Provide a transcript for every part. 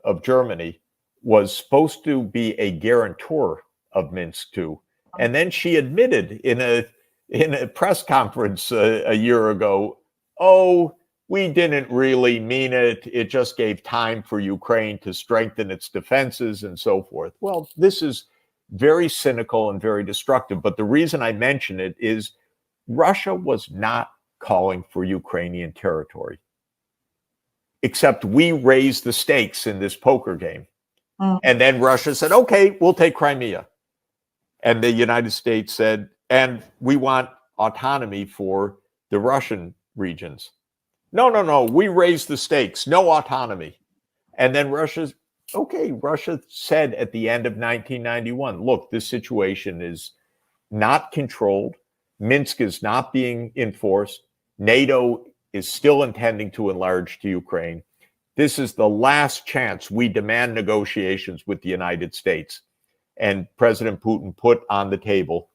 of Germany, was supposed to be a guarantor of Minsk II. And then she admitted in a press conference a year ago, oh, we didn't really mean it. It just gave time for Ukraine to strengthen its defenses and so forth. Well, this is very cynical and very destructive. But the reason I mention it is Russia was not calling for Ukrainian territory, except we raised the stakes in this poker game. And then Russia said, okay, we'll take Crimea. And the United States said, and we want autonomy for the Russian regions. No, we raised the stakes, no autonomy. And then Russia said at the end of 1991, look, this situation is not controlled. Minsk is not being enforced. NATO is still intending to enlarge to Ukraine. This is the last chance. We demand negotiations with the United States. And President Putin put on the table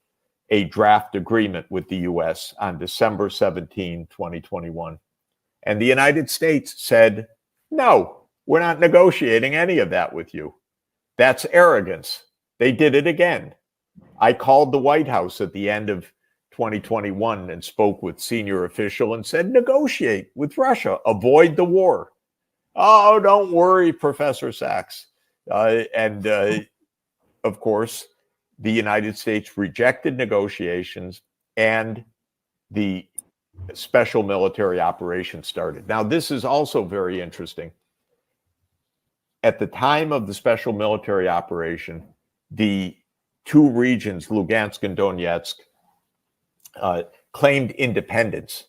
a draft agreement with the US on December 17, 2021. And the United States said, no, we're not negotiating any of that with you. That's arrogance. They did it again. I called the White House at the end of 2021 and spoke with senior official and said, negotiate with Russia, avoid the war. Oh, don't worry, Professor Sachs. Of course, the United States rejected negotiations and the special military operation started. Now, this is also very interesting. At the time of the special military operation, the two regions, Lugansk and Donetsk, claimed independence.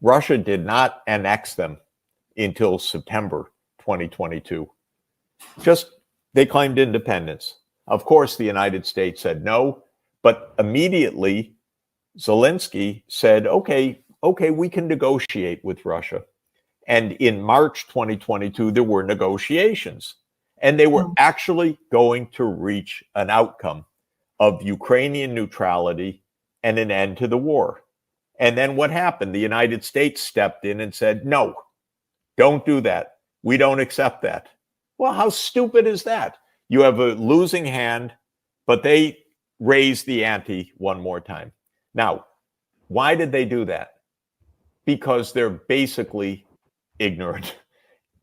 Russia did not annex them until September 2022. They claimed independence. Of course, the United States said no, but immediately Zelensky said, okay, we can negotiate with Russia. And in March 2022, there were negotiations, and they were actually going to reach an outcome of Ukrainian neutrality and an end to the war. And then what happened? The United States stepped in and said, no, don't do that. We don't accept that. Well, how stupid is that? You have a losing hand, but they raised the ante one more time. Now, why did they do that? Because they're basically ignorant.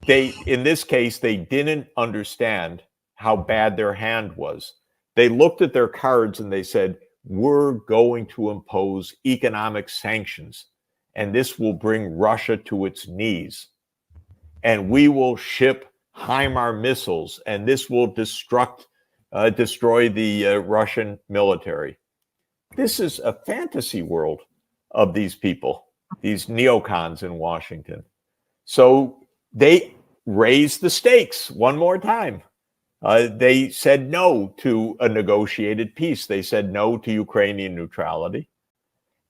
In this case, they didn't understand how bad their hand was. They looked at their cards and they said, we're going to impose economic sanctions, and this will bring Russia to its knees. And we will ship HIMARS missiles, and this will destroy the Russian military. This is a fantasy world of these people, these neocons in Washington. So they raised the stakes one more time. They said no to a negotiated peace. They said no to Ukrainian neutrality.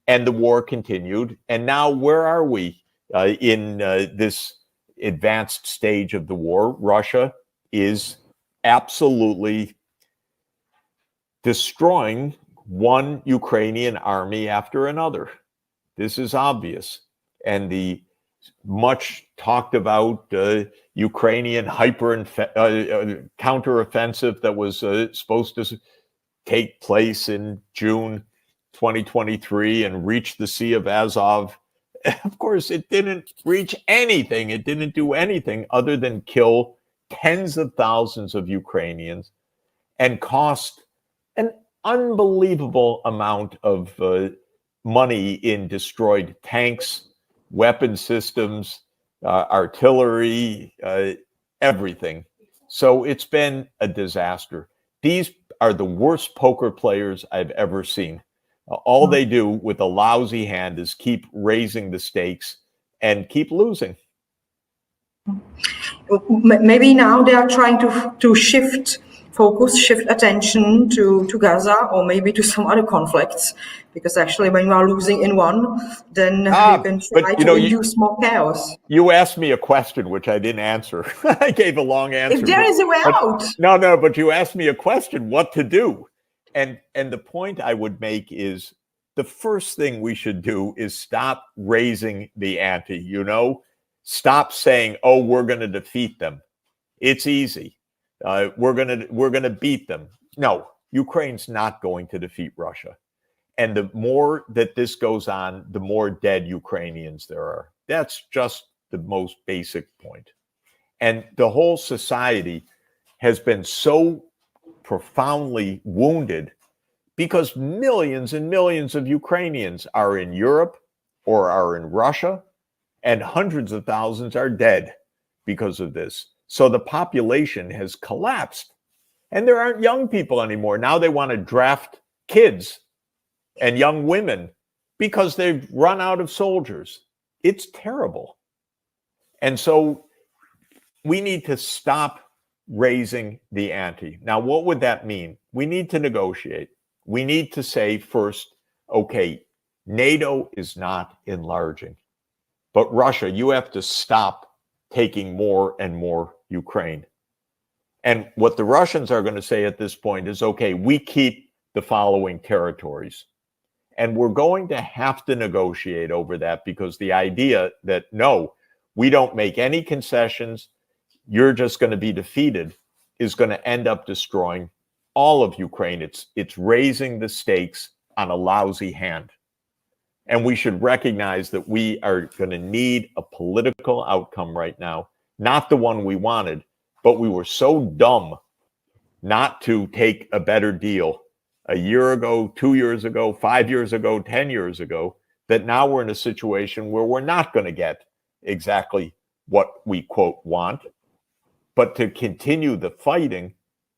And the war continued. And now where are we in this advanced stage of the war? Russia is absolutely destroying one Ukrainian army after another. This is obvious. And the much talked about Ukrainian counteroffensive that was supposed to take place in June 2023 and reach the Sea of Azov. Of course, it didn't reach anything. It didn't do anything other than kill tens of thousands of Ukrainians and cost an unbelievable amount of money in destroyed tanks, weapon systems, artillery, everything. So it's been a disaster. These are the worst poker players I've ever seen. All they do with a lousy hand is keep raising the stakes and keep losing. Maybe now they are trying to shift focus, shift attention to Gaza or maybe to some other conflicts, because actually when you are losing in one, then you can try to induce more chaos. You asked me a question which I didn't answer. I gave a long answer. If there is a way out. No, but you asked me a question, what to do. And the point I would make is the first thing we should do is stop raising the ante, Stop saying, oh, we're going to defeat them. It's easy. We're gonna beat them. No, Ukraine's not going to defeat Russia. And the more that this goes on, the more dead Ukrainians there are. That's just the most basic point. And the whole society has been so profoundly wounded because millions and millions of Ukrainians are in Europe or are in Russia, and hundreds of thousands are dead because of this. So the population has collapsed, and there aren't young people anymore. Now they want to draft kids and young women because they've run out of soldiers. It's terrible. And so we need to stop raising the ante. Now, what would that mean? We need to negotiate. We need to say first, okay, NATO is not enlarging, but Russia, you have to stop taking more and more Ukraine. And what the Russians are going to say at this point is, okay, we keep the following territories. And we're going to have to negotiate over that, because the idea that, no, we don't make any concessions, you're just going to be defeated, is going to end up destroying all of Ukraine. It's raising the stakes on a lousy hand. And we should recognize that we are going to need a political outcome right now, not the one we wanted, but we were so dumb not to take a better deal a year ago, 2 years ago, 5 years ago, 10 years ago, that now we're in a situation where we're not going to get exactly what we, quote, want. But to continue the fighting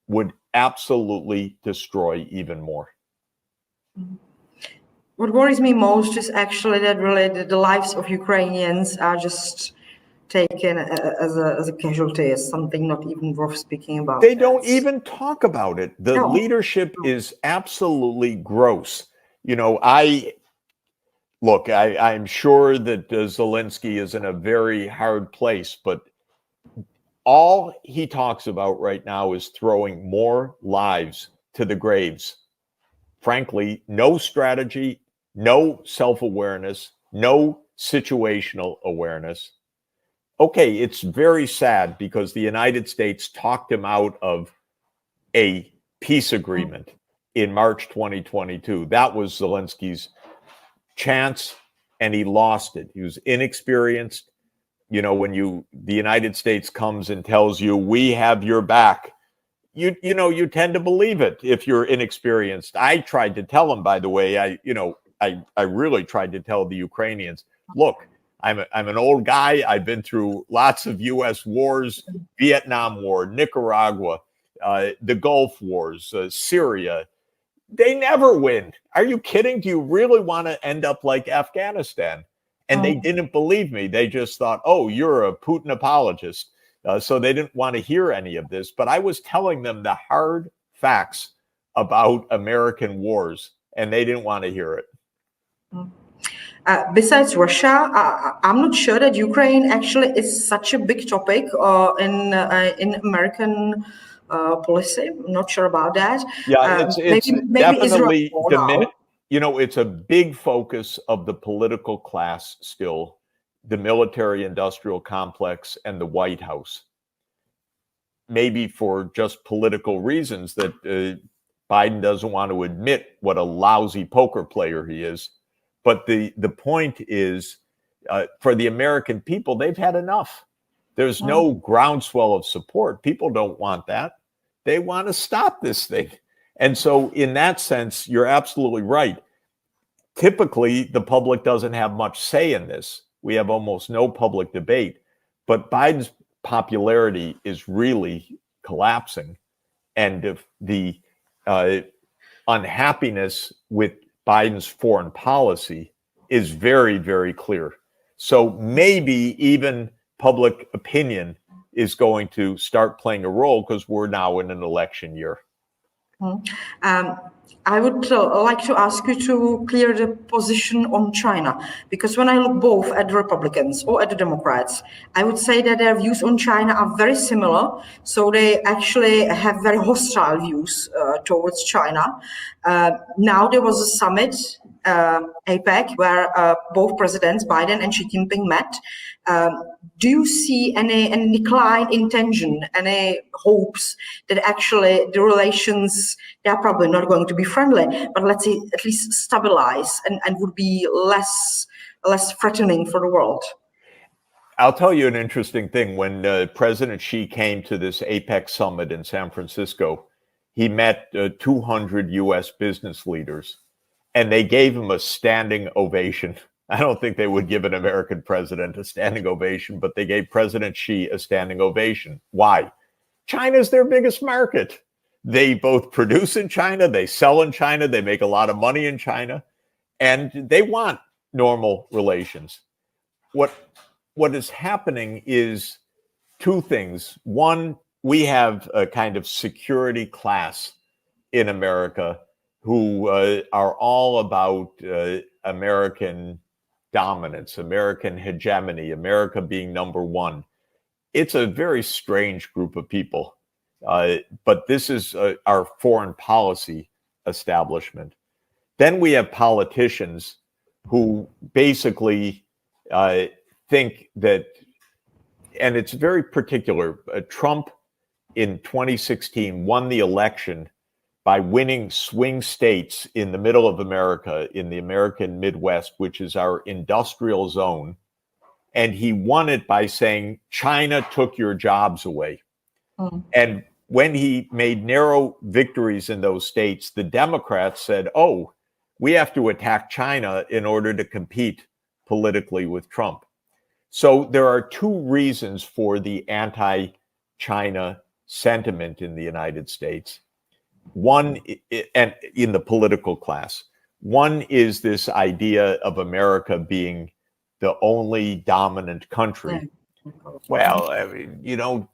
would absolutely destroy even more. What worries me most is actually that really the lives of Ukrainians are just taken as a casualty, as something not even worth speaking about. They don't even talk about it. The leadership is absolutely gross. You know, I'm sure that Zelensky is in a very hard place, but all he talks about right now is throwing more lives to the graves. Frankly, no strategy, no self-awareness, no situational awareness. Okay, it's very sad because the United States talked him out of a peace agreement in March 2022. That was Zelensky's chance, and he lost it. He was inexperienced. You know, when the United States comes and tells you, we have your back, you tend to believe it if you're inexperienced. I tried to tell him, by the way, I really tried to tell the Ukrainians, look, I'm an old guy. I've been through lots of U.S. wars, Vietnam War, Nicaragua, the Gulf Wars, Syria. They never win. Are you kidding? Do you really want to end up like Afghanistan? And they didn't believe me. They just thought, oh, you're a Putin apologist. So they didn't want to hear any of this. But I was telling them the hard facts about American wars, and they didn't want to hear it. Besides Russia, I'm not sure that Ukraine actually is such a big topic in American policy. I'm not sure about that. Yeah, it's maybe definitely diminished. You know, it's a big focus of the political class still, the military-industrial complex and the White House. Maybe for just political reasons that Biden doesn't want to admit what a lousy poker player he is. But the point is, for the American people, they've had enough. There's no groundswell of support. People don't want that. They want to stop this thing. And so in that sense, you're absolutely right. Typically, the public doesn't have much say in this. We have almost no public debate. But Biden's popularity is really collapsing. And if the unhappiness with Biden's foreign policy is very, very clear. So maybe even public opinion is going to start playing a role because we're now in an election year. I would like to ask you to clear the position on China, because when I look both at the Republicans or at the Democrats, I would say that their views on China are very similar. So they actually have very hostile views towards China. Now there was a summit APEC, where both presidents, Biden and Xi Jinping, met. Do you see any decline in tension, any hopes that actually the relations, they're probably not going to be friendly, but let's say at least stabilize and would be less threatening for the world? I'll tell you an interesting thing. When President Xi came to this APEC summit in San Francisco, he met 200 U.S. business leaders, and they gave him a standing ovation. I don't think they would give an American president a standing ovation, but they gave President Xi a standing ovation. Why? China's their biggest market. They both produce in China, they sell in China, they make a lot of money in China, and they want normal relations. What is happening is two things. One, we have a kind of security class in America who are all about American dominance, American hegemony, America being number one. It's a very strange group of people, but this is our foreign policy establishment. Then we have politicians who basically think that, and it's very particular, Trump in 2016 won the election by winning swing states in the middle of America, in the American Midwest, which is our industrial zone. And he won it by saying, China took your jobs away. And when he made narrow victories in those states, the Democrats said, oh, we have to attack China in order to compete politically with Trump. So there are two reasons for the anti-China sentiment in the United States. One, and in the political class, one is this idea of America being the only dominant country. Well, I mean, you know,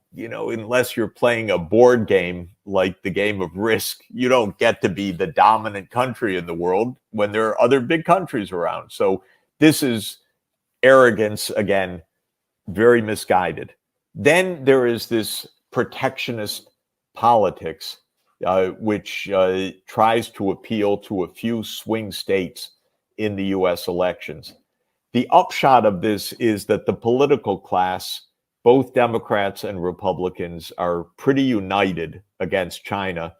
unless you're playing a board game like the game of Risk, you don't get to be the dominant country in the world when there are other big countries around. So this is arrogance, again, very misguided. Then there is this protectionist politics, which tries to appeal to a few swing states in the US elections. The upshot of this is that the political class, both Democrats and Republicans, are pretty united against China,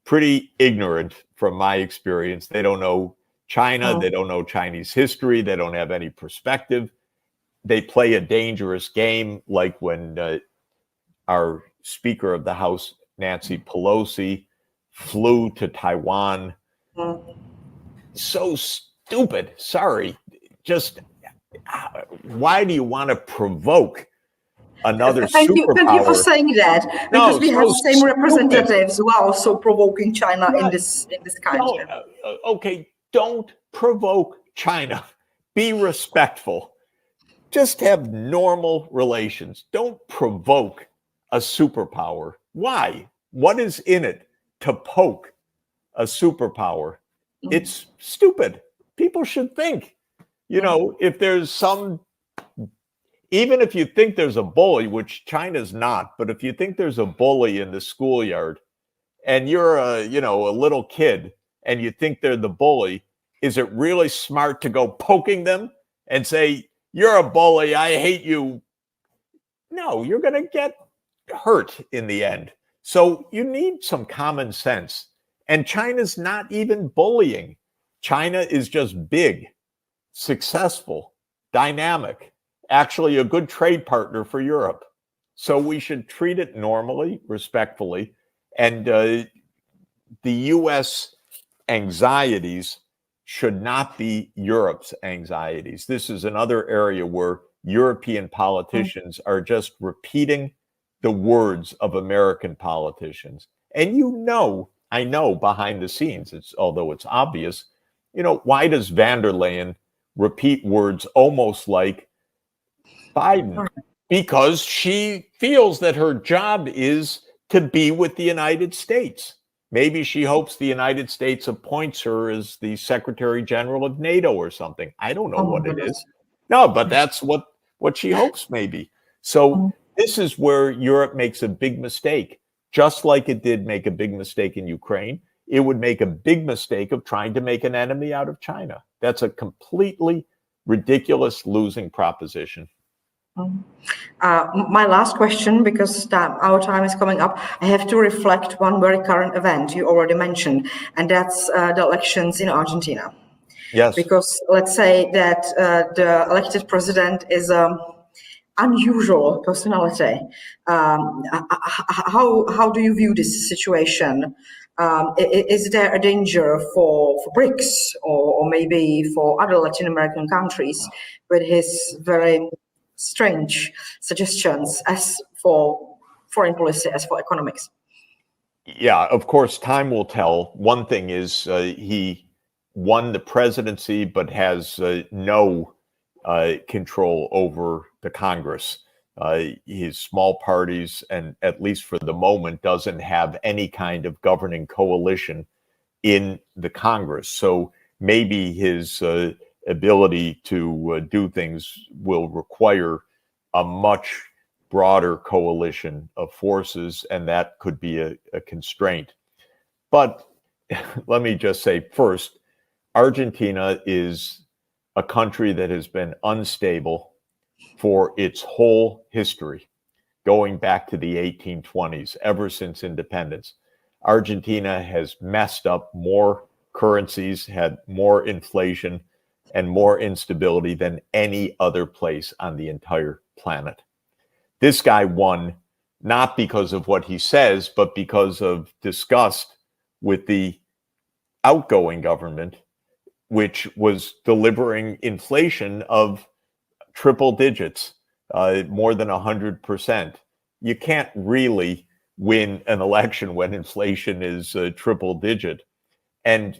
pretty ignorant from my experience. They don't know China, they don't know Chinese history, they don't have any perspective. They play a dangerous game, like when our Speaker of the House, Nancy Pelosi, flew to Taiwan. So stupid. Sorry. Just why do you want to provoke another superpower? Thank you for saying that, because we have the same representatives who are also provoking China in this kind. Okay, don't provoke China. Be respectful. Just have normal relations. Don't provoke a superpower. Why? What is in it to poke a superpower? It's stupid. People should think. You know, if there's even if you think there's a bully, which China's not, but if you think there's a bully in the schoolyard and you're a little kid and you think they're the bully, is it really smart to go poking them and say, you're a bully, I hate you? No, you're going to get hurt in the end. So you need some common sense. And China's not even bullying. China is just big, successful, dynamic, actually a good trade partner for Europe. So we should treat it normally, respectfully. And the U.S. anxieties should not be Europe's anxieties. This is another area where European politicians are just repeating the words of American politicians. And I know behind the scenes, although it's obvious, why does van der Leyen repeat words almost like Biden? Because she feels that her job is to be with the United States. Maybe she hopes the United States appoints her as the Secretary General of NATO or something. I don't know what it is. No, but that's what she hopes maybe. So this is where Europe makes a big mistake, just like it did make a big mistake in Ukraine. it would make a big mistake of trying to make an enemy out of China. That's a completely ridiculous losing proposition. My last question, because our time is coming up, I have to reflect one very current event you already mentioned, and that's the elections in Argentina. Yes. Because let's say that the elected president is an unusual personality. How do you view this situation? Is there a danger for BRICS or maybe for other Latin American countries with his very strange suggestions as for foreign policy, as for economics? Yeah, of course, time will tell. One thing is he won the presidency, but has no control over the Congress. His small parties, and at least for the moment, doesn't have any kind of governing coalition in the Congress. So maybe his ability to do things will require a much broader coalition of forces, and that could be a constraint. But let me just say first, Argentina is a country that has been unstable for its whole history, going back to the 1820s, ever since independence. Argentina has messed up more currencies, had more inflation, and more instability than any other place on the entire planet. This guy won not because of what he says, but because of disgust with the outgoing government, which was delivering inflation of triple digits, more than 100%. You can't really win an election when inflation is triple digit. And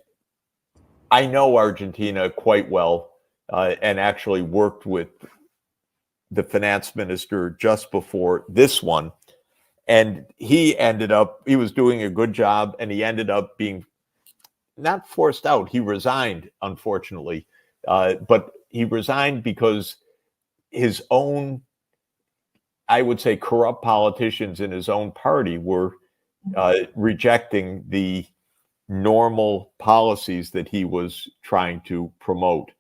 I know Argentina quite well, and actually worked with the finance minister just before this one. And he was doing a good job, and he ended up being not forced out. He resigned, unfortunately. But he resigned because his own, I would say, corrupt politicians in his own party were rejecting the normal policies that he was trying to promote.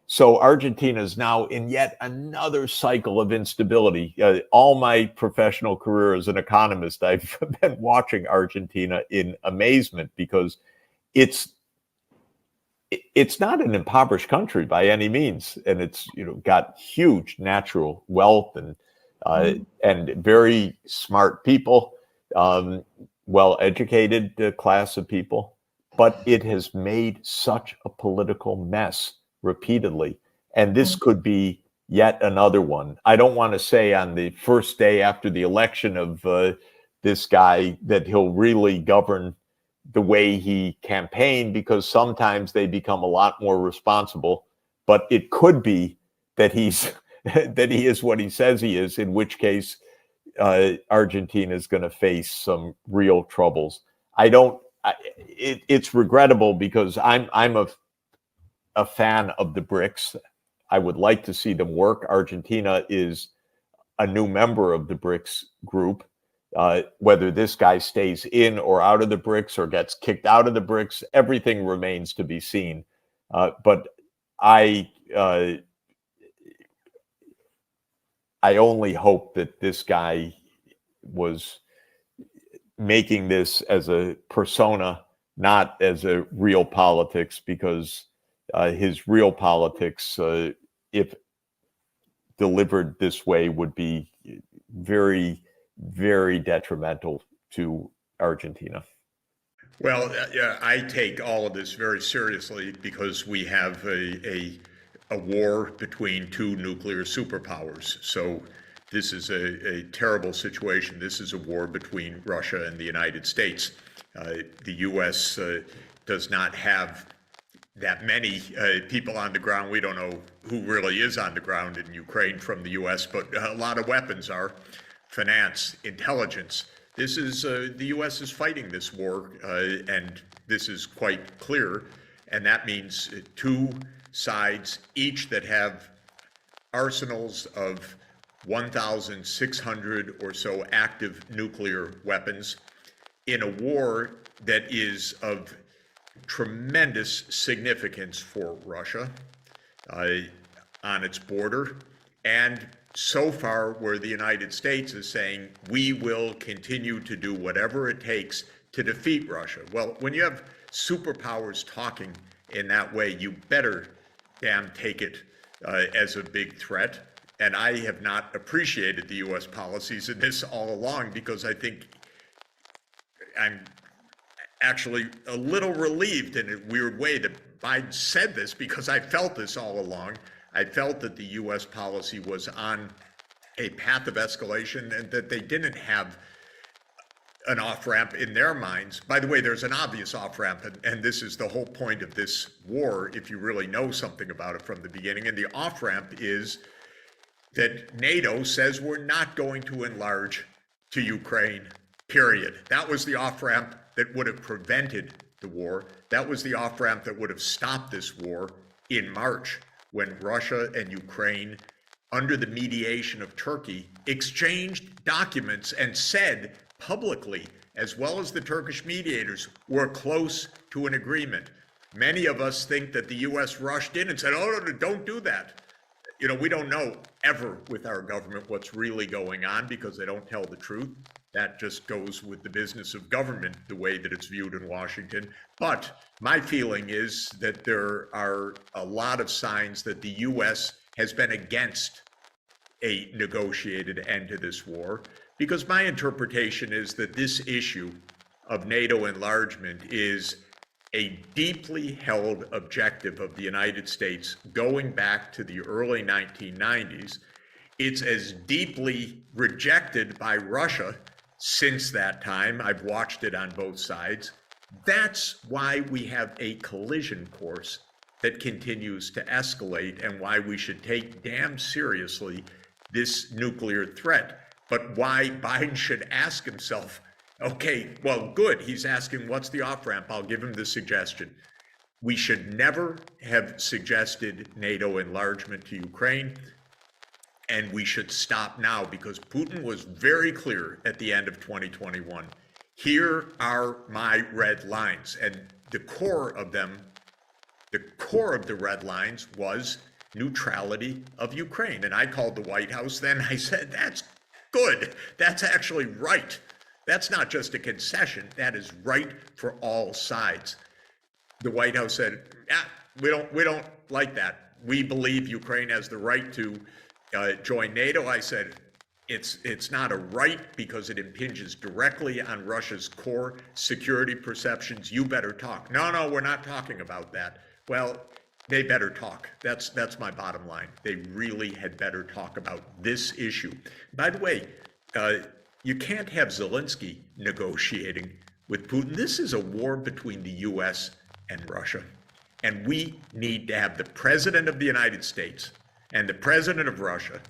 So Argentina is now in yet another cycle of instability. All my professional career as an economist, I've been watching Argentina in amazement, because it's not an impoverished country by any means, and it's got huge natural wealth and very smart people, well-educated class of people, but it has made such a political mess repeatedly, and this could be yet another one. I don't want to say on the first day after the election of this guy that he'll really govern the way he campaigned, because sometimes they become a lot more responsible, but it could be that he's that he is what he says he is, in which case Argentina is going to face some real troubles. It's regrettable, because I'm a fan of the BRICS. I would like to see them work. Argentina is a new member of the BRICS group. Whether this guy stays in or out of the BRICS or gets kicked out of the BRICS, everything remains to be seen. But I only hope that this guy was making this as a persona, not as a real politics, because his real politics, if delivered this way, would be very, very detrimental to Argentina. Well, yeah, I take all of this very seriously, because we have a war between two nuclear superpowers. So this is a terrible situation. This is a war between Russia and the United States. The U.S. Does not have that many people on the ground. We don't know who really is on the ground in Ukraine from the U.S., but a lot of weapons are. Finance, intelligence. This is the U.S. is fighting this war, and this is quite clear. And that means two sides, each that have arsenals of 1,600 or so active nuclear weapons. in a war that is of tremendous significance for Russia on its border, and so far where the United States is saying we will continue to do whatever it takes to defeat Russia. Well, when you have superpowers talking in that way, you better damn take it as a big threat. And I have not appreciated the U.S. policies in this all along, because I think I'm actually a little relieved in a weird way that Biden said this, because I felt this all along. I felt that the U.S. policy was on a path of escalation and that they didn't have an off-ramp in their minds. By the way, there's an obvious off-ramp, and this is the whole point of this war, if you really know something about it from the beginning. And the off-ramp is that NATO says we're not going to enlarge to Ukraine, period. That was the off-ramp that would have prevented the war. That was the off-ramp that would have stopped this war in March, when Russia and Ukraine, under the mediation of Turkey, exchanged documents and said publicly, as well as the Turkish mediators, we're close to an agreement. Many of us think that the US rushed in and said, oh, no, don't do that. You know, we don't know ever with our government what's really going on, because they don't tell the truth. That just goes with the business of government, the way that it's viewed in Washington. But my feeling is that there are a lot of signs that the US has been against a negotiated end to this war, because my interpretation is that this issue of NATO enlargement is a deeply held objective of the United States going back to the early 1990s. It's as deeply rejected by Russia since that time. I've watched it on both sides. That's why we have a collision course that continues to escalate, and why we should take damn seriously this nuclear threat. But why Biden should ask himself, okay, well, good, he's asking what's the off-ramp. I'll give him the suggestion. We should never have suggested NATO enlargement to Ukraine, and we should stop now, because Putin was very clear at the end of 2021. Here are my red lines, and the core of them, the core of the red lines was neutrality of Ukraine. And I called the White House then, I said, that's good, that's actually right. That's not just a concession, that is right for all sides. The White House said, we don't like that. We believe Ukraine has the right to join NATO. I said, it's not a right, because it impinges directly on Russia's core security perceptions. You better talk. No, we're not talking about that. Well, they better talk. That's my bottom line. They really had better talk about this issue. By the way, you can't have Zelensky negotiating with Putin. This is a war between the US and Russia. And we need to have the President of the United States and the President of Russia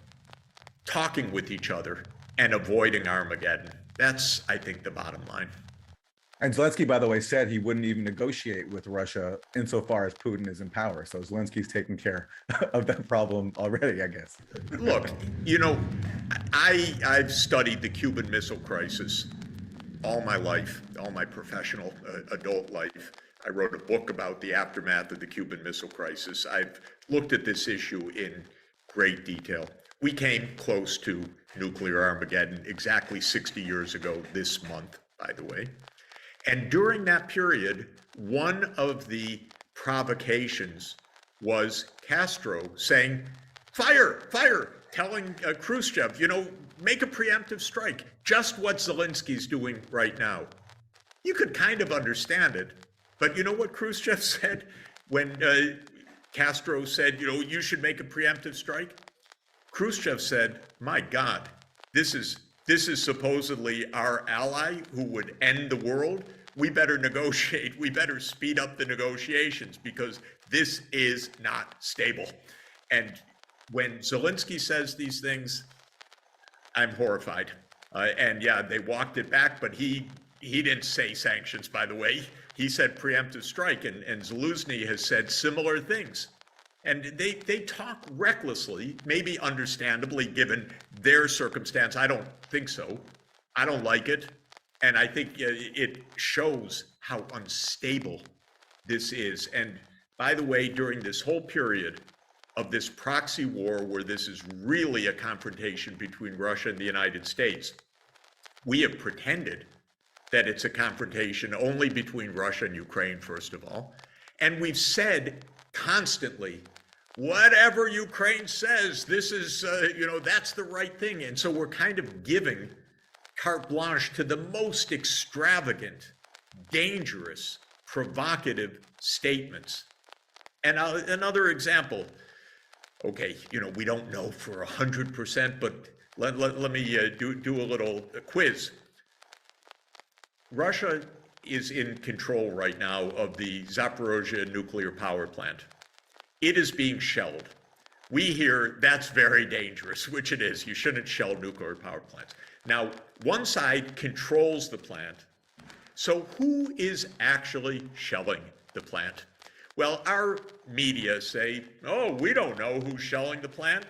talking with each other and avoiding Armageddon. That's, I think, the bottom line. And Zelensky, by the way, said he wouldn't even negotiate with Russia insofar as Putin is in power. So Zelensky's taking care of that problem already, I guess. Look, you know, I've studied the Cuban Missile Crisis all my life, all my professional adult life. I wrote a book about the aftermath of the Cuban Missile Crisis. I've looked at this issue in great detail. We came close to nuclear Armageddon exactly 60 years ago this month, by the way. And during that period, one of the provocations was Castro saying, fire, telling Khrushchev, you know, make a preemptive strike, just what Zelensky's doing right now. You could kind of understand it, but you know what Khrushchev said when Castro said, you know, you should make a preemptive strike? Khrushchev said, my God, this is supposedly our ally who would end the world. We better negotiate. We better speed up the negotiations, because this is not stable. And when Zelensky says these things, I'm horrified. And yeah, they walked it back, but he didn't say sanctions, by the way. He said preemptive strike, and Zelensky has said similar things. And they talk recklessly, maybe understandably given their circumstance. I don't think so. I don't like it. And I think it shows how unstable this is. And by the way, during this whole period of this proxy war, where this is really a confrontation between Russia and the United States, we have pretended that it's a confrontation only between Russia and Ukraine, first of all. And we've said constantly, whatever Ukraine says, this is, that's the right thing. And so we're kind of giving carte blanche to the most extravagant, dangerous, provocative statements. And another example, okay, we don't know for 100%, but let me do a little quiz. Russia is in control right now of the Zaporozhye nuclear power plant. It is being shelled. We hear that's very dangerous, which it is. You shouldn't shell nuclear power plants. Now, one side controls the plant. So who is actually shelling the plant? Well, our media say, oh, we don't know who's shelling the plant.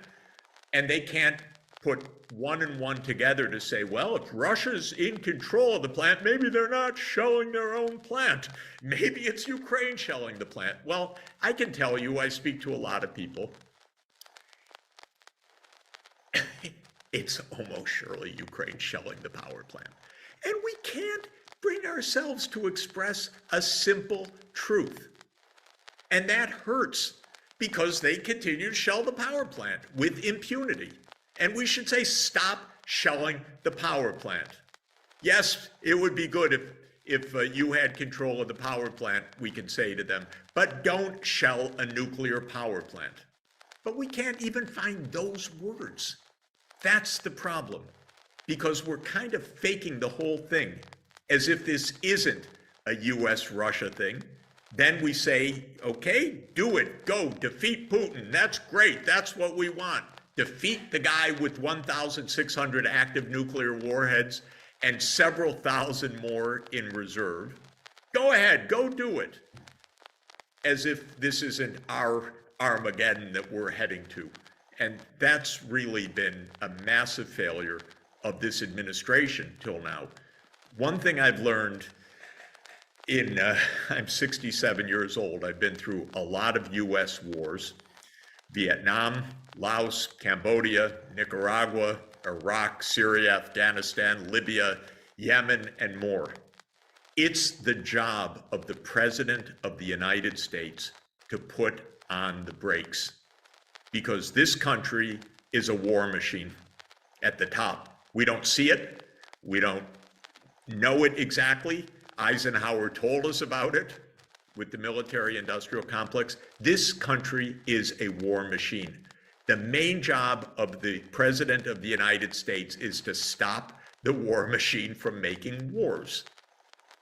And they can't put one and one together to say, well, if Russia's in control of the plant, maybe they're not shelling their own plant. Maybe it's Ukraine shelling the plant. Well, I can tell you, I speak to a lot of people. It's almost surely Ukraine shelling the power plant. And we can't bring ourselves to express a simple truth. And that hurts because they continue to shell the power plant with impunity. And we should say, stop shelling the power plant. Yes, it would be good if you had control of the power plant, we can say to them, but don't shell a nuclear power plant. But we can't even find those words. That's the problem, because we're kind of faking the whole thing as if this isn't a US-Russia thing. Then we say, okay, do it, go, defeat Putin, that's great, that's what we want. Defeat the guy with 1,600 active nuclear warheads and several thousand more in reserve. Go ahead, go do it. As if this isn't our Armageddon that we're heading to. And that's really been a massive failure of this administration till now. One thing I've learned I'm 67 years old. I've been through a lot of US wars, Vietnam, Laos, Cambodia, Nicaragua, Iraq, Syria, Afghanistan, Libya, Yemen, and more. It's the job of the President of the United States to put on the brakes, because this country is a war machine at the top. We don't see it. We don't know it exactly. Eisenhower told us about it with the military-industrial complex. This country is a war machine. The main job of the President of the United States is to stop the war machine from making wars.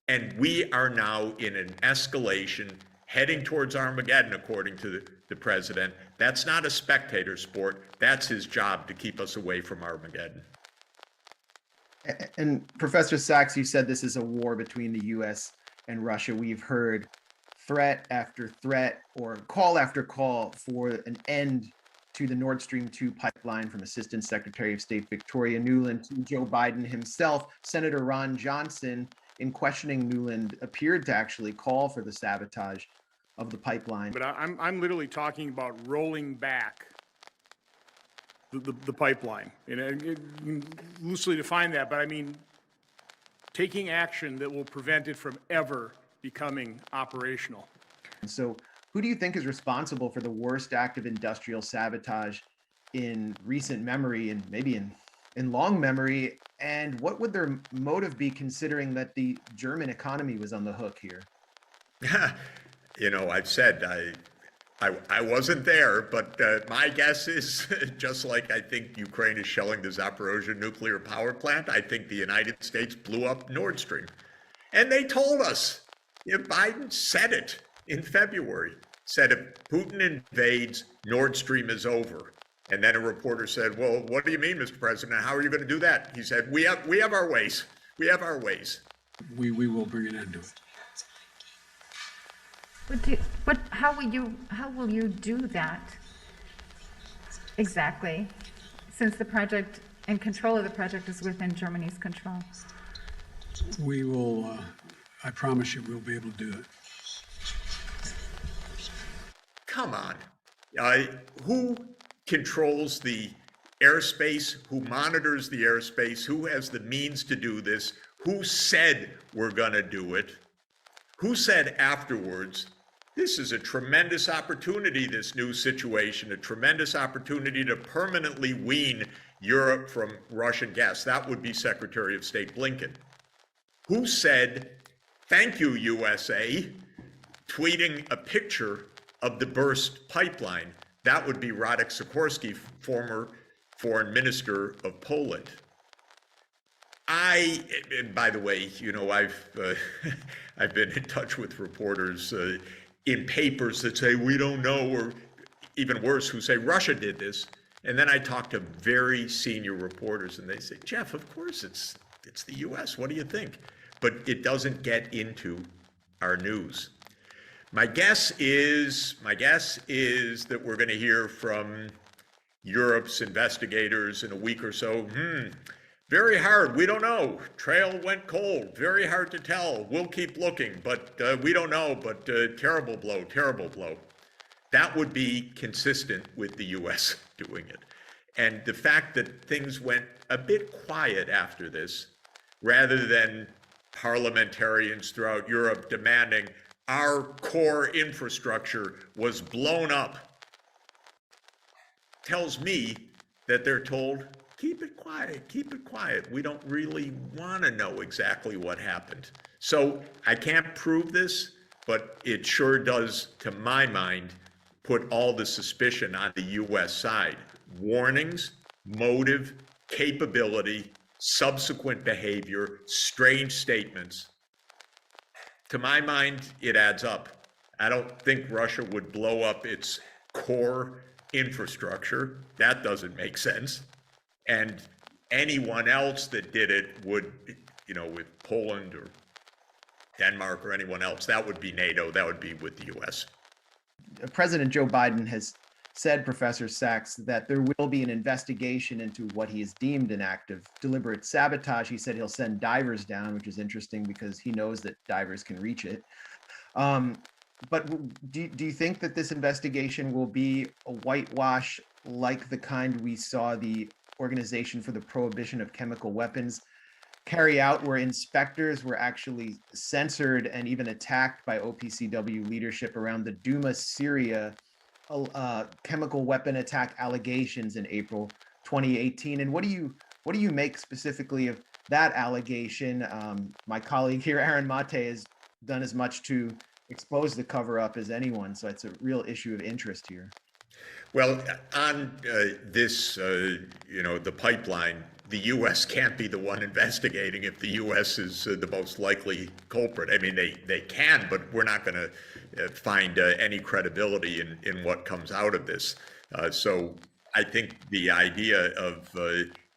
And we are now in an escalation heading towards Armageddon, according to the president. That's not a spectator sport. That's his job, to keep us away from Armageddon. And Professor Sachs, you said this is a war between the US and Russia. We've heard threat after threat or call after call for an end to the Nord Stream 2 pipeline, from Assistant Secretary of State Victoria Nuland to Joe Biden himself. Senator Ron Johnson, in questioning Nuland, appeared to actually call for the sabotage of the pipeline. But I'm literally talking about rolling back the pipeline. And loosely define that, but I mean taking action that will prevent it from ever becoming operational. So who do you think is responsible for the worst act of industrial sabotage in recent memory, and maybe in long memory? And what would their motive be, considering that the German economy was on the hook here? I've said I wasn't there, but my guess is, just like I think Ukraine is shelling the Zaporozhye nuclear power plant, I think the United States blew up Nord Stream. And they told us, Biden said it in February, said if Putin invades, Nord Stream is over. And then a reporter said, well, what do you mean, Mr. President? How are you going to do that? He said, we have our ways. We have our ways. We will bring an end to it. But how will you do that exactly, since the project and control of the project is within Germany's control? We will, I promise you, we'll be able to do it. Come on. Who controls the airspace? Who monitors the airspace? Who has the means to do this? Who said we're going to do it? Who said afterwards, this is a tremendous opportunity, this new situation, a tremendous opportunity to permanently wean Europe from Russian gas? That would be Secretary of State Blinken. Who said, thank you, USA, tweeting a picture of the burst pipeline? That would be Radek Sikorski, former foreign minister of Poland. And by the way, you know, I've been in touch with reporters in papers that say we don't know, or even worse, who say Russia did this. And then I talk to very senior reporters, and they say, Jeff, of course it's the U.S. What do you think? But it doesn't get into our news. My guess is that we're going to hear from Europe's investigators in a week or so. Very hard. We don't know. Trail went cold. Very hard to tell. We'll keep looking, but we don't know. But terrible blow, terrible blow. That would be consistent with the U.S. doing it. And the fact that things went a bit quiet after this, rather than parliamentarians throughout Europe demanding our core infrastructure was blown up, tells me that they're told, keep it quiet, keep it quiet. We don't really want to know exactly what happened. So I can't prove this, but it sure does, to my mind, put all the suspicion on the U.S. side. Warnings, motive, capability, subsequent behavior, strange statements. To my mind, it adds up. I don't think Russia would blow up its core infrastructure. That doesn't make sense. And anyone else that did it would, you know, with Poland or Denmark or anyone else, that would be NATO, that would be with the US. President Joe Biden has said, Professor Sachs, that there will be an investigation into what he has deemed an act of deliberate sabotage. He said he'll send divers down, which is interesting because he knows that divers can reach it. But do you think that this investigation will be a whitewash like the kind we saw the Organization for the Prohibition of Chemical Weapons carry out, where inspectors were actually censored and even attacked by OPCW leadership around the Duma Syria chemical weapon attack allegations in April 2018? And what do you make specifically of that allegation? My colleague here, Aaron Mate, has done as much to expose the cover-up as anyone, so it's a real issue of interest here. Well, on this, you know, the pipeline, the U.S. can't be the one investigating if the U.S. is the most likely culprit. I mean, they can, but we're not going to find any credibility in what comes out of this. So I think the idea of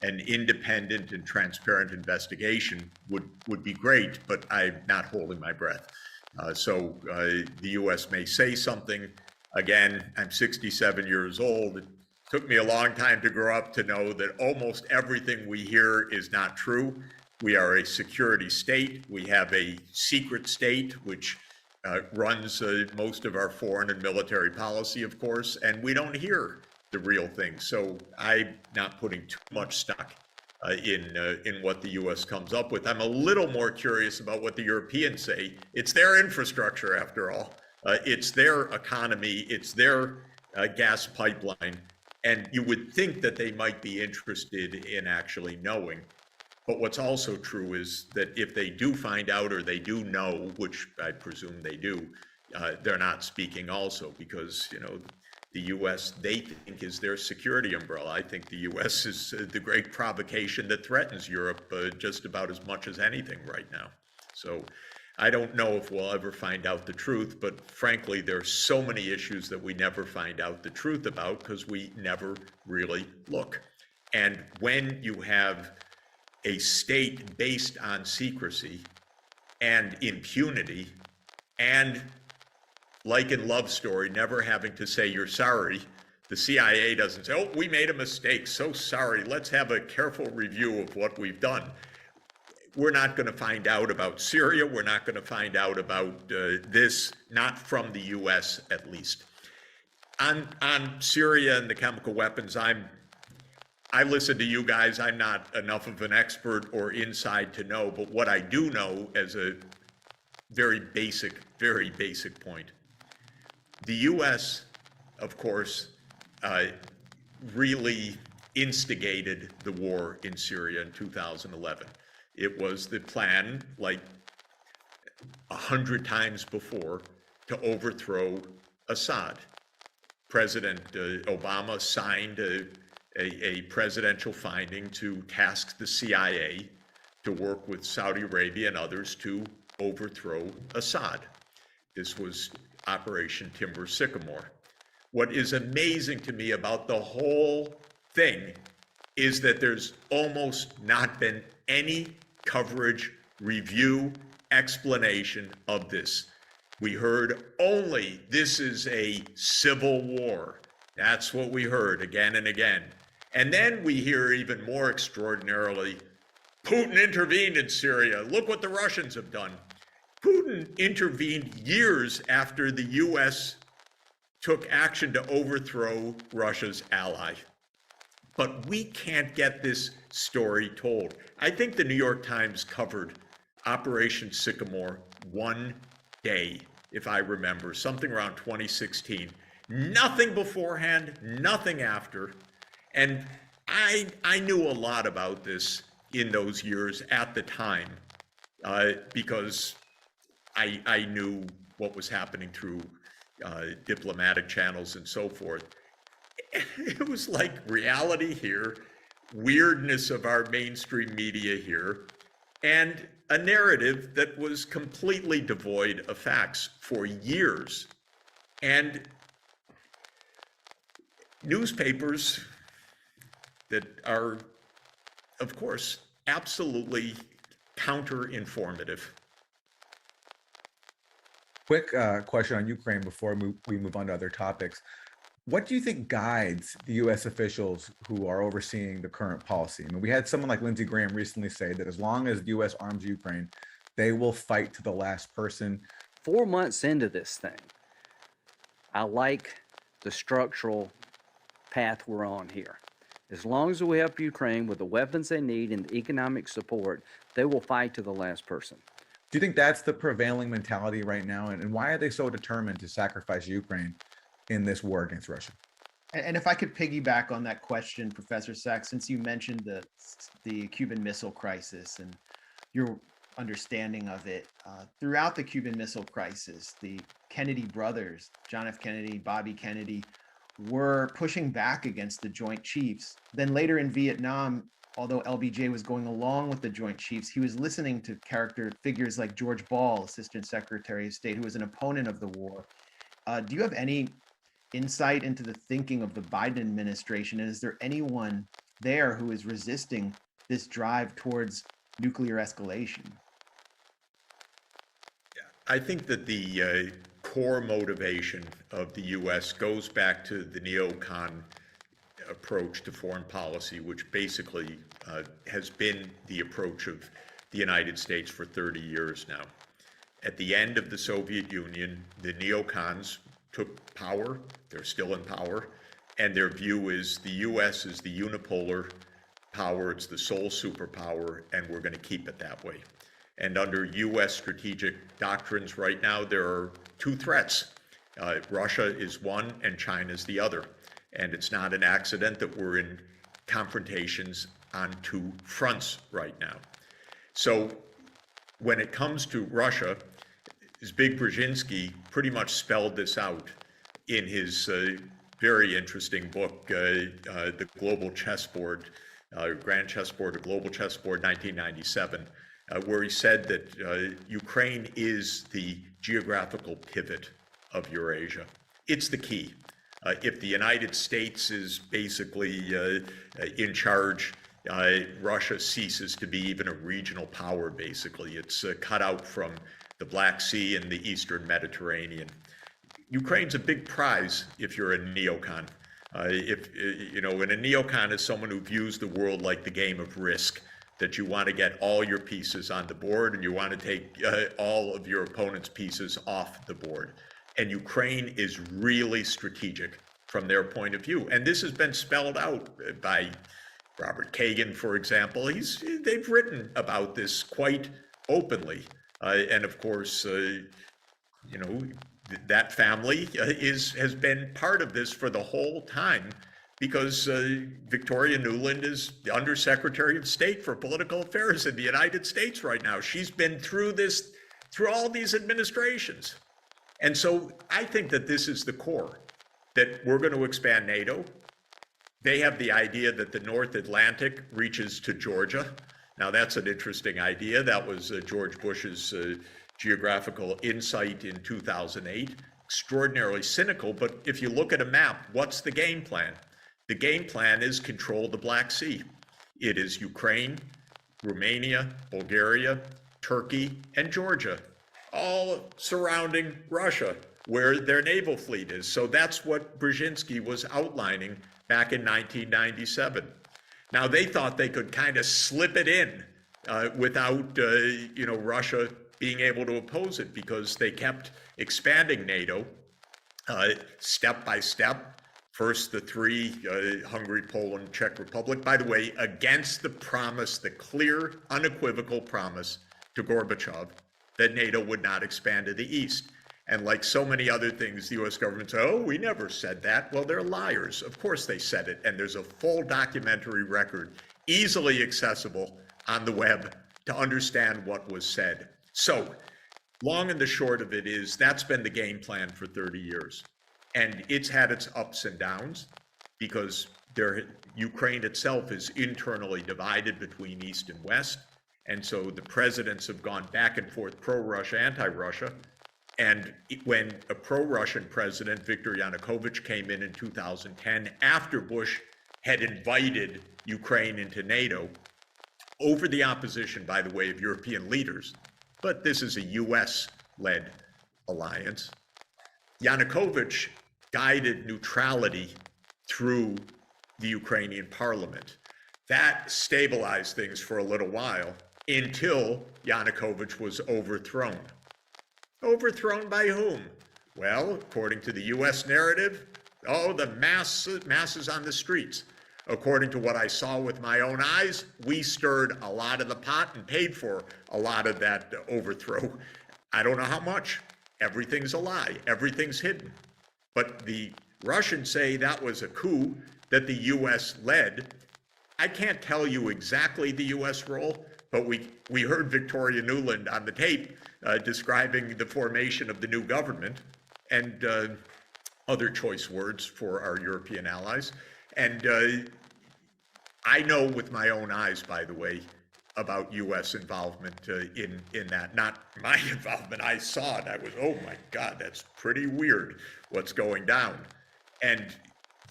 an independent and transparent investigation would be great, but I'm not holding my breath. So the U.S. may say something. Again, I'm 67 years old. It took me a long time to grow up to know that almost everything we hear is not true. We are a security state. We have a secret state, which runs most of our foreign and military policy, of course, and we don't hear the real thing. So I'm not putting too much stock in what the U.S. comes up with. I'm a little more curious about what the Europeans say. It's their infrastructure, after all. It's their economy. It's their gas pipeline. And you would think that they might be interested in actually knowing. But what's also true is that if they do find out or they do know, which I presume they do, they're not speaking also because, you know, the U.S. they think is their security umbrella. I think the U.S. is the great provocation that threatens Europe just about as much as anything right now. So I don't know if we'll ever find out the truth, but frankly, there are so many issues that we never find out the truth about because we never really look. And when you have a state based on secrecy and impunity and, like in Love Story, never having to say you're sorry, the CIA doesn't say, oh, we made a mistake, so sorry, let's have a careful review of what we've done. we're not going to find out about Syria. We're not going to find out about this, not from the U.S. at least. On Syria and the chemical weapons, I listen to you guys. I'm not enough of an expert or inside to know, but what I do know as a very basic point, the U.S., of course, really instigated the war in Syria in 2011. It was the plan, like 100 times before, to overthrow Assad. President Obama signed a presidential finding to task the CIA to work with Saudi Arabia and others to overthrow Assad. This was Operation Timber Sycamore. What is amazing to me about the whole thing is that there's almost not been any coverage, review, explanation of this. We heard only this is a civil war. That's what we heard again and again. And then we hear even more extraordinarily, Putin intervened in Syria. Look what the Russians have done. Putin intervened years after the US took action to overthrow Russia's ally. But we can't get this story told. I think the New York Times covered Operation Sycamore one day, if I remember, something around 2016. Nothing beforehand, nothing after. And I knew a lot about this in those years at the time because I knew what was happening through diplomatic channels and so forth. It was like reality here, weirdness of our mainstream media here, and a narrative that was completely devoid of facts for years. And newspapers that are, of course, absolutely counter-informative. Quick question on Ukraine before we move on to other topics. What do you think guides the U.S. officials who are overseeing the current policy? I mean, we had someone like Lindsey Graham recently say that as long as the U.S. arms Ukraine, they will fight to the last person. 4 months into this thing, I like the structural path we're on here. As long as we help Ukraine with the weapons they need and the economic support, they will fight to the last person. Do you think that's the prevailing mentality right now? And why are they so determined to sacrifice Ukraine in this war against Russia? And if I could piggyback on that question, Professor Sachs, since you mentioned the Cuban Missile Crisis and your understanding of it, throughout the Cuban Missile Crisis, the Kennedy brothers, John F. Kennedy, Bobby Kennedy, were pushing back against the Joint Chiefs. Then later in Vietnam, although LBJ was going along with the Joint Chiefs, he was listening to figures like George Ball, Assistant Secretary of State, who was an opponent of the war. Do you have any insight into the thinking of the Biden administration? And is there anyone there who is resisting this drive towards nuclear escalation? I think that the core motivation of the U.S. goes back to the Neocon approach to foreign policy, which basically has been the approach of the United States for 30 years now. At the end of the Soviet Union, the neocons took power. They're still in power. And their view is the U.S. is the unipolar power. It's the sole superpower, and we're going to keep it that way. And under U.S. strategic doctrines right now, there are two threats. Russia is one and China is the other. And it's not an accident that we're in confrontations on two fronts right now. So when it comes to Russia, Zbig Brzezinski pretty much spelled this out in his very interesting book, The Global Chessboard, Grand Chessboard, A Global Chessboard, 1997, where he said that Ukraine is the geographical pivot of Eurasia. It's the key. If the United States is basically in charge, Russia ceases to be even a regional power, basically. It's cut out from the Black Sea and the Eastern Mediterranean. Ukraine's a big prize if you're a neocon. And a neocon is someone who views the world like the game of Risk. that you want to get all your pieces on the board and you want to take all of your opponent's pieces off the board. And Ukraine is really strategic from their point of view. And this has been spelled out by Robert Kagan, for example. They've written about this quite openly. And of course, that family has been part of this for the whole time, because Victoria Nuland is the Undersecretary of State for Political Affairs in the United States right now. She's been through all these administrations. And so I think that this is the core, that we're going to expand NATO. They have the idea that the North Atlantic reaches to Georgia. Now, that's an interesting idea. That was George Bush's geographical insight in 2008. Extraordinarily cynical, but if you look at a map, what's the game plan? The game plan is control the Black Sea. It is Ukraine, Romania, Bulgaria, Turkey, and Georgia, all surrounding Russia, where their naval fleet is. So that's what Brzezinski was outlining back in 1997. Now, they thought they could kind of slip it in without, Russia being able to oppose it, because they kept expanding NATO step by step. First, the three, Hungary, Poland, Czech Republic, by the way, against the promise, the clear, unequivocal promise to Gorbachev that NATO would not expand to the east. And like so many other things, the US government said, oh, we never said that. Well, they're liars. Of course they said it. And there's a full documentary record, easily accessible on the web, to understand what was said. So, long and the short of it is, that's been the game plan for 30 years. And it's had its ups and downs, because Ukraine itself is internally divided between East and West. And so the presidents have gone back and forth, pro-Russia, anti-Russia. And when a pro-Russian president, Viktor Yanukovych, came in 2010, after Bush had invited Ukraine into NATO, over the opposition, by the way, of European leaders, but this is a US-led alliance, Yanukovych guided neutrality through the Ukrainian parliament. That stabilized things for a little while, until Yanukovych was overthrown. Overthrown by whom? Well, according to the US narrative, the masses on the streets. According to what I saw with my own eyes, we stirred a lot of the pot and paid for a lot of that overthrow. I don't know how much. Everything's a lie. Everything's hidden. But the Russians say that was a coup that the US led. I can't tell you exactly the US role, but we heard Victoria Nuland on the tape describing the formation of the new government, and other choice words for our European allies. And I know with my own eyes, by the way, about US involvement in that. Not my involvement. I saw it. I was, oh my God, that's pretty weird what's going down. And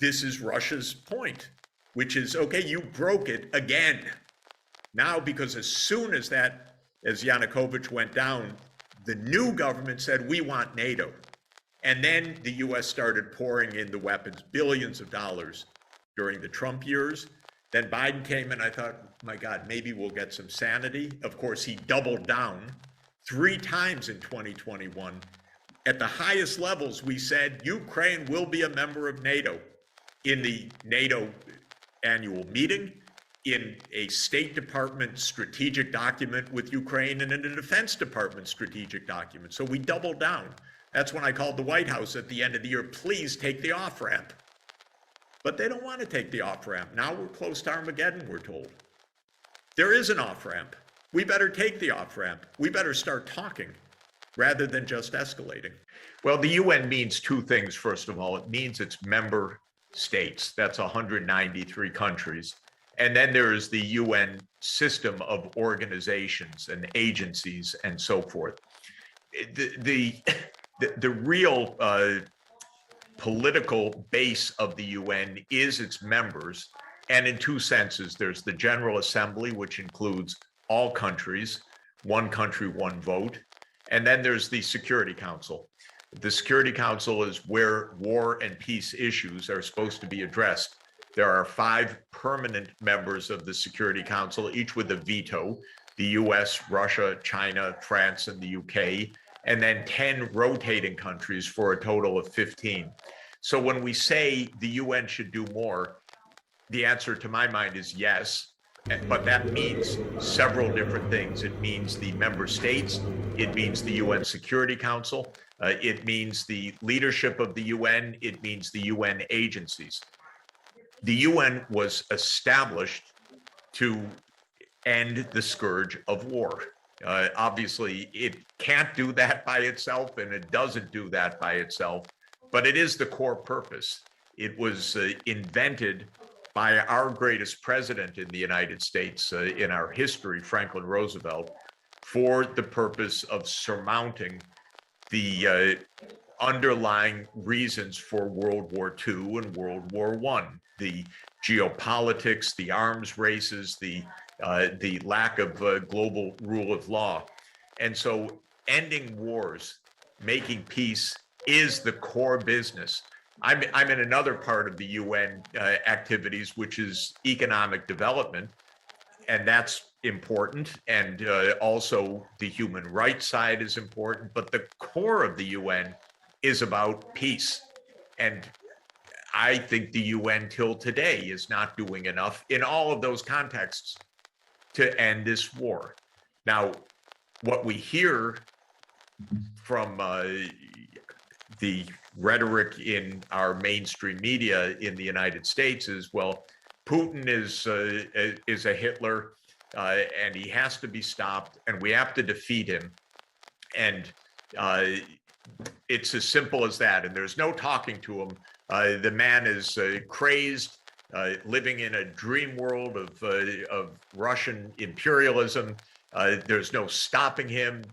this is Russia's point, which is, okay, you broke it again. Now, because as soon as Yanukovych went down, the new government said, we want NATO. And then the US started pouring in the weapons, billions of dollars during the Trump years. Then Biden came and I thought, my God, maybe we'll get some sanity. Of course, he doubled down 3 times in 2021. At the highest levels, we said Ukraine will be a member of NATO in the NATO annual meeting, in a State Department strategic document with Ukraine, and in a Defense Department strategic document. So we doubled down. That's when I called the White House at the end of the year, please take the off-ramp. But they don't want to take the off-ramp. Now we're close to Armageddon, we're told. There is an off-ramp. We better take the off-ramp. We better start talking rather than just escalating. Well, the UN means 2 things, first of all. It means its member states. That's 193 countries. And then there is the UN system of organizations and agencies and so forth. The real political base of the UN is its members. And in 2 senses, there's the General Assembly, which includes all countries, 1 country, 1 vote. And then there's the Security Council. The Security Council is where war and peace issues are supposed to be addressed. There are 5 permanent members of the Security Council, each with a veto: the US, Russia, China, France, and the UK, and then 10 rotating countries for a total of 15. So when we say the UN should do more, the answer to my mind is yes, but that means several different things. It means the member states, it means the UN Security Council, it means the leadership of the UN, it means the UN agencies. The UN was established to end the scourge of war. Obviously, it can't do that by itself, and it doesn't do that by itself, but it is the core purpose. It was invented by our greatest president in the United States in our history, Franklin Roosevelt, for the purpose of surmounting the underlying reasons for World War II and World War I, the geopolitics, the arms races, the lack of global rule of law. And so ending wars, making peace is the core business. I'm in another part of the UN activities, which is economic development, and that's important. And also the human rights side is important, but the core of the UN is about peace. And I think the UN till today is not doing enough in all of those contexts to end this war. Now, what we hear from the rhetoric in our mainstream media in the United States is, well, Putin is a Hitler, and he has to be stopped, and we have to defeat him. And it's as simple as that. And there's no talking to him. The man is crazed, living in a dream world of Russian imperialism. There's no stopping him.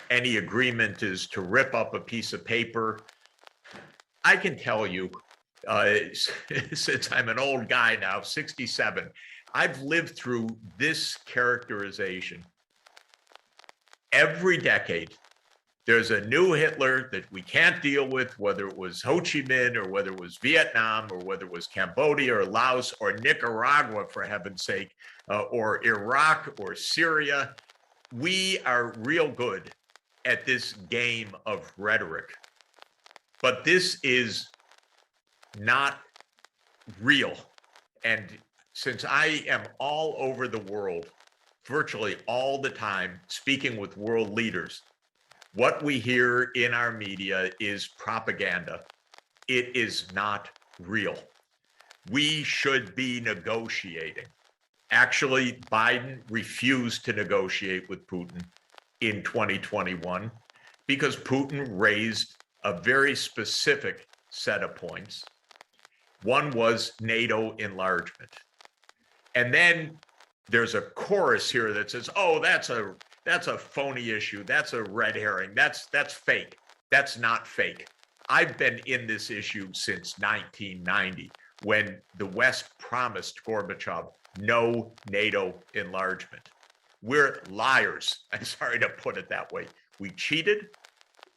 Any agreement is to rip up a piece of paper. I can tell you, since I'm an old guy now, 67, I've lived through this characterization. Every decade, there's a new Hitler that we can't deal with, whether it was Ho Chi Minh or whether it was Vietnam or whether it was Cambodia or Laos or Nicaragua, for heaven's sake, or Iraq or Syria. We are real good at this game of rhetoric, but this is not real. And since I am all over the world, virtually all the time, speaking with world leaders, what we hear in our media is propaganda. It is not real. We should be negotiating. Actually, Biden refused to negotiate with Putin in 2021 because Putin raised a very specific set of points. One was NATO enlargement. And then there's a chorus here that says, oh, that's a phony issue. That's a red herring. That's fake. That's not fake. I've been in this issue since 1990, when the West promised Gorbachev no NATO enlargement. We're liars. I'm sorry to put it that way. We cheated.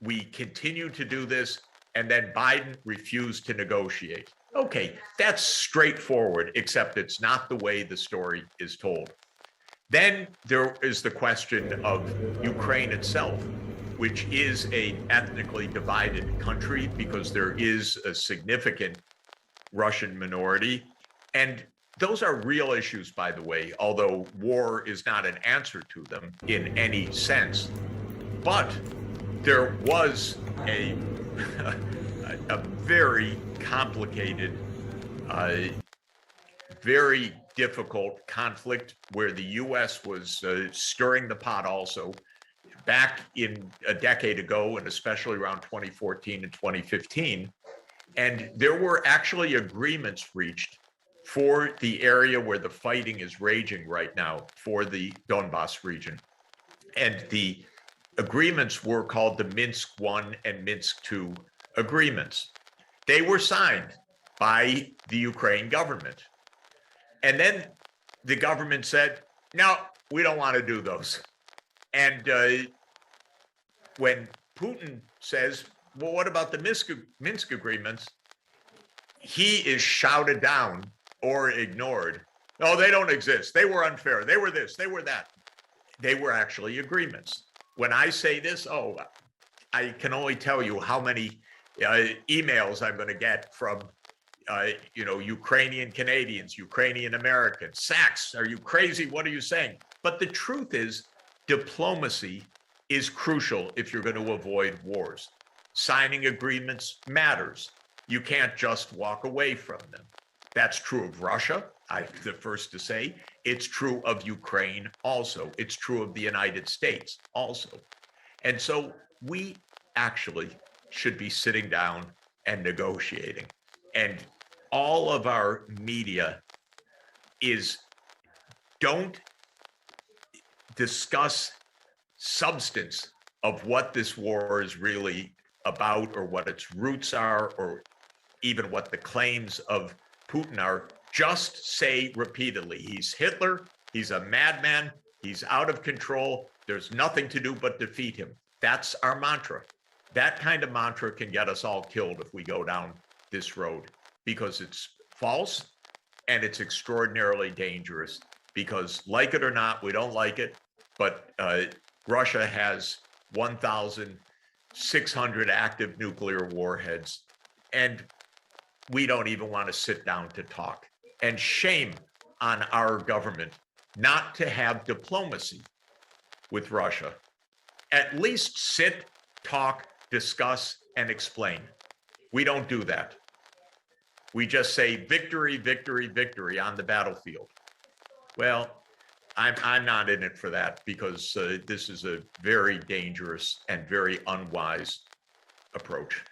We continue to do this. And then Biden refused to negotiate. Okay, that's straightforward, except it's not the way the story is told. Then there is the question of Ukraine itself, which is an ethnically divided country because there is a significant Russian minority. And those are real issues, by the way, although war is not an answer to them in any sense. But there was a very complicated, very difficult conflict where the U.S. was stirring the pot also back in a decade ago, and especially around 2014 and 2015. And there were actually agreements reached for the area where the fighting is raging right now, for the Donbas region. And the agreements were called the Minsk I and Minsk II agreements. They were signed by the Ukraine government. And then the government said, no, we don't want to do those. And when Putin says, well, what about the Minsk agreements? he is shouted down or ignored. Oh, they don't exist. They were unfair. They were this, they were that. They were actually agreements. When I say this, oh, I can only tell you how many emails I'm going to get from, Ukrainian Canadians, Ukrainian Americans. Sachs, are you crazy? What are you saying? But the truth is, diplomacy is crucial if you're going to avoid wars. Signing agreements matters. You can't just walk away from them. That's true of Russia, I'm the first to say. It's true of Ukraine also. It's true of the United States also. And so we actually should be sitting down and negotiating. And all of our media don't discuss substance of what this war is really about, or what its roots are, or even what the claims of Putin are. Just say repeatedly, he's Hitler, he's a madman, he's out of control, there's nothing to do but defeat him. That's our mantra. That kind of mantra can get us all killed if we go down this road, because it's false and it's extraordinarily dangerous. Because, like it or not, we don't like it, but Russia has 1,600 active nuclear warheads, and we don't even want to sit down to talk. And shame on our government not to have diplomacy with Russia. At least sit, talk, discuss, and explain. We don't do that. We just say victory, victory, victory on the battlefield. Well, I'm not in it for that, because this is a very dangerous and very unwise approach.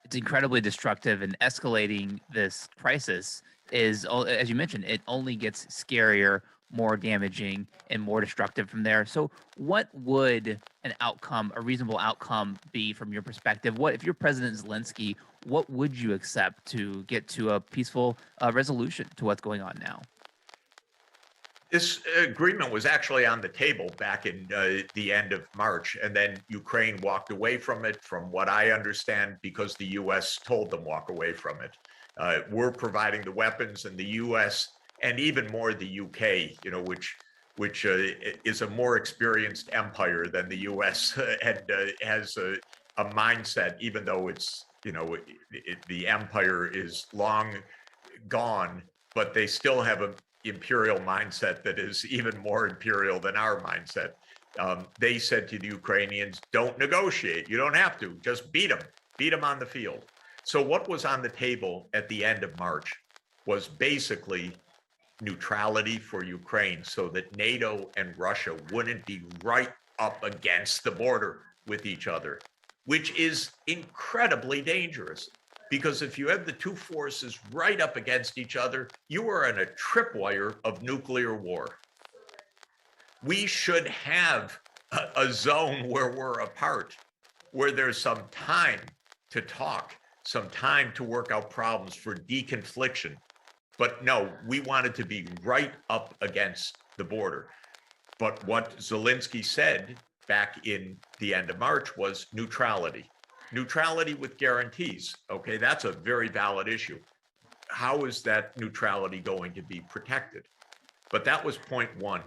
It's incredibly destructive, and escalating this crisis is, as you mentioned, it only gets scarier, more damaging, and more destructive from there. So what would a reasonable outcome be from your perspective? What, if you're President Zelensky, what would you accept to get to a peaceful resolution to what's going on now? This agreement was actually on the table back in the end of March, and then Ukraine walked away from it, from what I understand, because the U.S. told them walk away from it. We're providing the weapons, and the U.S. and even more the U.K., which is a more experienced empire than the U.S. and has a mindset, even though it's the empire is long gone, but they still have a imperial mindset that is even more imperial than our mindset. They said to the Ukrainians, don't negotiate. You don't have to. Just beat them on the field. So what was on the table at the end of March was basically neutrality for Ukraine, so that NATO and Russia wouldn't be right up against the border with each other, which is incredibly dangerous. Because if you have the two forces right up against each other, you are in a tripwire of nuclear war. We should have a zone where we're apart, where there's some time to talk, some time to work out problems for deconfliction. But no, we wanted to be right up against the border. But what Zelensky said back in the end of March was neutrality. Neutrality with guarantees. Okay, that's a very valid issue. How is that neutrality going to be protected? But that was point one.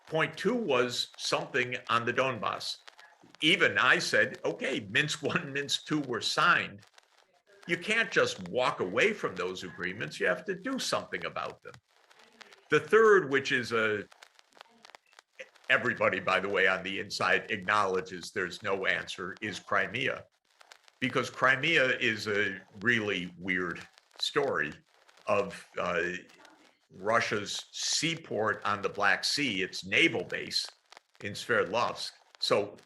Point two was something on the Donbass. Even I said, okay, Minsk 1, Minsk 2 were signed. You can't just walk away from those agreements. You have to do something about them. The third, which is everybody, by the way, on the inside acknowledges there's no answer, is Crimea. Because Crimea is a really weird story of Russia's seaport on the Black Sea, its naval base in Sverdlovsk. So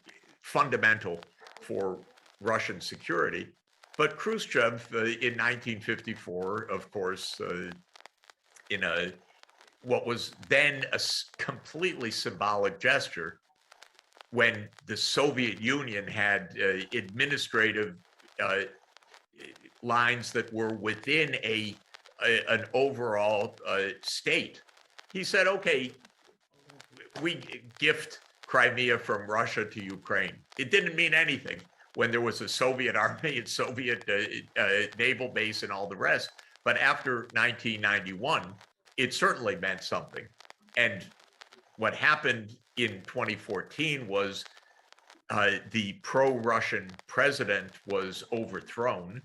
fundamental for Russian security. But Khrushchev in 1954, of course, in what was then a completely symbolic gesture, when the Soviet Union had administrative lines that were within an overall state. He said, okay, we gift Crimea from Russia to Ukraine. It didn't mean anything when there was a Soviet army and Soviet naval base and all the rest. But after 1991, it certainly meant something. And what happened in 2014 was the pro-Russian president was overthrown.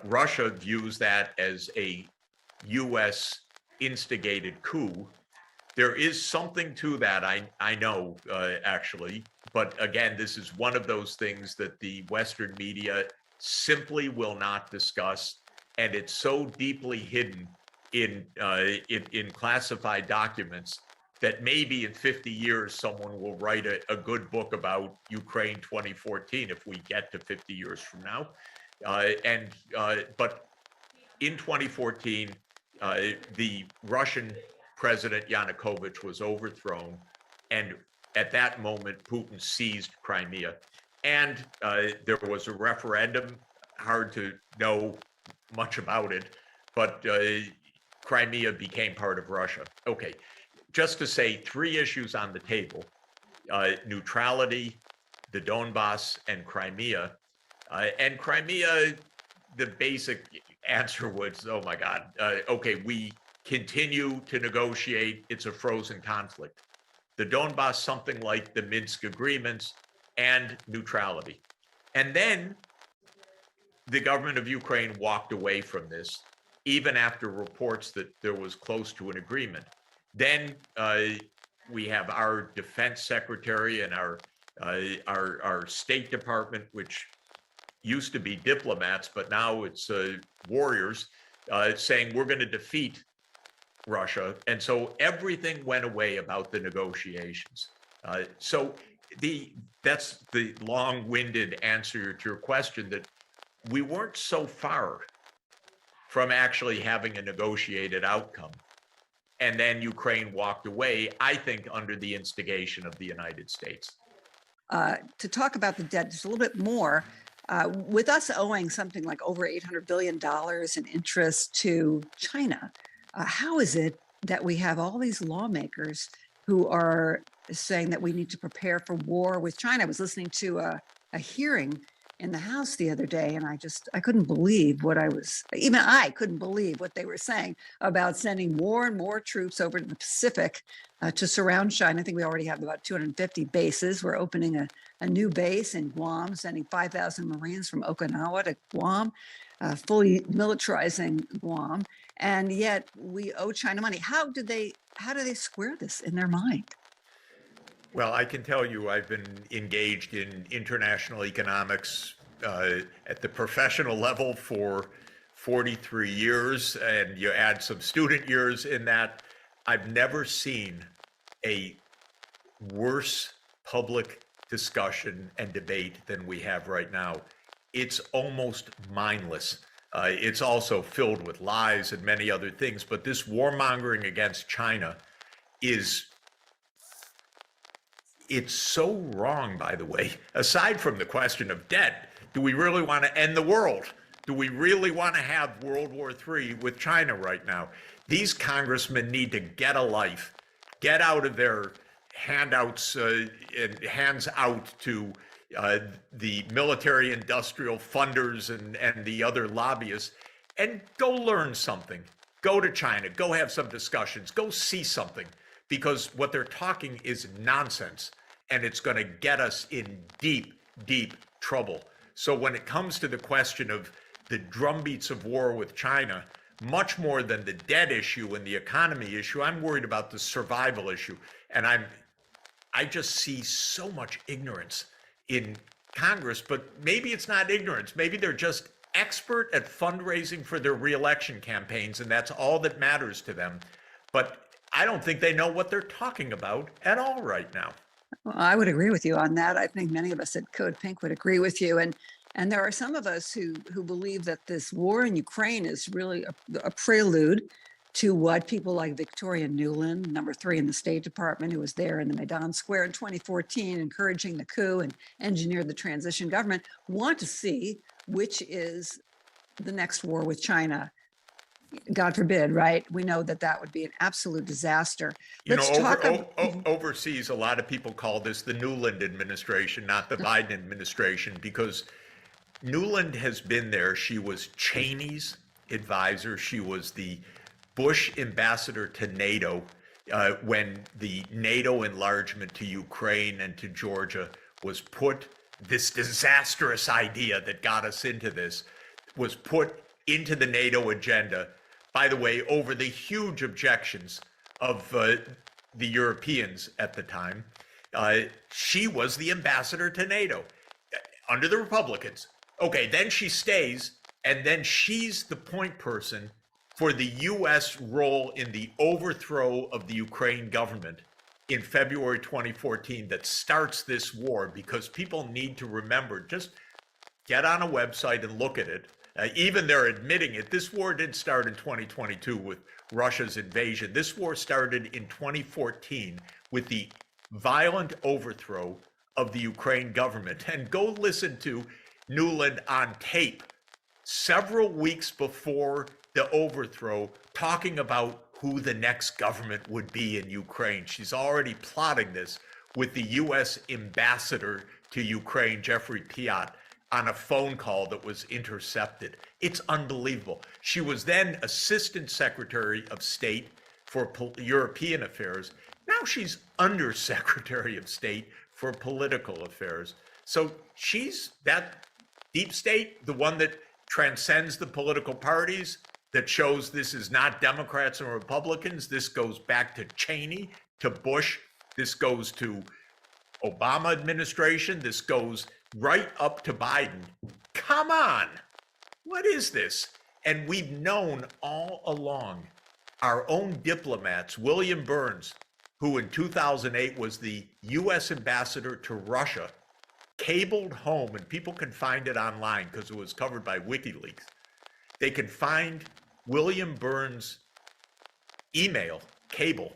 Russia views that as a U.S. instigated coup. There is something to that, I know, actually. But again, this is one of those things that the Western media simply will not discuss. And it's so deeply hidden in classified documents that maybe in 50 years, someone will write a good book about Ukraine 2014 if we get to 50 years from now. But in 2014, the Russian President Yanukovych was overthrown. And at that moment, Putin seized Crimea. And there was a referendum, hard to know much about it, but Crimea became part of Russia. Okay, just to say 3 issues on the table, neutrality, the Donbass, and Crimea. And Crimea, the basic answer was, oh my God, okay, we continue to negotiate, it's a frozen conflict. The Donbass, something like the Minsk agreements, and neutrality. And then the government of Ukraine walked away from this, even after reports that there was close to an agreement. Then we have our defense secretary and our State Department, which used to be diplomats, but now it's warriors, saying we're going to defeat Russia. And so everything went away about the negotiations. So that's the long-winded answer to your question, that we weren't so far from actually having a negotiated outcome. And then Ukraine walked away, I think, under the instigation of the United States. To talk about the debt just a little bit more, with us owing something like over $800 billion in interest to China, how is it that we have all these lawmakers who are saying that we need to prepare for war with China? I was listening to a hearing in the House the other day, and I couldn't believe I couldn't believe what they were saying about sending more and more troops over to the Pacific to surround China. I think we already have about 250 bases. We're opening a new base in Guam, sending 5,000 Marines from Okinawa to Guam, fully militarizing Guam. And yet we owe China money. How do they square this in their mind? Well, I can tell you I've been engaged in international economics at the professional level for 43 years, and you add some student years in that. I've never seen a worse public discussion and debate than we have right now. It's almost mindless. It's also filled with lies and many other things, but this warmongering against China it's so wrong, by the way. Aside from the question of debt, do we really want to end the world? Do we really want to have World War III with China right now? These congressmen need to get a life, get out of their handouts and hands out to the military industrial funders and the other lobbyists, and go learn something. Go to China, go have some discussions, go see something, because what they're talking is nonsense, and it's going to get us in deep, deep trouble. So when it comes to the question of the drumbeats of war with China, much more than the debt issue and the economy issue, I'm worried about the survival issue. And I just see so much ignorance in Congress, but maybe it's not ignorance. Maybe they're just expert at fundraising for their reelection campaigns, and that's all that matters to them. But I don't think they know what they're talking about at all right now. Well, I would agree with you on that. I think many of us at Code Pink would agree with you. And there are some of us who believe that this war in Ukraine is really a prelude to what people like Victoria Nuland, number 3 in the State Department, who was there in the Maidan Square in 2014, encouraging the coup and engineered the transition government, want to see, which is the next war with China. God forbid, right? We know that would be an absolute disaster. Overseas, a lot of people call this the Nuland administration, not the Biden administration, because Nuland has been there. She was Cheney's advisor. She was the Bush ambassador to NATO when the NATO enlargement to Ukraine and to Georgia was put, this disastrous idea that got us into this was put into the NATO agenda, by the way, over the huge objections of the Europeans at the time. She was the ambassador to NATO under the Republicans. Okay, then she stays, and then she's the point person for the U.S. role in the overthrow of the Ukraine government in February 2014 that starts this war, because people need to remember, just get on a website and look at it. Even they're admitting it. This war did start in 2022 with Russia's invasion. This war started in 2014 with the violent overthrow of the Ukraine government. And go listen to Nuland on tape several weeks before the overthrow, talking about who the next government would be in Ukraine. She's already plotting this with the U.S. ambassador to Ukraine, Jeffrey Piot, on a phone call that was intercepted. It's unbelievable. She was then Assistant Secretary of State for European Affairs. Now she's Undersecretary of State for Political Affairs. So she's that deep state, the one that transcends the political parties, that shows this is not Democrats and Republicans. This goes back to Cheney, to Bush. This goes to Obama administration. This goes right up to Biden. Come on, what is this? And we've known all along. Our own diplomats, William Burns, who in 2008 was the U.S. ambassador to Russia, cabled home, and people can find it online because it was covered by WikiLeaks. They can find William Burns' email cable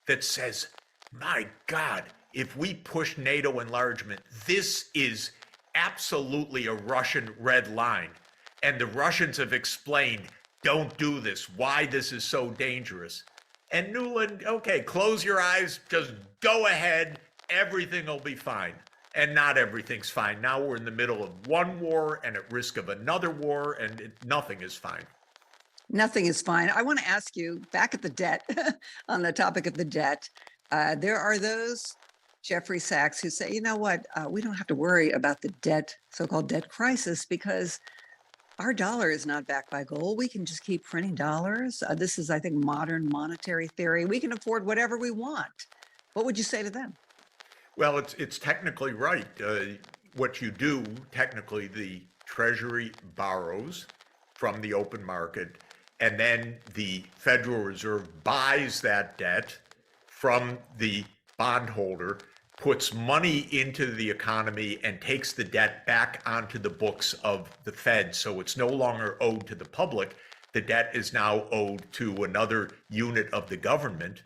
that says, my God, if we push NATO enlargement, this is absolutely a Russian red line. And the Russians have explained, don't do this, why this is so dangerous. And Nuland, okay, close your eyes, just go ahead, everything will be fine. And not everything's fine. Now we're in the middle of one war and at risk of another war, and nothing is fine. Nothing is fine. I want to ask you, back at the debt, on the topic of the debt, there are those, Jeffrey Sachs, who say, you know what, we don't have to worry about the debt, so-called debt crisis, because our dollar is not backed by gold. We can just keep printing dollars. This is, I think, modern monetary theory. We can afford whatever we want. What would you say to them? Well, it's technically right. What you do, technically, the Treasury borrows from the open market, and then the Federal Reserve buys that debt from the bondholder, puts money into the economy, and takes the debt back onto the books of the Fed. So it's no longer owed to the public. The debt is now owed to another unit of the government.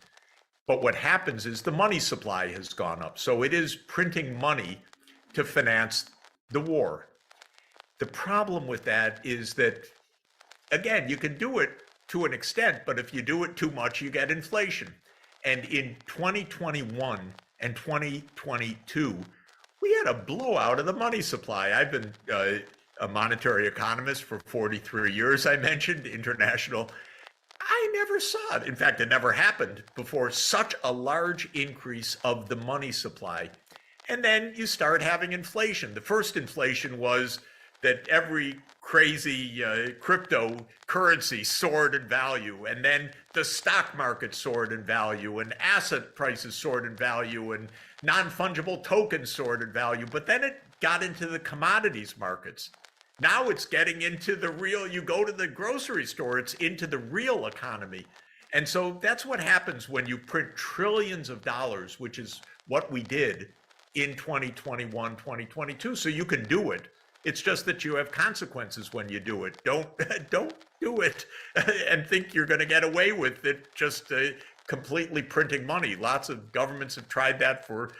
But what happens is the money supply has gone up. So it is printing money to finance the war. The problem with that is that, again, you can do it to an extent, but if you do it too much, you get inflation. And in 2021 and 2022, we had a blowout of the money supply. I've been a monetary economist for 43 years, I mentioned, international. I never saw it. In fact, it never happened before, such a large increase of the money supply. And then you start having inflation. The first inflation was that every crazy cryptocurrency soared in value, and then the stock market soared in value, and asset prices soared in value, and non-fungible tokens soared in value. But then it got into the commodities markets. Now it's getting into the real, you go to the grocery store, it's into the real economy. And so that's what happens when you print trillions of dollars, which is what we did in 2021, 2022. So you can do it. It's just that you have consequences when you do it. Don't do it and think you're going to get away with it just completely printing money. Lots of governments have tried that for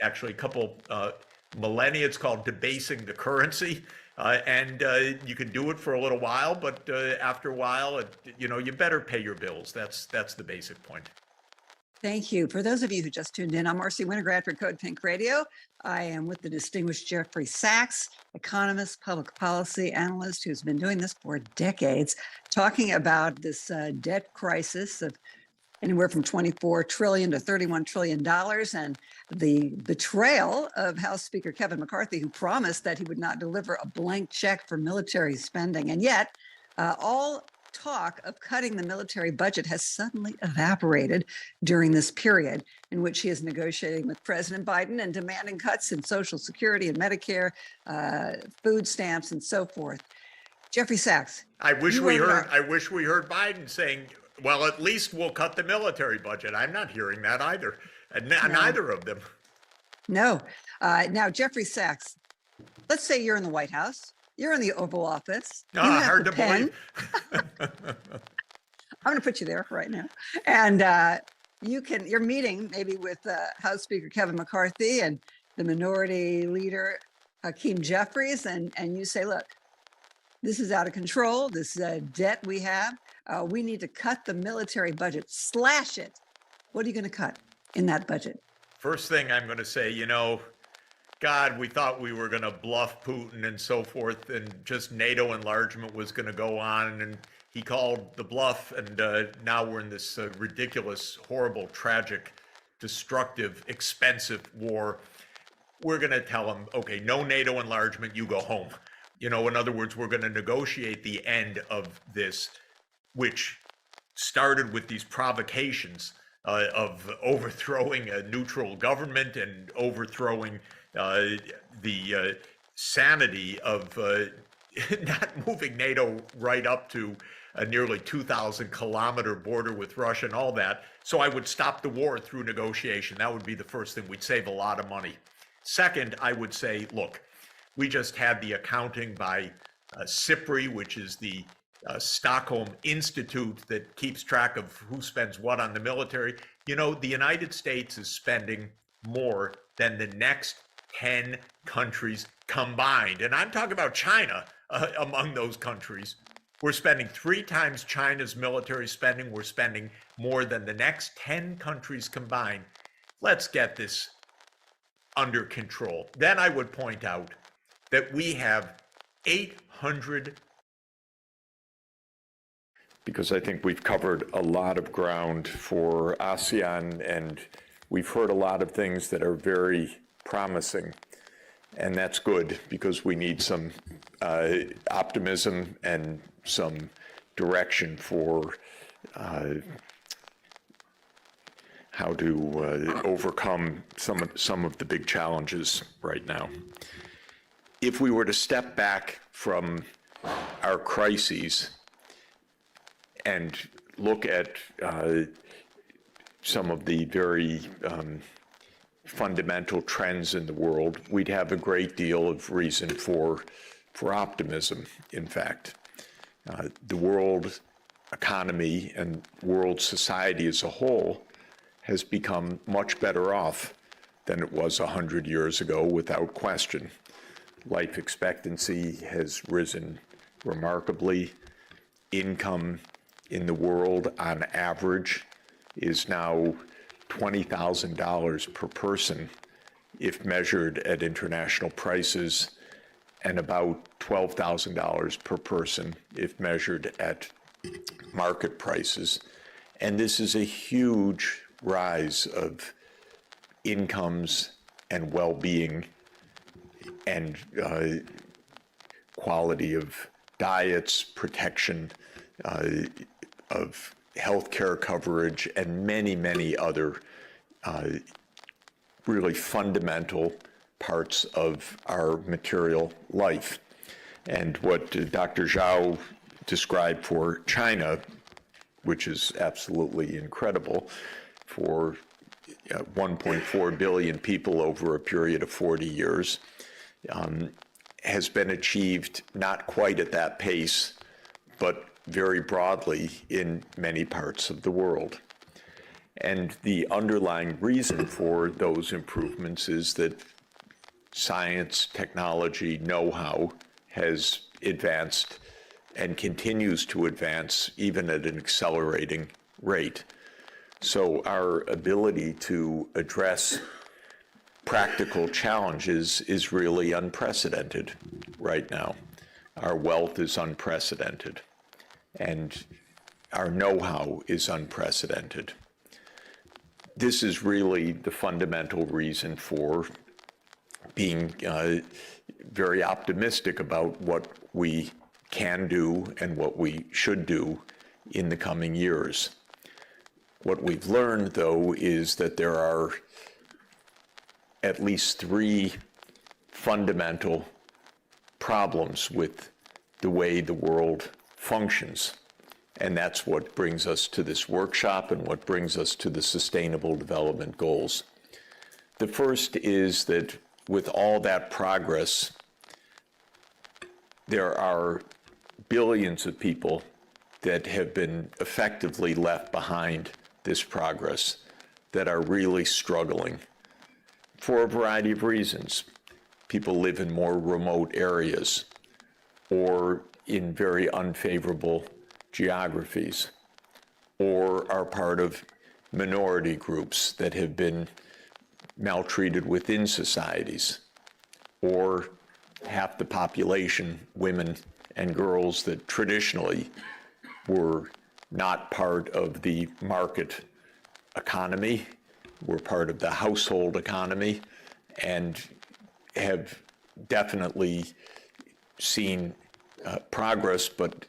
actually a couple millennia. It's called debasing the currency. And you can do it for a little while, but after a while, you better pay your bills. That's the basic point. Thank you. For those of you who just tuned in, I'm Marcy Winograd for Code Pink Radio. I am with the distinguished Jeffrey Sachs, economist, public policy analyst who's been doing this for decades, talking about this debt crisis of anywhere from $24 trillion to $31 trillion and the betrayal of House Speaker Kevin McCarthy, who promised that he would not deliver a blank check for military spending. And yet, all talk of cutting the military budget has suddenly evaporated during this period in which he is negotiating with President Biden and demanding cuts in Social Security and Medicare, food stamps, and so forth. Jeffrey Sachs. I wish we heard Biden saying, well, at least we'll cut the military budget. I'm not hearing that either. Neither of them. No. Now, Jeffrey Sachs, let's say you're in the White House. You're in the Oval Office. You have Hard the to pen. believe. I'm going to put you there right now. And you're meeting maybe with House Speaker Kevin McCarthy and the Minority Leader Hakeem Jeffries, and you say, look, this is out of control. This debt we have. We need to cut the military budget, slash it. What are you going to cut in that budget? First thing I'm going to say, God, we thought we were going to bluff Putin and so forth, and just NATO enlargement was going to go on, and he called the bluff, and now we're in this ridiculous, horrible, tragic, destructive, expensive war. We're going to tell him, okay, no NATO enlargement, you go home. In other words, we're going to negotiate the end of this, which started with these provocations of overthrowing a neutral government and overthrowing the sanity of not moving NATO right up to a nearly 2,000-kilometer border with Russia and all that. So I would stop the war through negotiation. That would be the first thing. We'd save a lot of money. Second, I would say, look, we just had the accounting by SIPRI, which is the Stockholm Institute that keeps track of who spends what on the military. The United States is spending more than the next 10 countries combined. And I'm talking about China among those countries. We're spending 3 times China's military spending. We're spending more than the next 10 countries combined. Let's get this under control. Then I would point out that we have 800. Because I think we've covered a lot of ground for ASEAN, and we've heard a lot of things that are very promising. And that's good, because we need some optimism and some direction for how to overcome some of the big challenges right now. If we were to step back from our crises and look at some of the very fundamental trends in the world, we'd have a great deal of reason for optimism, in fact. The world economy and world society as a whole has become much better off than it was 100 years ago, without question. Life expectancy has risen remarkably. Income in the world, on average, is now $20,000 per person if measured at international prices, and about $12,000 per person if measured at market prices. And this is a huge rise of incomes and well-being and quality of diets, protection of healthcare coverage, and many, many other really fundamental parts of our material life. And what Dr. Zhao described for China, which is absolutely incredible, for 1.4 billion people over a period of 40 years, has been achieved not quite at that pace, but very broadly in many parts of the world. And the underlying reason for those improvements is that science, technology, know-how has advanced and continues to advance even at an accelerating rate. So our ability to address practical challenges is really unprecedented right now. Our wealth is unprecedented, and our know-how is unprecedented. This is really the fundamental reason for being very optimistic about what we can do and what we should do in the coming years. What we've learned, though, is that there are at least three fundamental problems with the way the world functions. And that's what brings us to this workshop and what brings us to the Sustainable Development Goals. The first is that with all that progress, there are billions of people that have been effectively left behind this progress that are really struggling for a variety of reasons. People live in more remote areas or in very unfavorable geographies, or are part of minority groups that have been maltreated within societies, or half the population, women and girls, that traditionally were not part of the market economy, were part of the household economy, and have definitely seen progress, but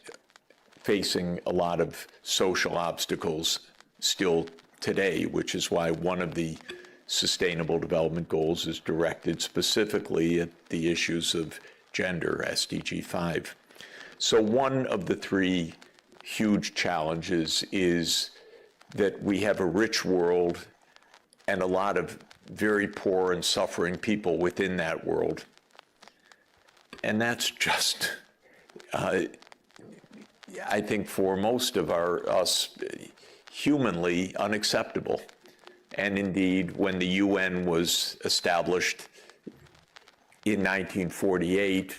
facing a lot of social obstacles still today, which is why one of the Sustainable Development Goals is directed specifically at the issues of gender, SDG 5. So one of the three huge challenges is that we have a rich world and a lot of very poor and suffering people within that world. And that's just, I think for most of us, humanly unacceptable. And indeed, when the UN was established in 1948,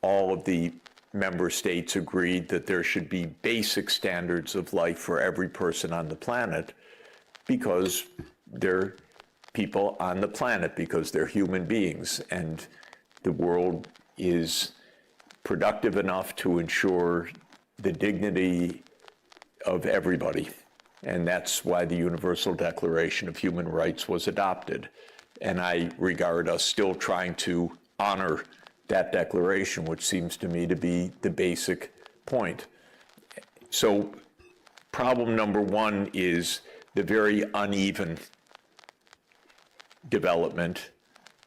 all of the member states agreed that there should be basic standards of life for every person on the planet, because they're people on the planet, because they're human beings, and the world is productive enough to ensure the dignity of everybody. And that's why the Universal Declaration of Human Rights was adopted. And I regard us still trying to honor that declaration, which seems to me to be the basic point. So problem number one is the very uneven development,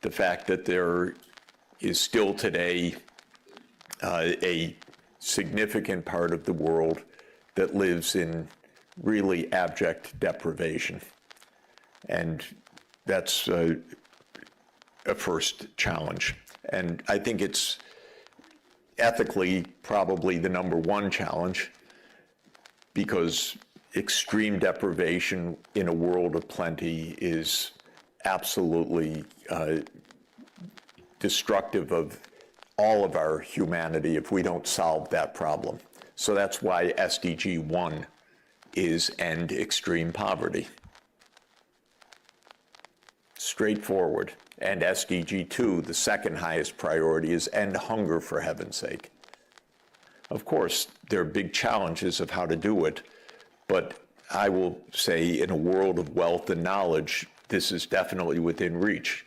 the fact that there is still today a significant part of the world that lives in really abject deprivation. And that's a first challenge. And I think it's ethically probably the number one challenge, because extreme deprivation in a world of plenty is absolutely destructive of all of our humanity if we don't solve that problem. So that's why SDG 1 is end extreme poverty. Straightforward. And SDG 2, the second highest priority, is end hunger, for heaven's sake. Of course, there are big challenges of how to do it, but I will say in a world of wealth and knowledge, this is definitely within reach.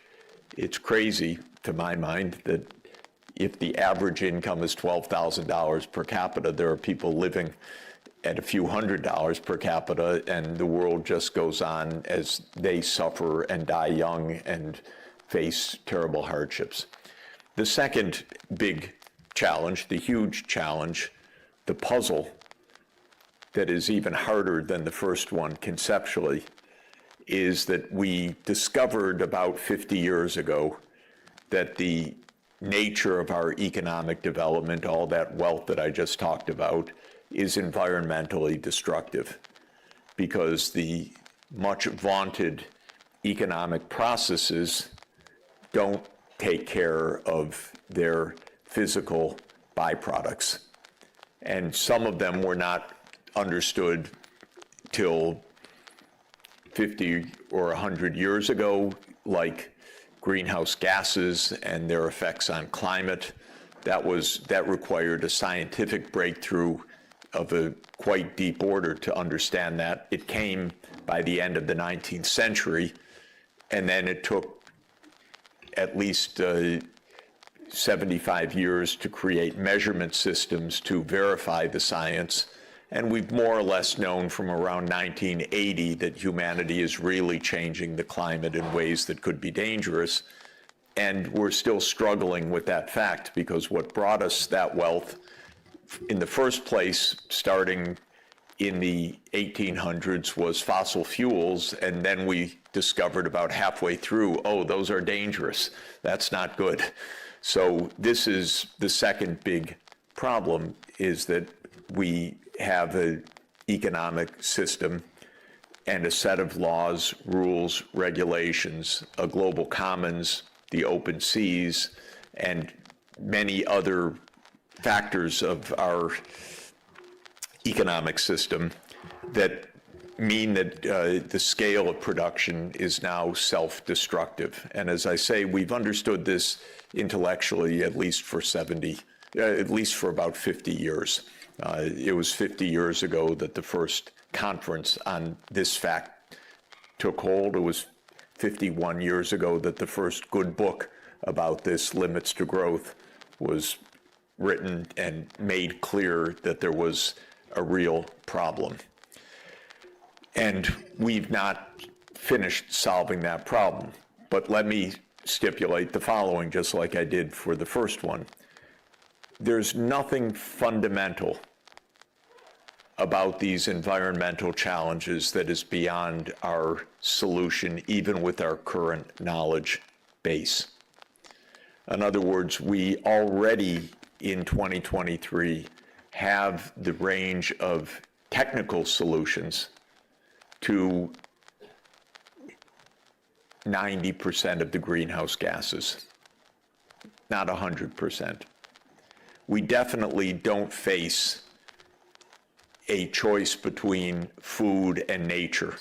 It's crazy, to my mind, that if the average income is $12,000 per capita, there are people living at a few $100s per capita, and the world just goes on as they suffer and die young and face terrible hardships. The second big challenge, the huge challenge, the puzzle that is even harder than the first one conceptually, is that we discovered about 50 years ago that the nature of our economic development, all that wealth that I just talked about, is environmentally destructive, because the much vaunted economic processes don't take care of their physical byproducts. And some of them were not understood till 50 or 100 years ago, like greenhouse gases and their effects on climate. That required a scientific breakthrough of a quite deep order to understand that. It came by the end of the 19th century, and then it took at least 75 years to create measurement systems to verify the science. And we've more or less known from around 1980 that humanity is really changing the climate in ways that could be dangerous. And we're still struggling with that fact, because what brought us that wealth in the first place, starting in the 1800s, was fossil fuels. And then we discovered about halfway through, oh, those are dangerous. That's not good. So this is the second big problem, is that we have an economic system and a set of laws, rules, regulations, a global commons, the open seas, and many other factors of our economic system that mean that the scale of production is now self-destructive. And as I say, we've understood this intellectually at least for about 50 years. It was 50 years ago that the first conference on this fact took hold. It was 51 years ago that the first good book about this, Limits to Growth, was written and made clear that there was a real problem. And we've not finished solving that problem. But let me stipulate the following, just like I did for the first one. There's nothing fundamental about these environmental challenges that is beyond our solution, even with our current knowledge base. In other words, we already in 2023 have the range of technical solutions to 90% of the greenhouse gases, not 100%. We definitely don't face a choice between food and nature.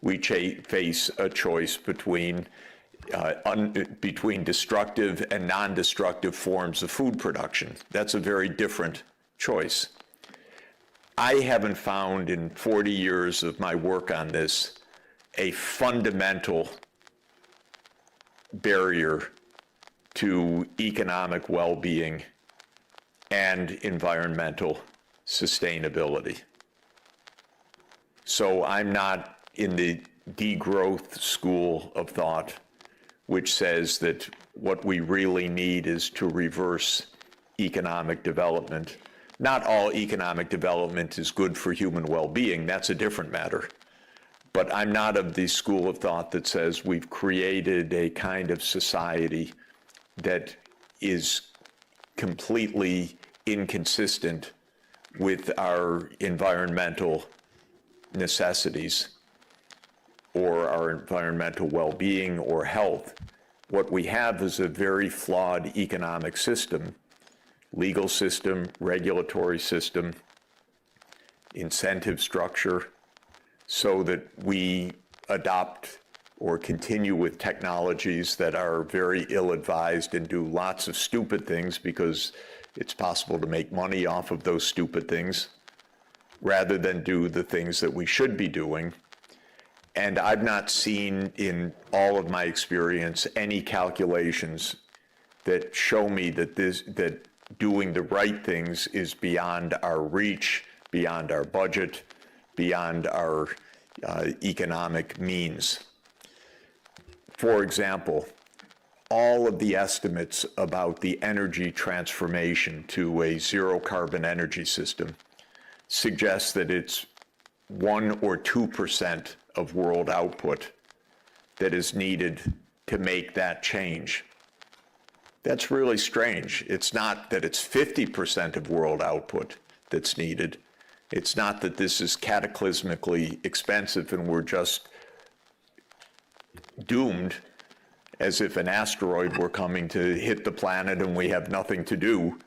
We face a choice between destructive and non-destructive forms of food production. That's a very different choice. I haven't found in 40 years of my work on this a fundamental barrier to economic well-being and environmental sustainability. So I'm not in the degrowth school of thought, which says that what we really need is to reverse economic development. Not all economic development is good for human well-being. That's a different matter. But I'm not of the school of thought that says we've created a kind of society that is completely inconsistent with our environmental necessities or our environmental well-being or health. What we have is a very flawed economic system, legal system, regulatory system, incentive structure, so that we adopt or continue with technologies that are very ill-advised and do lots of stupid things because it's possible to make money off of those stupid things, rather than do the things that we should be doing. And I've not seen in all of my experience any calculations that show me that doing the right things is beyond our reach, beyond our budget, beyond our economic means. For example, all of the estimates about the energy transformation to a zero carbon energy system suggest that it's 1 or 2% of world output that is needed to make that change. That's really strange. It's not that it's 50% of world output that's needed. It's not that this is cataclysmically expensive and we're just doomed as if an asteroid were coming to hit the planet and we have nothing to do.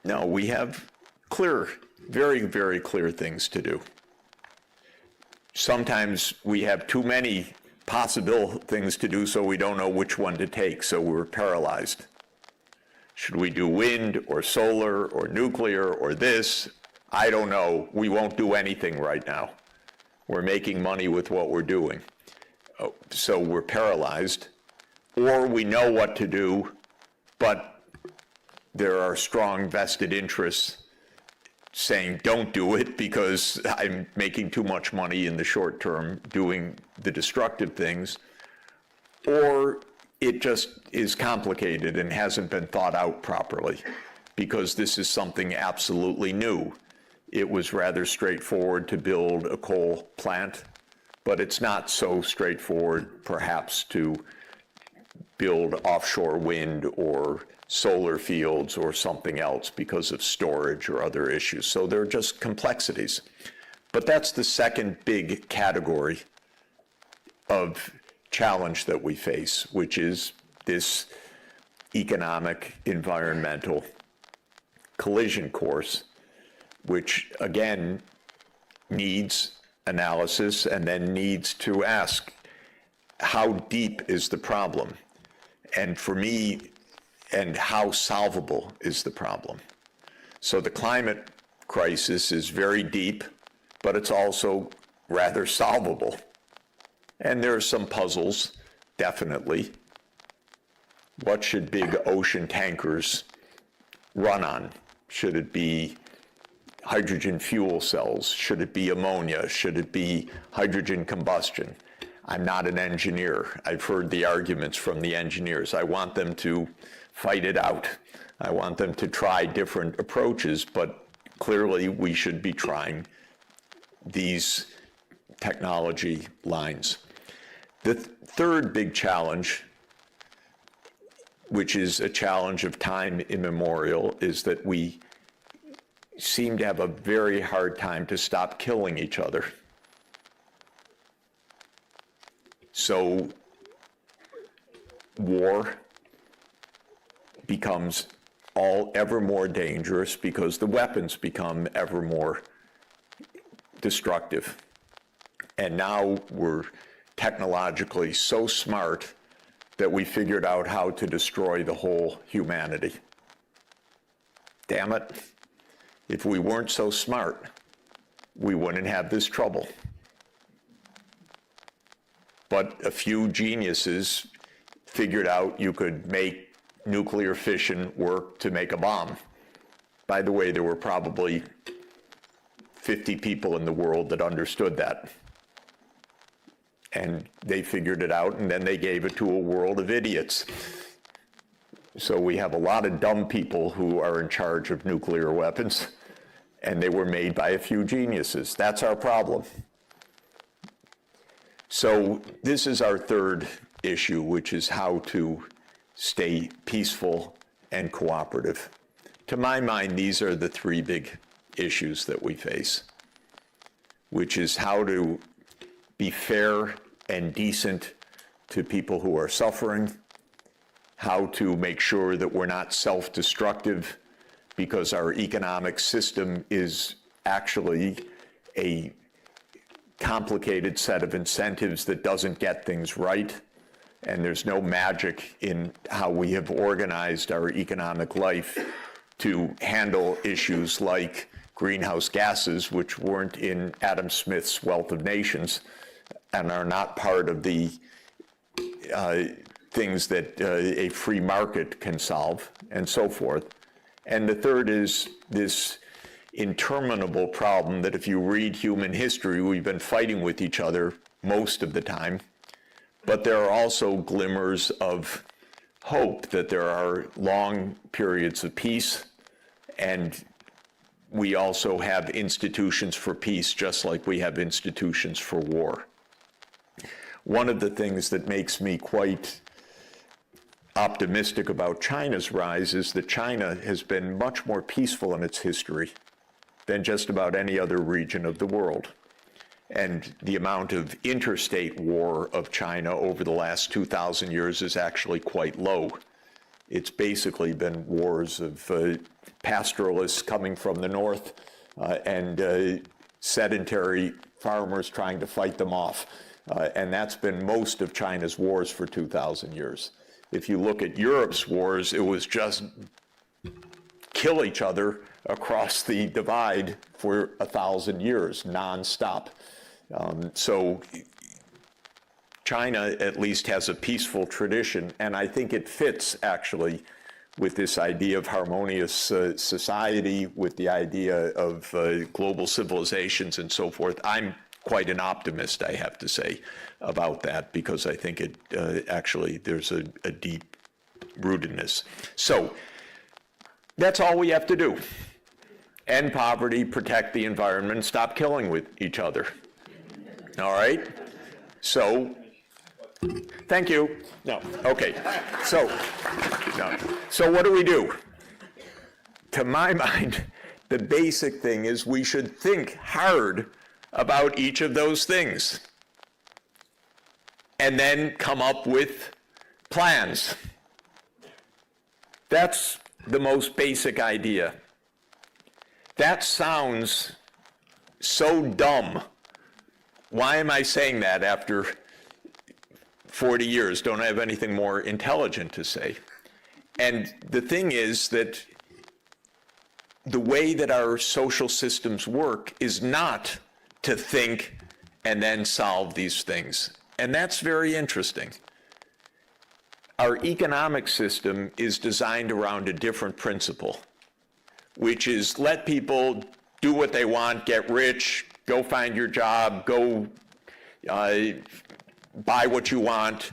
No, we have clear, very, very clear things to do. sometimes we have too many possible things to do, so we don't know which one to take, so we're paralyzed. Should we do wind or solar or nuclear or this? I don't know. We won't do anything right now. We're making money with what we're doing. So we're paralyzed. Or we know what to do, but there are strong vested interests saying don't do it because I'm making too much money in the short term doing the destructive things. Or it just is complicated and hasn't been thought out properly because this is something absolutely new. It was rather straightforward to build a coal plant, but it's not so straightforward perhaps to build offshore wind or solar fields or something else because of storage or other issues. So there are just complexities. But that's the second big category of challenge that we face, which is this economic environmental collision course, which again needs analysis and then needs to ask, how deep is the problem? And for me, and how solvable is the problem? So the climate crisis is very deep, but it's also rather solvable. And there are some puzzles, definitely. What should big ocean tankers run on? Should it be hydrogen fuel cells? Should it be ammonia? Should it be hydrogen combustion? I'm not an engineer. I've heard the arguments from the engineers. I want them to fight it out. I want them to try different approaches, but clearly we should be trying these technology lines. The third big challenge, which is a challenge of time immemorial, is that we seem to have a very hard time to stop killing each other. So war becomes ever more dangerous because the weapons become ever more destructive. And now we're technologically so smart that we figured out how to destroy the whole humanity. Damn it. If we weren't so smart, we wouldn't have this trouble. But a few geniuses figured out you could make nuclear fission work to make a bomb. By the way, there were probably 50 people in the world that understood that. And they figured it out, and then they gave it to a world of idiots. So we have a lot of dumb people who are in charge of nuclear weapons, and they were made by a few geniuses. That's our problem. So this is our third issue, which is how to stay peaceful and cooperative. To my mind, these are the three big issues that we face, which is how to be fair and decent to people who are suffering, how to make sure that we're not self-destructive because our economic system is actually a complicated set of incentives that doesn't get things right, and there's no magic in how we have organized our economic life to handle issues like greenhouse gases, which weren't in Adam Smith's Wealth of Nations and are not part of the things that a free market can solve, and so forth. And the third is this interminable problem that if you read human history, we've been fighting with each other most of the time, but there are also glimmers of hope that there are long periods of peace, and we also have institutions for peace just like we have institutions for war. One of the things that makes me quite optimistic about China's rise is that China has been much more peaceful in its history than just about any other region of the world. And the amount of interstate war of China over the last 2,000 years is actually quite low. It's basically been wars of pastoralists coming from the north and sedentary farmers trying to fight them off. And that's been most of China's wars for 2,000 years. If you look at Europe's wars, it was just kill each other across the divide for 1,000 years, nonstop. So China at least has a peaceful tradition, and I think it fits actually with this idea of harmonious society, with the idea of global civilizations and so forth. I'm quite an optimist, I have to say, about that, because I think it actually there's a deep rootedness. So that's all we have to do. End poverty, protect the environment, stop killing with each other. All right? So, thank you. No, okay. So what do we do? To my mind, the basic thing is we should think hard about each of those things and then come up with plans. That's the most basic idea. That sounds so dumb. Why am I saying that after 40 years? Don't I have anything more intelligent to say? And the thing is that the way that our social systems work is not to think and then solve these things. And that's very interesting. Our economic system is designed around a different principle, which is let people do what they want, get rich, go find your job, go buy what you want,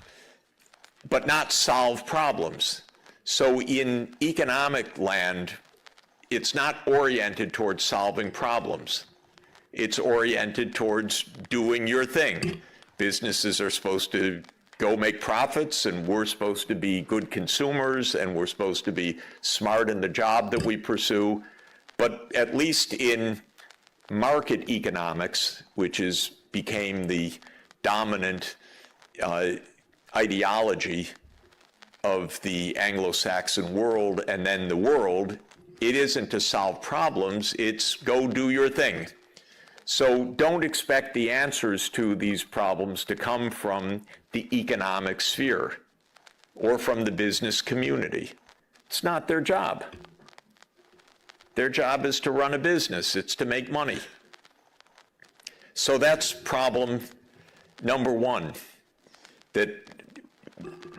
but not solve problems. So in economic land, it's not oriented towards solving problems. It's oriented towards doing your thing. Businesses are supposed to go make profits, and we're supposed to be good consumers, and we're supposed to be smart in the job that we pursue. But at least in market economics, which became the dominant ideology of the Anglo-Saxon world and then the world, it isn't to solve problems, it's go do your thing. So don't expect the answers to these problems to come from the economic sphere or from the business community. It's not their job. Their job is to run a business. It's to make money. So that's problem number one, that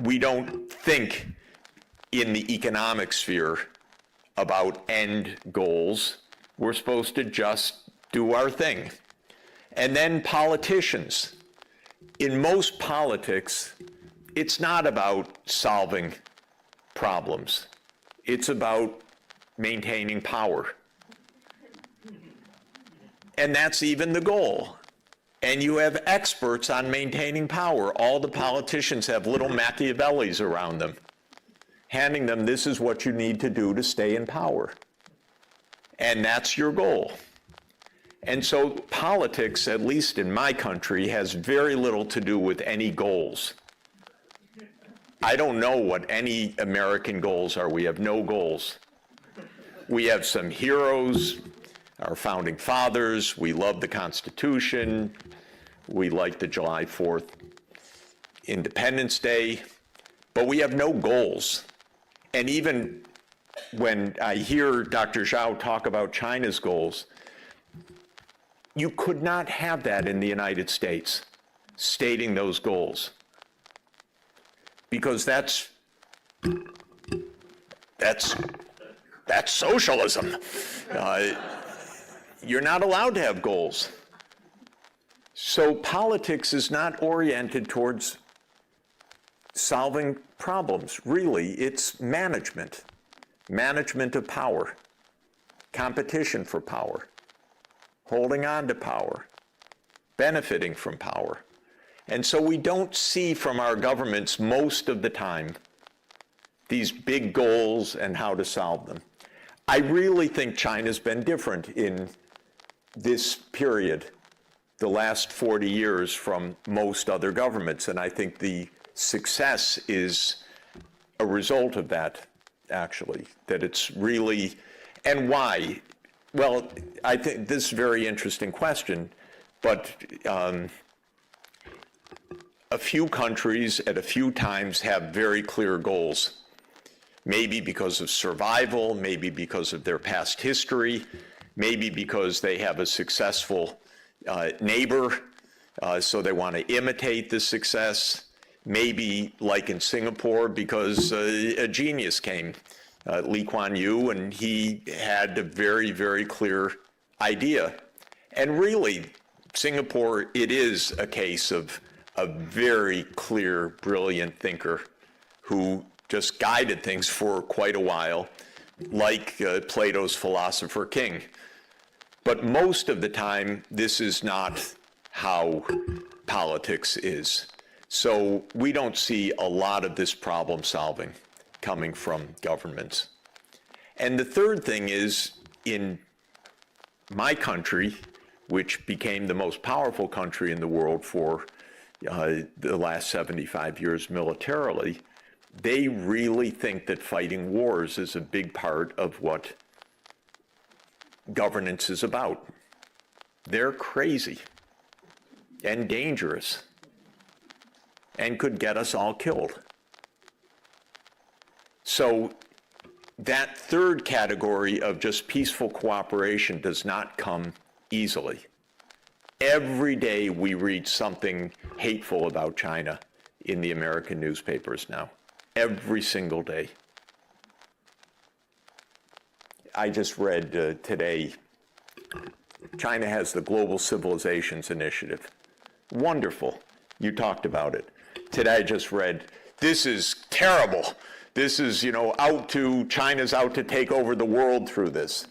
we don't think in the economic sphere about end goals. We're supposed to just do our thing. And then politicians. In most politics, it's not about solving problems. It's about maintaining power. And that's even the goal. And you have experts on maintaining power. All the politicians have little Machiavellis around them, handing them, this is what you need to do to stay in power. And that's your goal. And so politics, at least in my country, has very little to do with any goals. I don't know what any American goals are. We have no goals. We have some heroes, our founding fathers. We love the Constitution. We like the July 4th Independence Day, but we have no goals. And even when I hear Dr. Zhao talk about China's goals, you could not have that in the United States, stating those goals, because that's socialism. You're not allowed to have goals. So politics is not oriented towards solving problems. Really, it's management of power, competition for power, holding on to power, benefiting from power. And so we don't see from our governments most of the time these big goals and how to solve them. I really think China's been different in this period, the last 40 years, from most other governments. And I think the success is a result of that, actually, that it's really, and why? Well, I think this is a very interesting question, but a few countries at a few times have very clear goals. Maybe because of survival, maybe because of their past history, maybe because they have a successful neighbor, so they want to imitate the success. Maybe, like in Singapore, because a genius came, Lee Kuan Yew, and he had a very, very clear idea. And really, Singapore, it is a case of a very clear, brilliant thinker who just guided things for quite a while, like Plato's philosopher king. But most of the time, this is not how politics is. So we don't see a lot of this problem solving coming from governments. And the third thing is, in my country, which became the most powerful country in the world for the last 75 years militarily, they really think that fighting wars is a big part of what governance is about. They're crazy and dangerous and could get us all killed. So that third category of just peaceful cooperation does not come easily. Every day we read something hateful about China in the American newspapers now. Every single day. I just read today, China has the Global Civilizations Initiative. Wonderful. You talked about it. Today I just read, this is terrible. This is, China's out to take over the world through this.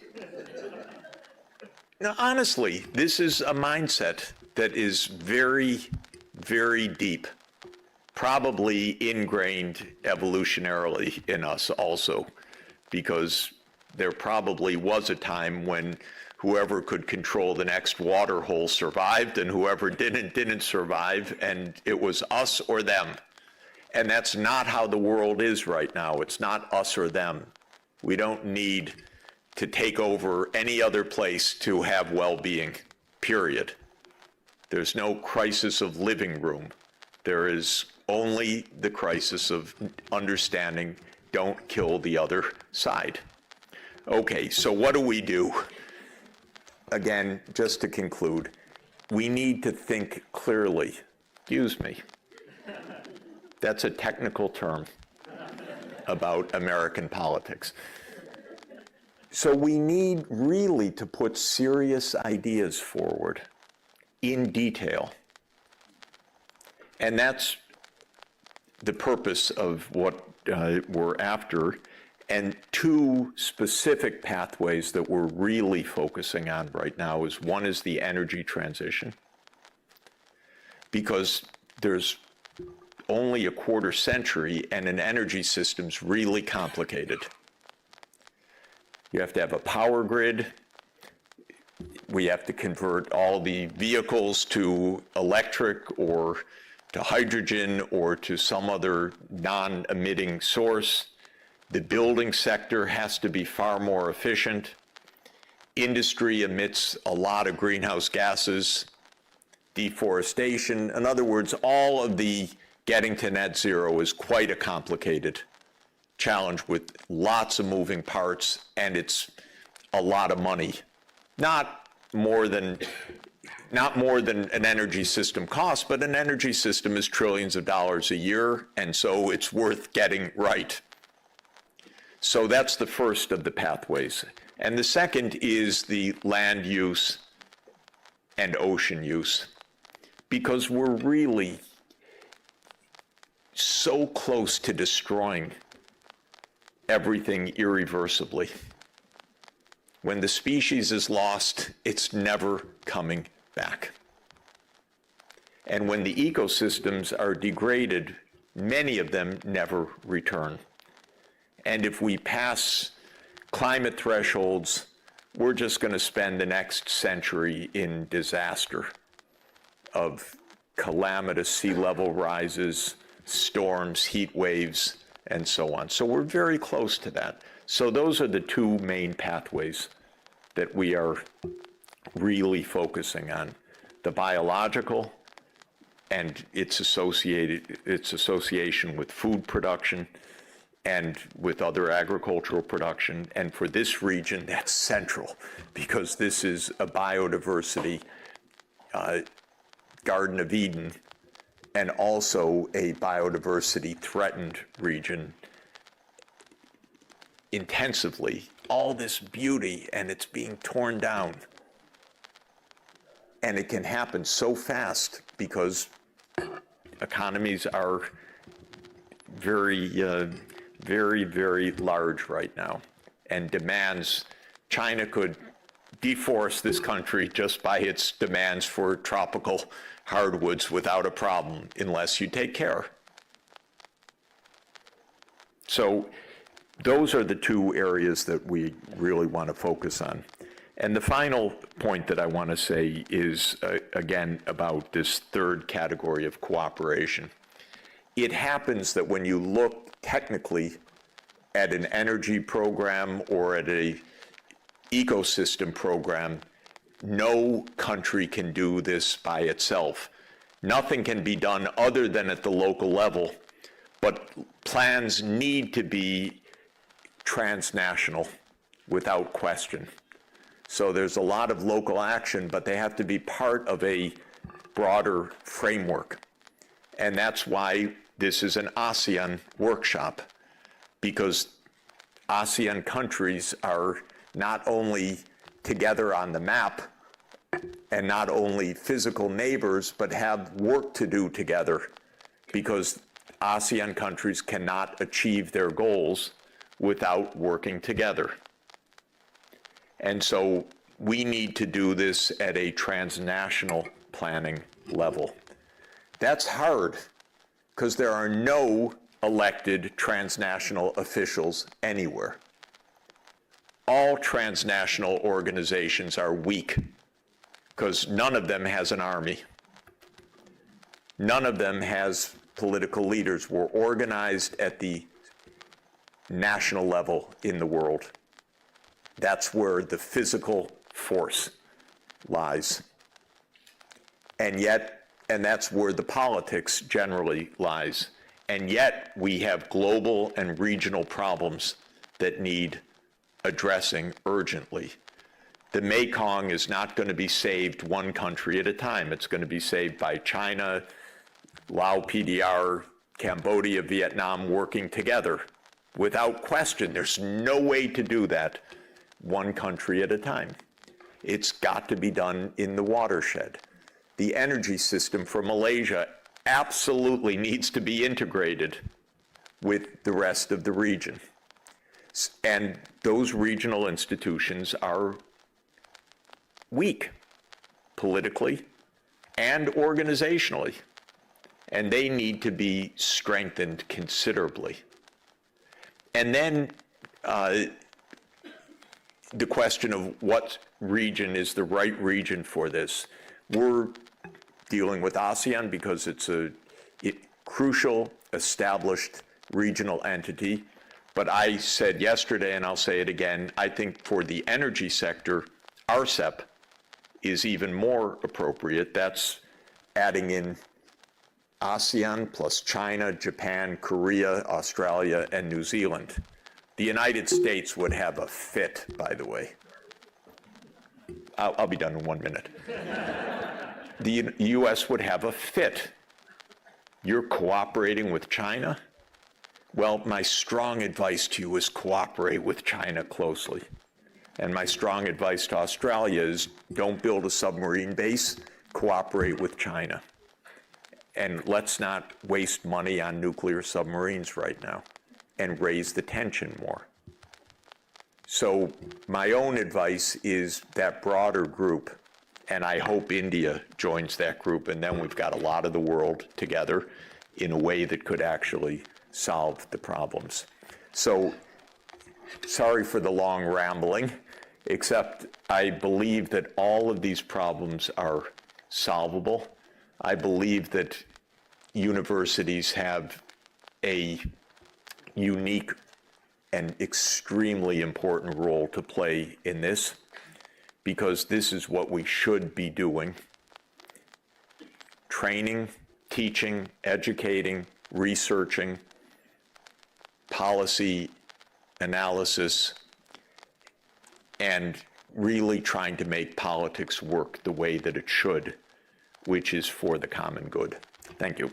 Now, honestly, this is a mindset that is very, very deep, probably ingrained evolutionarily in us also, because there probably was a time when whoever could control the next water hole survived, and whoever didn't survive, and it was us or them. And that's not how the world is right now. It's not us or them. We don't need to take over any other place to have well-being, period. There's no crisis of living room. There is only the crisis of understanding, don't kill the other side. Okay, so what do we do? Again, just to conclude, we need to think clearly. Excuse me. That's a technical term about American politics. So we need really to put serious ideas forward in detail. And that's the purpose of what we're after. And two specific pathways that we're really focusing on right now is, one is the energy transition, because there's only a quarter century and an energy system's really complicated. You have to have a power grid. We have to convert all the vehicles to electric or to hydrogen or to some other non-emitting source. The building sector has to be far more efficient. Industry emits a lot of greenhouse gases. Deforestation. In other words, all of the getting to net zero is quite a complicated challenge with lots of moving parts, and it's a lot of money. Not more than an energy system costs, but an energy system is trillions of dollars a year, and so it's worth getting right. So that's the first of the pathways. And the second is the land use and ocean use, because we're really so close to destroying everything irreversibly. When the species is lost, it's never coming back. And when the ecosystems are degraded, many of them never return. And if we pass climate thresholds, we're just going to spend the next century in disaster of calamitous sea level rises, storms, heat waves, and so on. So we're very close to that. So those are the two main pathways that we are really focusing on: the biological and its association with food production and with other agricultural production. And for this region, that's central, because this is a biodiversity Garden of Eden, and also a biodiversity threatened region intensively. All this beauty, and it's being torn down. And it can happen so fast because economies are very, very large right now, and demands. China could deforest this country just by its demands for tropical hardwoods without a problem, unless you take care. So those are the two areas that we really want to focus on. And the final point that I want to say is, again, about this third category of cooperation. It happens that when you look technically at an energy program or at a ecosystem program, no country can do this by itself. Nothing can be done other than at the local level, but plans need to be transnational without question. So there's a lot of local action, but they have to be part of a broader framework. And that's why this is an ASEAN workshop, because ASEAN countries are not only together on the map and not only physical neighbors, but have work to do together, because ASEAN countries cannot achieve their goals without working together. And so we need to do this at a transnational planning level. That's hard, because there are no elected transnational officials anywhere. All transnational organizations are weak, because none of them has an army. None of them has political leaders. We're organized at the national level in the world. That's where the physical force lies. And that's where the politics generally lies. And yet we have global and regional problems that need addressing urgently. The Mekong is not going to be saved one country at a time. It's going to be saved by China, Laos, PDR, Cambodia, Vietnam working together. Without question, there's no way to do that one country at a time. It's got to be done in the watershed. The energy system for Malaysia absolutely needs to be integrated with the rest of the region. And those regional institutions are weak politically and organizationally, and they need to be strengthened considerably. And then the question of what region is the right region for this. We're dealing with ASEAN because it's a crucial, established regional entity. But I said yesterday, and I'll say it again, I think for the energy sector, RCEP is even more appropriate. That's adding in ASEAN plus China, Japan, Korea, Australia, and New Zealand. The United States would have a fit, by the way. I'll be done in 1 minute. The US would have a fit. You're cooperating with China? Well, my strong advice to you is cooperate with China closely. And my strong advice to Australia is don't build a submarine base, cooperate with China. And let's not waste money on nuclear submarines right now and raise the tension more. So my own advice is that broader group, and I hope India joins that group, and then we've got a lot of the world together in a way that could actually solve the problems. So sorry for the long rambling, except I believe that all of these problems are solvable. I believe that universities have a unique and extremely important role to play in this. because this is what we should be doing: training, teaching, educating, researching, policy analysis, and really trying to make politics work the way that it should, which is for the common good. Thank you.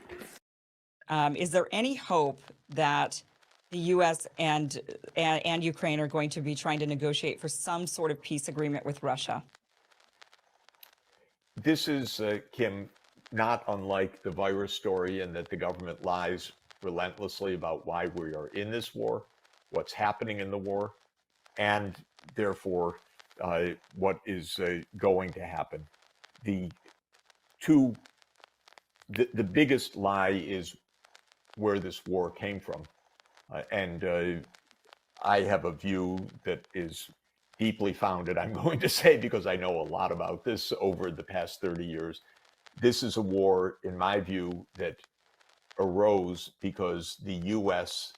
Is there any hope that the U.S. and Ukraine are going to be trying to negotiate for some sort of peace agreement with Russia? This is, Kim, not unlike the virus story in that the government lies relentlessly about why we are in this war, what's happening in the war, and therefore what is going to happen. The biggest lie is where this war came from. And I have a view that is deeply founded, I'm going to say, because I know a lot about this over the past 30 years. This is a war, in my view, that arose because the U.S.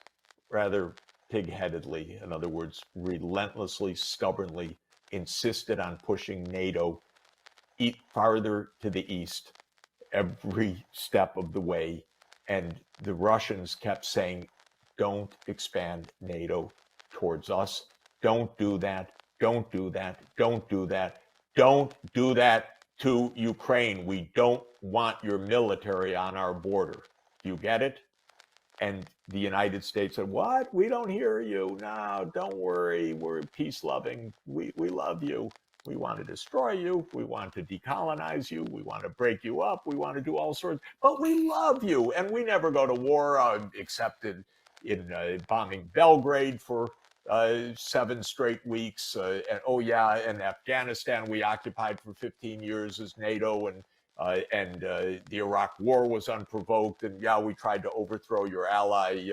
rather pig-headedly, in other words, relentlessly, stubbornly insisted on pushing NATO farther to the east every step of the way. And the Russians kept saying, don't expand NATO towards us. Don't do that. Don't do that. Don't do that. Don't do that to Ukraine. We don't want your military on our border. Do you get it? And the United States said, what? We don't hear you. No, don't worry. We're peace-loving. We love you. We want to destroy you. We want to decolonize you. We want to break you up. We want to do all sorts. But we love you. And we never go to war except in bombing Belgrade for 7 straight weeks. And oh, yeah, and Afghanistan we occupied for 15 years as NATO. And the Iraq war was unprovoked. And yeah, we tried to overthrow your ally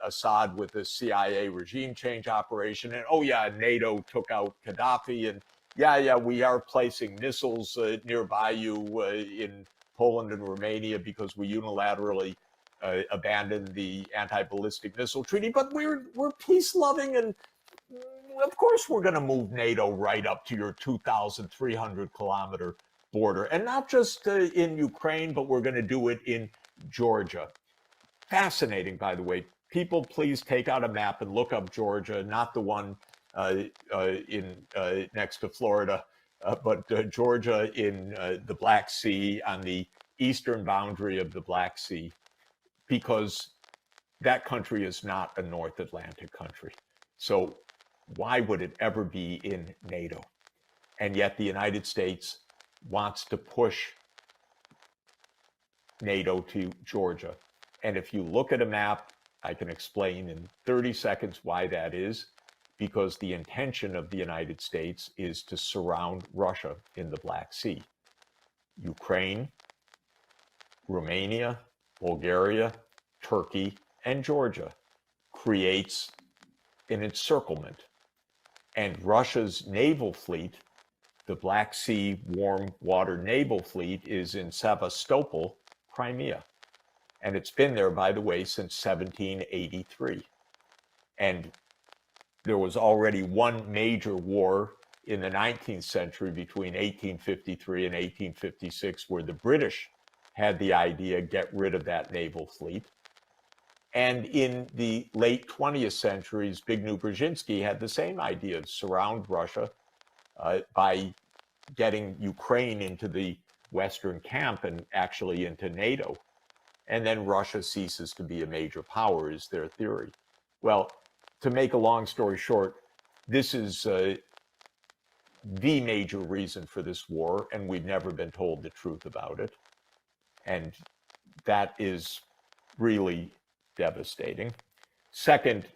Assad with the CIA regime change operation. And oh yeah, NATO took out Gaddafi. And yeah, we are placing missiles nearby you in Poland and Romania because we unilaterally abandoned the anti-ballistic missile treaty. But we're peace-loving, and of course we're going to move NATO right up to your 2,300-kilometer border, and not just in Ukraine, but we're going to do it in Georgia. Fascinating, by the way. People, please take out a map and look up Georgia, not the one next to Florida, but Georgia in the Black Sea, on the eastern boundary of the Black Sea, because that country is not a North Atlantic country. So why would it ever be in NATO? And yet the United States wants to push NATO to Georgia. And if you look at a map, I can explain in 30 seconds why that is, because the intention of the United States is to surround Russia in the Black Sea. Ukraine, Romania, Bulgaria, Turkey, and Georgia creates an encirclement. And Russia's naval fleet, the Black Sea Warm Water Naval Fleet, is in Sevastopol, Crimea. And it's been there, by the way, since 1783. And there was already one major war in the 19th century between 1853 and 1856, where the British had the idea, get rid of that naval fleet. And in the late 20th century, Zbigniew Brzezinski had the same idea, surround Russia by getting Ukraine into the Western camp and actually into NATO. And then Russia ceases to be a major power, is their theory. Well, to make a long story short, this is the major reason for this war, and we've never been told the truth about it. And that is really devastating. Second,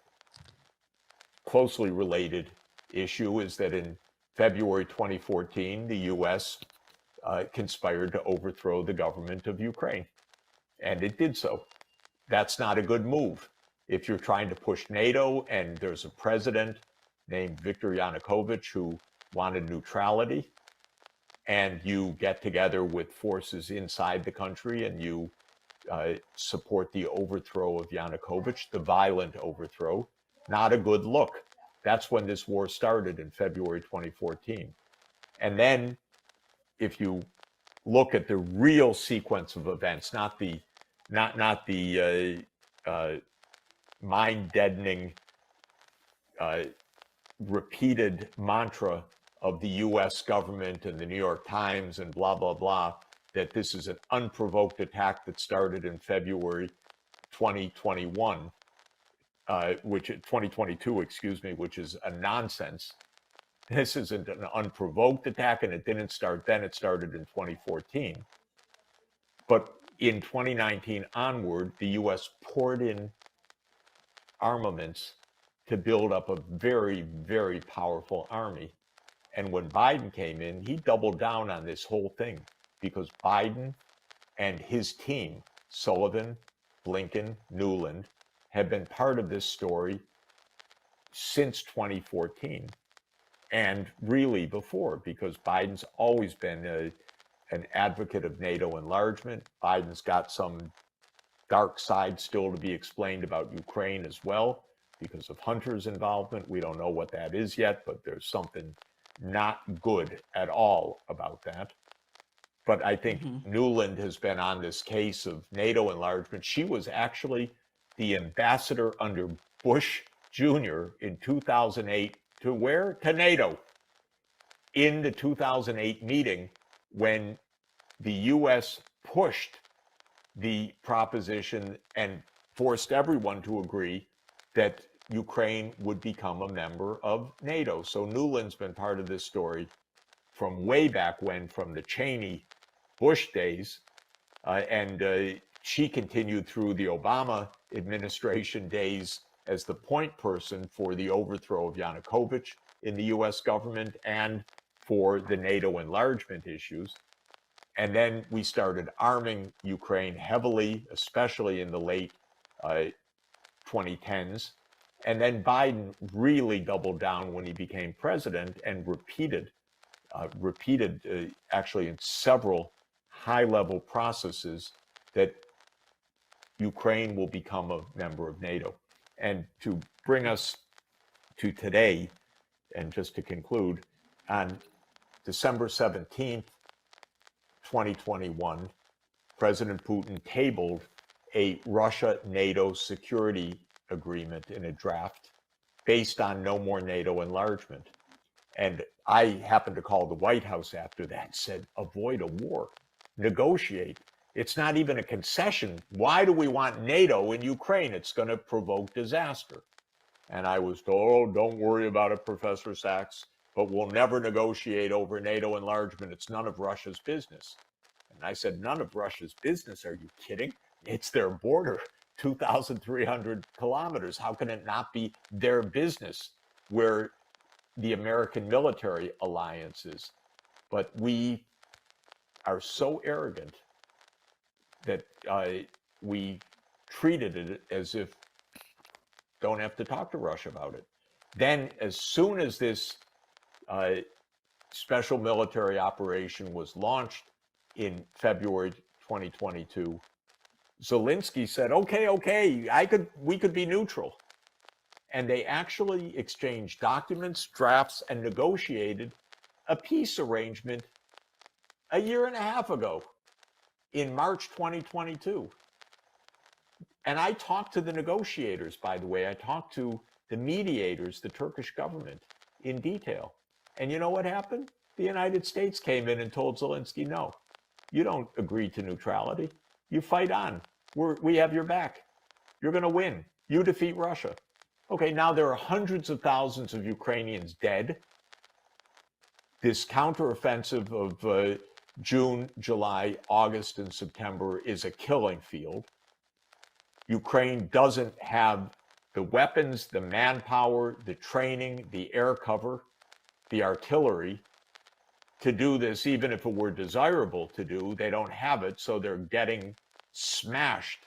closely related issue is that in February 2014, the US conspired to overthrow the government of Ukraine. And it did so. That's not a good move. If you're trying to push NATO and there's a president named Viktor Yanukovych who wanted neutrality, and you get together with forces inside the country and you support the overthrow of Yanukovych, the violent overthrow, not a good look. That's when this war started in February 2014. And then if you look at the real sequence of events, not the mind-deadening repeated mantra of the US government and the New York Times and blah, blah, blah, that this is an unprovoked attack that started in February 2021, 2022, excuse me, which is a nonsense. This isn't an unprovoked attack, and it didn't start then, it started in 2014. But in 2019 onward, the US poured in armaments to build up a very, very powerful army. And when Biden came in, he doubled down on this whole thing because Biden and his team, Sullivan, Blinken, Newland, have been part of this story since 2014 and really before, because Biden's always been an advocate of NATO enlargement. Biden's got some dark side still to be explained about Ukraine as well because of Hunter's involvement. We don't know what that is yet, but there's something not good at all about that. But I think Newland has been on this case of NATO enlargement. She was actually the ambassador under Bush Jr. in 2008 to where? To NATO. In the 2008 meeting when the US pushed the proposition and forced everyone to agree that Ukraine would become a member of NATO. So Newland's been part of this story from way back when, from the Cheney Bush days, and she continued through the Obama administration days as the point person for the overthrow of Yanukovych in the US government and for the NATO enlargement issues. And then we started arming Ukraine heavily, especially in the late 2010s. And then Biden really doubled down when he became president and repeated actually in several high-level processes that Ukraine will become a member of NATO. And to bring us to today, and just to conclude, on December 17th, 2021, President Putin tabled a Russia-NATO security agreement in a draft based on no more NATO enlargement. And I happened to call the White House after that and said, avoid a war, negotiate. It's not even a concession. Why do we want NATO in Ukraine? It's going to provoke disaster. And I was told, oh, don't worry about it, Professor Sachs, but we'll never negotiate over NATO enlargement. It's none of Russia's business. And I said, none of Russia's business? Are you kidding? It's their border, 2,300 kilometers. How can it not be their business where the American military alliance is? But we are so arrogant that we treated it as if don't have to talk to Russia about it. Then as soon as this special military operation was launched in February 2022, Zelensky said, okay, we could be neutral. And they actually exchanged documents, drafts, and negotiated a peace arrangement a year and a half ago in March 2022. And I talked to the negotiators, by the way. I talked to the mediators, the Turkish government, in detail. And you know what happened? The United States came in and told Zelensky, no, you don't agree to neutrality. You fight on. We have your back. You're going to win. You defeat Russia. Okay, now there are hundreds of thousands of Ukrainians dead. This counteroffensive of June, July, August, and September is a killing field. Ukraine doesn't have the weapons, the manpower, the training, the air cover, the artillery to do this, even if it were desirable to do. They don't have it, so they're getting smashed.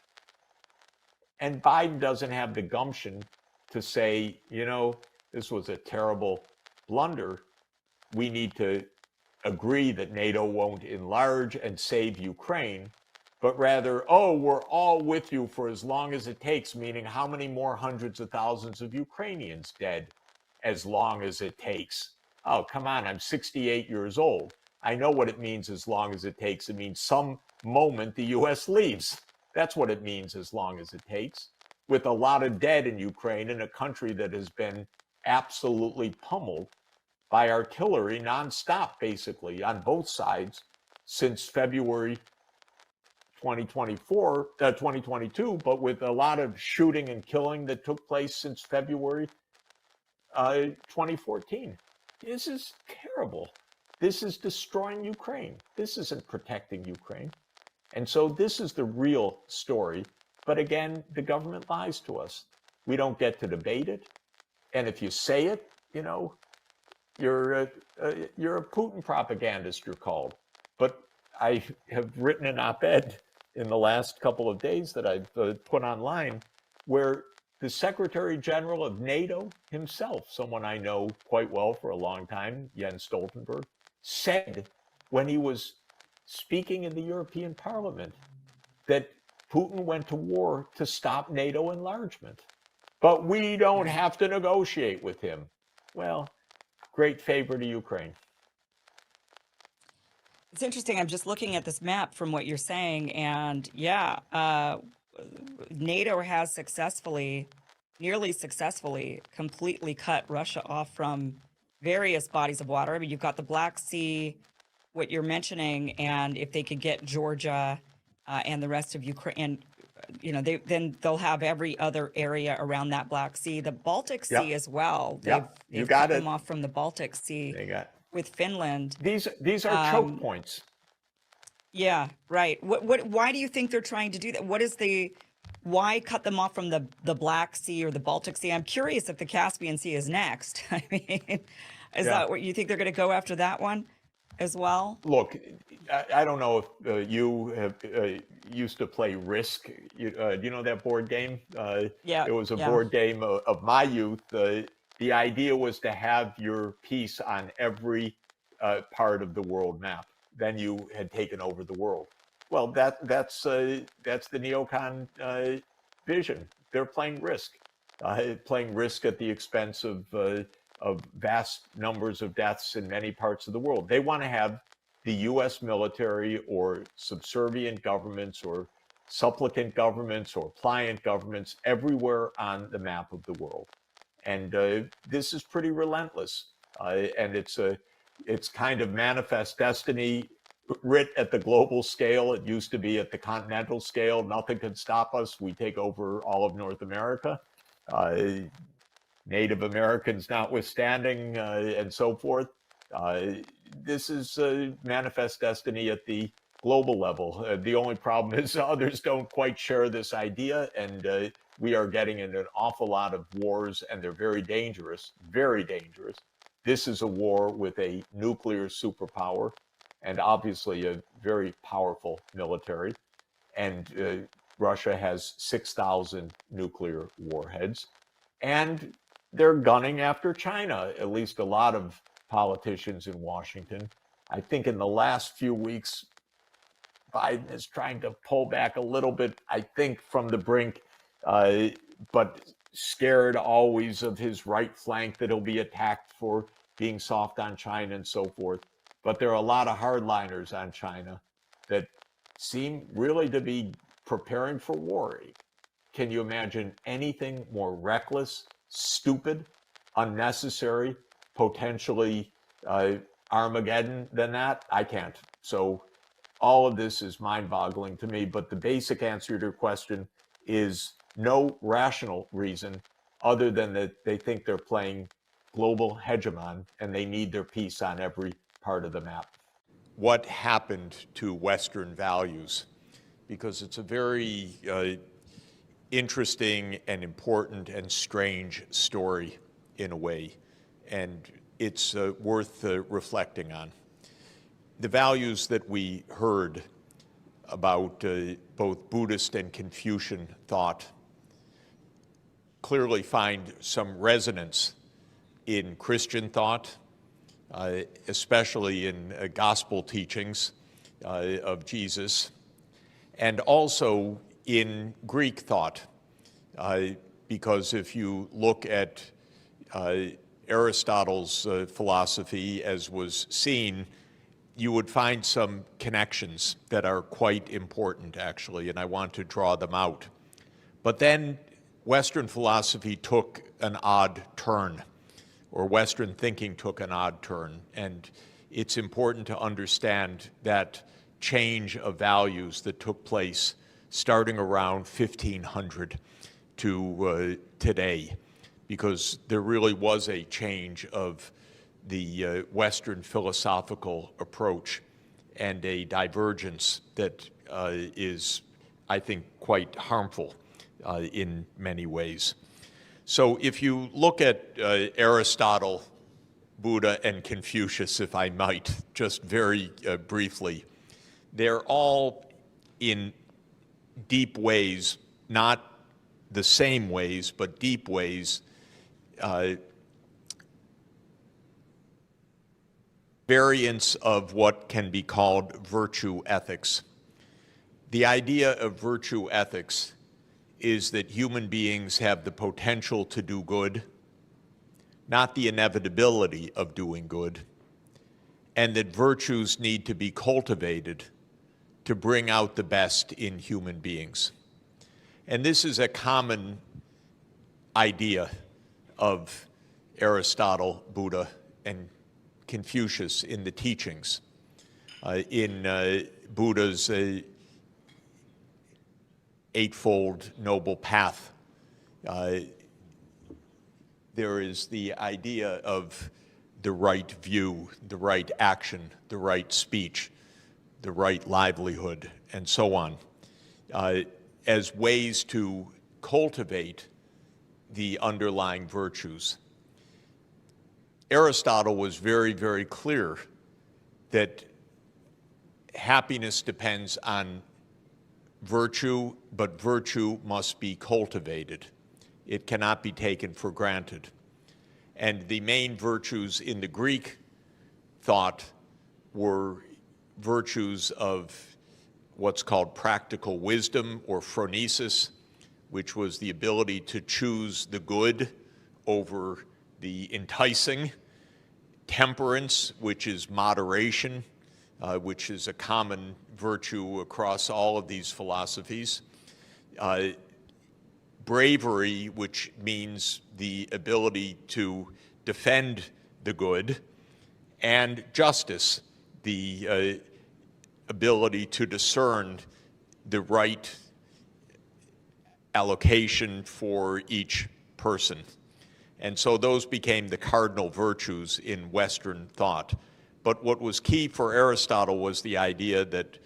And Biden doesn't have the gumption to say, you know, this was a terrible blunder. We need to agree that NATO won't enlarge and save Ukraine, but rather, oh, we're all with you for as long as it takes, meaning how many more hundreds of thousands of Ukrainians dead as long as it takes? Oh, come on, I'm 68 years old. I know what it means as long as it takes. It means some moment the US leaves. That's what it means as long as it takes. With a lot of dead in Ukraine, in a country that has been absolutely pummeled by artillery nonstop, basically, on both sides since February 2022, but with a lot of shooting and killing that took place since February 2014. This is terrible. This is destroying Ukraine. This isn't protecting Ukraine. And so this is the real story. But again, the government lies to us. We don't get to debate it. And if you say it, you know, you're a Putin propagandist, you're called. But I have written an op-ed in the last couple of days that I've put online where the Secretary General of NATO himself, someone I know quite well for a long time, Jens Stoltenberg, said when he was speaking in the European Parliament that Putin went to war to stop NATO enlargement. But we don't have to negotiate with him. Well, great favor to Ukraine. It's interesting. I'm just looking at this map from what you're saying, and yeah, NATO has nearly successfully, completely cut Russia off from various bodies of water. I mean, you've got the Black Sea, what you're mentioning, and if they could get Georgia and the rest of Ukraine, you know, then they'll have every other area around that Black Sea, the Baltic Sea as well. They've cut them off from the Baltic Sea with Finland. These are choke points. Yeah, right. Why do you think they're trying to do that? Why cut them off from the Black Sea or the Baltic Sea? I'm curious if the Caspian Sea is next. I mean, is that what you think they're going to go after that one as well? Look, I don't know if you have used to play Risk. Do you know that board game? Yeah. It was a board game of my youth. The idea was to have your piece on every part of the world map. Then you had taken over the world. Well, that's the Neocon vision. They're playing Risk at the expense of vast numbers of deaths in many parts of the world. They want to have the U.S. military or subservient governments or supplicant governments or pliant governments everywhere on the map of the world. And this is pretty relentless. And it's kind of manifest destiny writ at the global scale. It used to be at the continental scale. Nothing could stop us. We take over all of North America. Native Americans notwithstanding, and so forth. This is manifest destiny at the global level. The only problem is others don't quite share this idea, and we are getting into an awful lot of wars, and they're very dangerous, very dangerous. This is a war with a nuclear superpower, and obviously a very powerful military. And Russia has 6,000 nuclear warheads. And they're gunning after China, at least a lot of politicians in Washington. I think in the last few weeks, Biden is trying to pull back a little bit, I think, from the brink, but scared always of his right flank that he'll be attacked for being soft on China and so forth. But there are a lot of hardliners on China that seem really to be preparing for war. Can you imagine anything more reckless, stupid, unnecessary, potentially Armageddon than that? I can't. So all of this is mind-boggling to me. But the basic answer to your question is no rational reason other than that they think they're playing global hegemon and they need their piece on every part of the map. What happened to Western values? Because it's a very interesting and important and strange story in a way, and it's worth reflecting on. The values that we heard about both Buddhist and Confucian thought clearly find some resonance in Christian thought, especially in gospel teachings of Jesus, and also in Greek thought, because if you look at Aristotle's philosophy, as was seen, you would find some connections that are quite important, actually, and I want to draw them out. But then Western philosophy took an odd turn, or Western thinking took an odd turn, and it's important to understand that change of values that took place starting around 1500 to today, because there really was a change of the Western philosophical approach and a divergence that is, I think, quite harmful in many ways. So if you look at Aristotle, Buddha, and Confucius, if I might, just very briefly, they're all in deep ways, not the same ways, but deep ways, variants of what can be called virtue ethics. The idea of virtue ethics is that human beings have the potential to do good, not the inevitability of doing good, and that virtues need to be cultivated to bring out the best in human beings. And this is a common idea of Aristotle, Buddha, and Confucius in the teachings. In Buddha's Eightfold Noble Path, there is the idea of the right view, the right action, the right speech, the right livelihood, and so on, as ways to cultivate the underlying virtues. Aristotle was very, very clear that happiness depends on virtue, but virtue must be cultivated. It cannot be taken for granted. And the main virtues in the Greek thought were virtues of what's called practical wisdom, or phronesis, which was the ability to choose the good over the enticing; temperance, which is moderation, which is a common virtue across all of these philosophies; bravery, which means the ability to defend the good; and justice, the ability to discern the right allocation for each person. And so those became the cardinal virtues in Western thought. But what was key for Aristotle was the idea that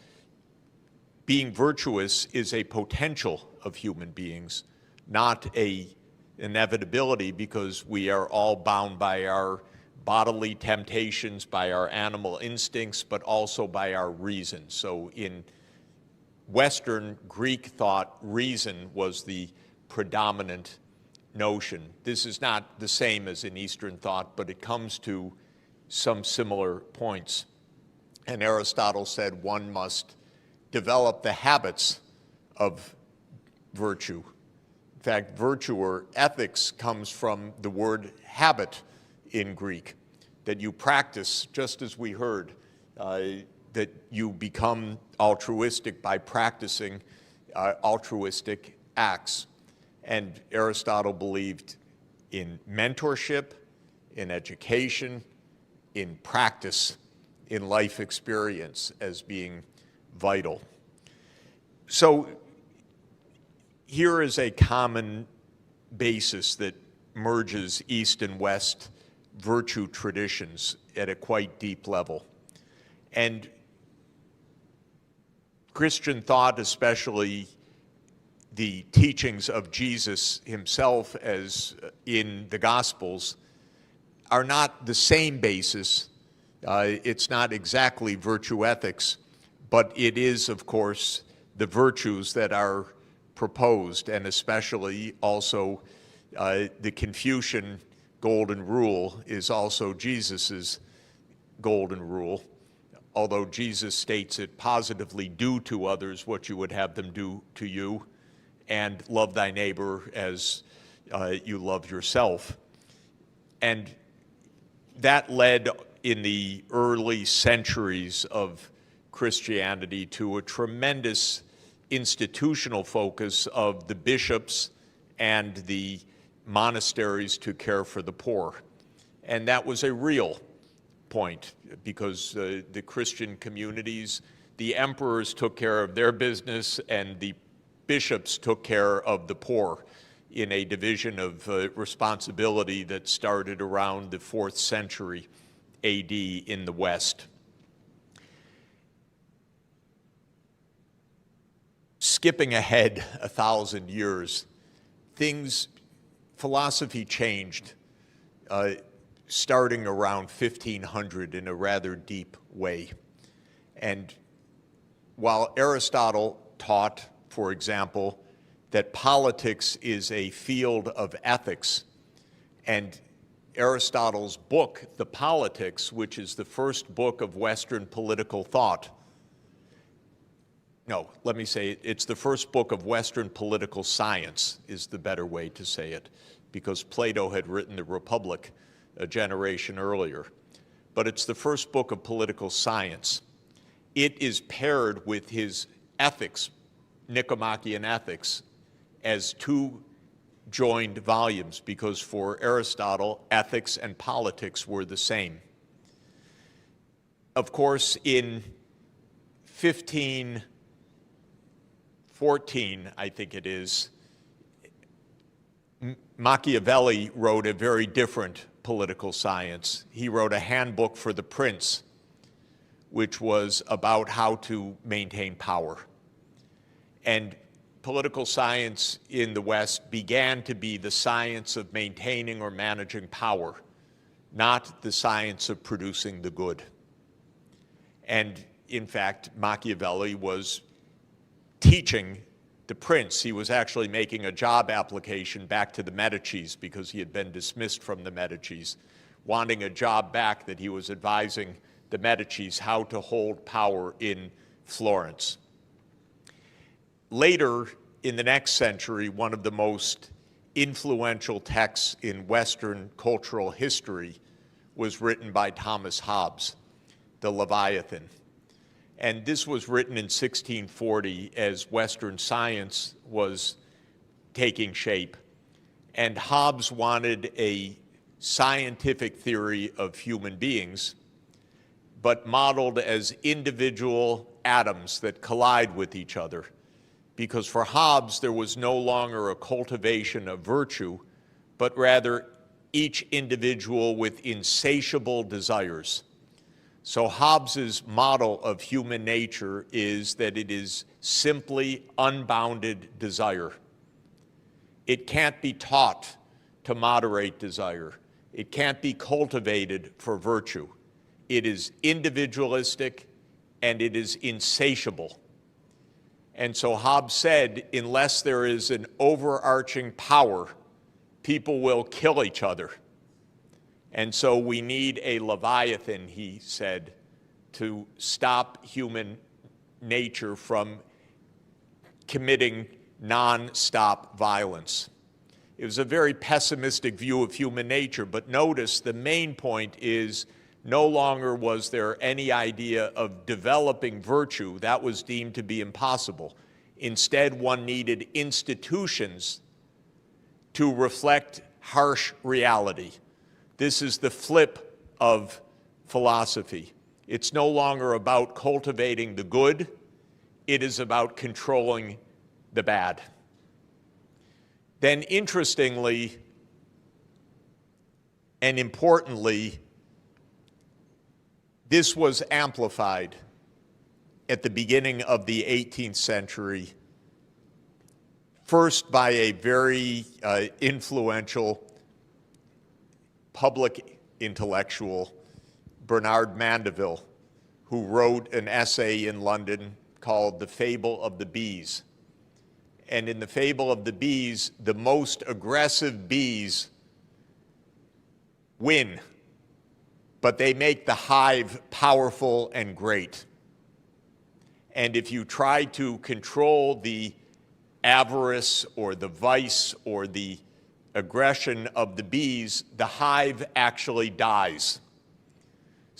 being virtuous is a potential of human beings, not an inevitability, because we are all bound by our bodily temptations, by our animal instincts, but also by our reason. So in Western Greek thought, reason was the predominant notion. This is not the same as in Eastern thought, but it comes to some similar points. And Aristotle said one must develop the habits of virtue. In fact, virtue or ethics comes from the word habit in Greek, that you practice, just as we heard, that you become altruistic by practicing altruistic acts. And Aristotle believed in mentorship, in education, in practice, in life experience as being vital. So here is a common basis that merges East and West virtue traditions at a quite deep level. And Christian thought, especially the teachings of Jesus himself as in the Gospels, are not the same basis. It's not exactly virtue ethics, but it is, of course, the virtues that are proposed, and especially also the Confucian golden rule is also Jesus's golden rule, although Jesus states it positively: do to others what you would have them do to you, and love thy neighbor as you love yourself. And that led in the early centuries of Christianity to a tremendous institutional focus of the bishops and the monasteries to care for the poor. And that was a real point because the Christian communities, the emperors took care of their business and the bishops took care of the poor in a division of responsibility that started around the 4th century AD in the West. Skipping ahead 1,000 years, philosophy changed starting around 1500 in a rather deep way. And while Aristotle taught, for example, that politics is a field of ethics, and Aristotle's book, The Politics, which is the first book of Western political thought, no, let me say it's the first book of Western political science is the better way to say it, because Plato had written the Republic a generation earlier. But it's the first book of political science. It is paired with his ethics, Nicomachean Ethics, as two joined volumes, because for Aristotle, ethics and politics were the same. Of course, in 1514, I think it is, Machiavelli wrote a very different political science. He wrote a handbook for the prince, which was about how to maintain power. And political science in the West began to be the science of maintaining or managing power, not the science of producing the good. And in fact, Machiavelli was teaching the prince. He was actually making a job application back to the Medicis because he had been dismissed from the Medicis, wanting a job back that he was advising the Medicis how to hold power in Florence. Later, in the next century, one of the most influential texts in Western cultural history was written by Thomas Hobbes, the Leviathan. And this was written in 1640 as Western science was taking shape. And Hobbes wanted a scientific theory of human beings, but modeled as individual atoms that collide with each other. Because for Hobbes, there was no longer a cultivation of virtue, but rather each individual with insatiable desires. So Hobbes's model of human nature is that it is simply unbounded desire. It can't be taught to moderate desire. It can't be cultivated for virtue. It is individualistic and it is insatiable. And so Hobbes said, unless there is an overarching power, people will kill each other. And so we need a Leviathan, he said, to stop human nature from committing non-stop violence. It was a very pessimistic view of human nature, but notice the main point is no longer was there any idea of developing virtue. That was deemed to be impossible. Instead, one needed institutions to reflect harsh reality. This is the flip of philosophy. It's no longer about cultivating the good. It is about controlling the bad. Then interestingly and importantly, this was amplified at the beginning of the 18th century, first by a very influential public intellectual, Bernard Mandeville, who wrote an essay in London called The Fable of the Bees. And in The Fable of the Bees, the most aggressive bees win, but they make the hive powerful and great. And if you try to control the avarice or the vice or the aggression of the bees, the hive actually dies.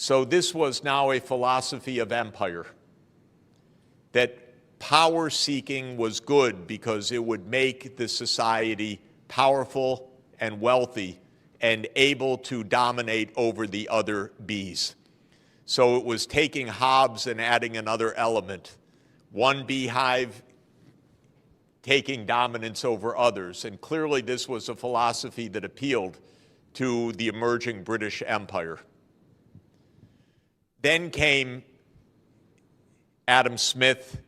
So this was now a philosophy of empire, that power seeking was good because it would make the society powerful and wealthy and able to dominate over the other bees. So it was taking Hobbes and adding another element, one beehive taking dominance over others. And clearly this was a philosophy that appealed to the emerging British Empire. Then came Adam Smith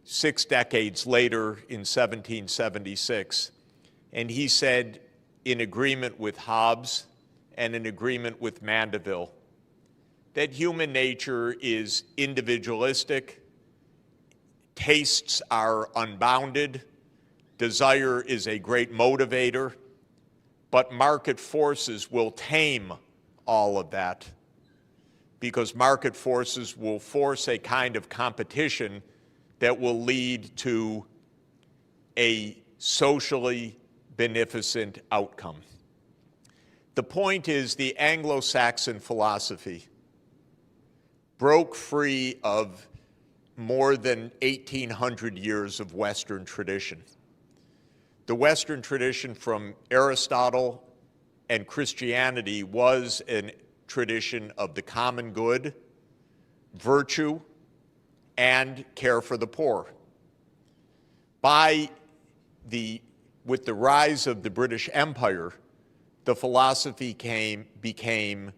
6 decades later in 1776, and he said, in agreement with Hobbes and in agreement with Mandeville, that human nature is individualistic, tastes are unbounded, desire is a great motivator, but market forces will tame all of that, because market forces will force a kind of competition that will lead to a socially beneficent outcome. The point is, the Anglo-Saxon philosophy broke free of more than 1,800 years of Western tradition. The Western tradition from Aristotle and Christianity was a tradition of the common good, virtue, and care for the poor. With the rise of the British Empire, the philosophy became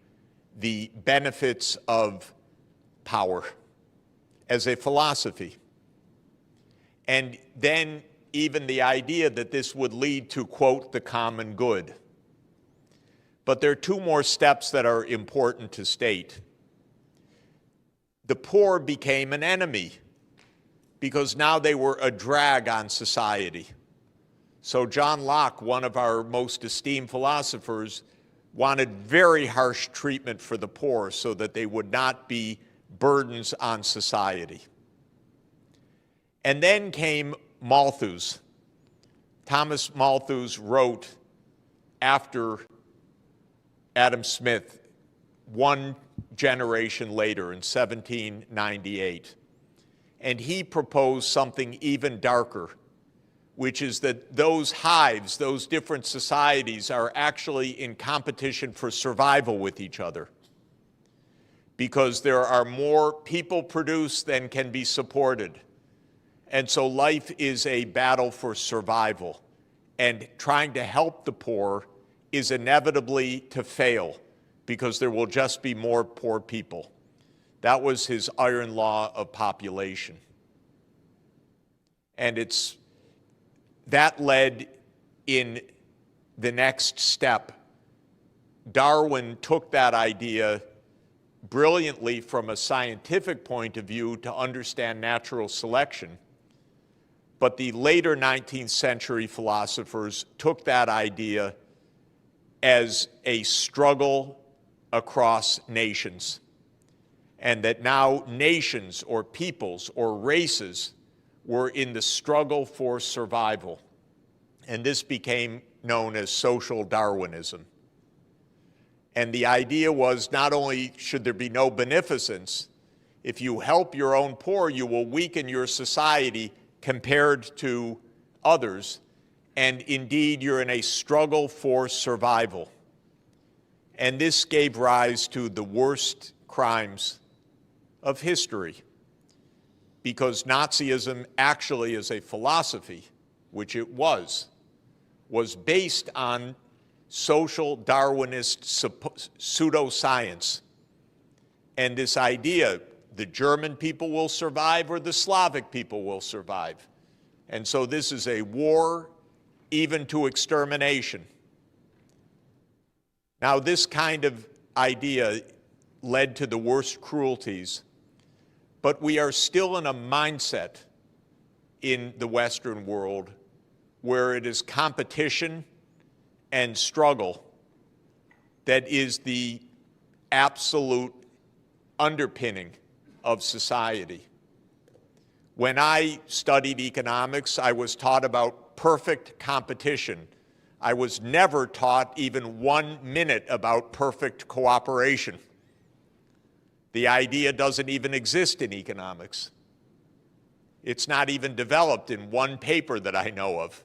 the benefits of power as a philosophy. And then even the idea that this would lead to, quote, the common good. But there are two more steps that are important to state. The poor became an enemy because now they were a drag on society. So John Locke, one of our most esteemed philosophers, wanted very harsh treatment for the poor so that they would not be burdens on society. And then came Malthus. Thomas Malthus wrote after Adam Smith, one generation later in 1798. And he proposed something even darker, which is that those hives, those different societies, are actually in competition for survival with each other, because there are more people produced than can be supported. And so life is a battle for survival, and trying to help the poor is inevitably to fail, because there will just be more poor people. That was his iron law of population. And that led in the next step. Darwin took that idea brilliantly from a scientific point of view to understand natural selection. But the later 19th century philosophers took that idea as a struggle across nations, and that now nations or peoples or races were in the struggle for survival. And this became known as social Darwinism. And the idea was, not only should there be no beneficence, if you help your own poor, you will weaken your society compared to others, and indeed you're in a struggle for survival. And this gave rise to the worst crimes of history, because Nazism actually, as a philosophy, which it was based on social Darwinist pseudoscience. And this idea, the German people will survive or the Slavic people will survive. And so this is a war even to extermination. Now, this kind of idea led to the worst cruelties, but we are still in a mindset in the Western world where it is competition and struggle that is the absolute underpinning of society. When I studied economics, I was taught about perfect competition. I was never taught even 1 minute about perfect cooperation. The idea doesn't even exist in economics. It's not even developed in one paper that I know of,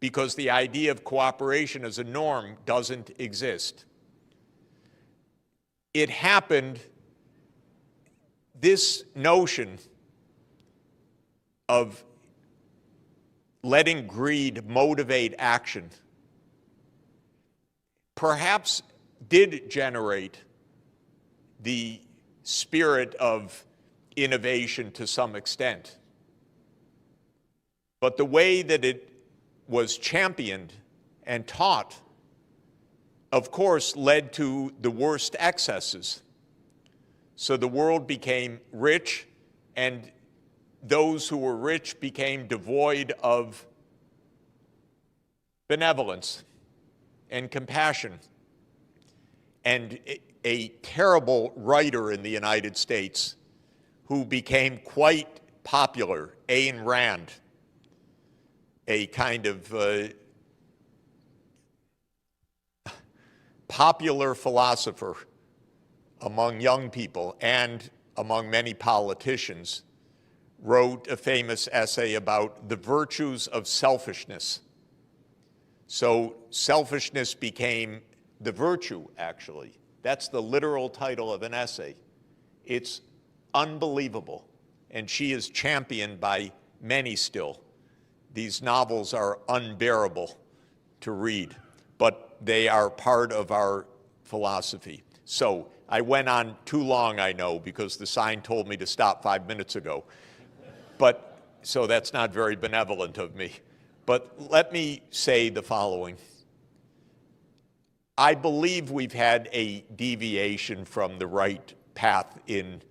because the idea of cooperation as a norm doesn't exist. It happened, this notion of letting greed motivate action perhaps did generate the spirit of innovation to some extent. But the way that it was championed and taught, of course, led to the worst excesses. So the world became rich, and those who were rich became devoid of benevolence and compassion. And a terrible writer in the United States who became quite popular, Ayn Rand, a kind of popular philosopher among young people and among many politicians, wrote a famous essay about the virtues of selfishness. So selfishness became the virtue, actually. That's the literal title of an essay. It's unbelievable, and she is championed by many still. These novels are unbearable to read, but they are part of our philosophy. So I went on too long, I know, because the sign told me to stop 5 minutes ago. But so that's not very benevolent of me. But let me say the following. I believe we've had a deviation from the right path in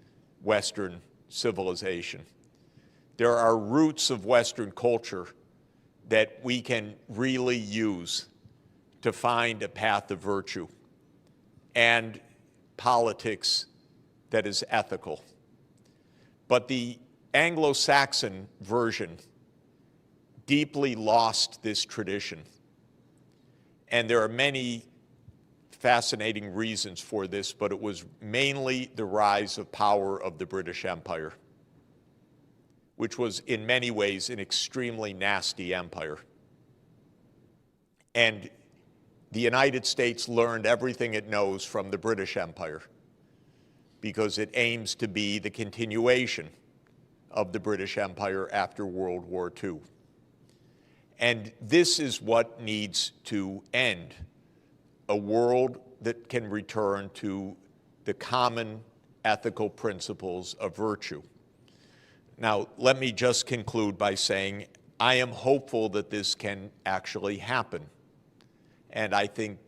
Western civilization. There are roots of Western culture that we can really use to find a path of virtue and politics that is ethical. But the Anglo-Saxon version deeply lost this tradition. And there are many fascinating reasons for this, but it was mainly the rise of power of the British Empire, which was in many ways an extremely nasty empire. And the United States learned everything it knows from the British Empire because it aims to be the continuation of the British Empire after World War II. And this is what needs to end, a world that can return to the common ethical principles of virtue. Now, let me just conclude by saying I am hopeful that this can actually happen. And I think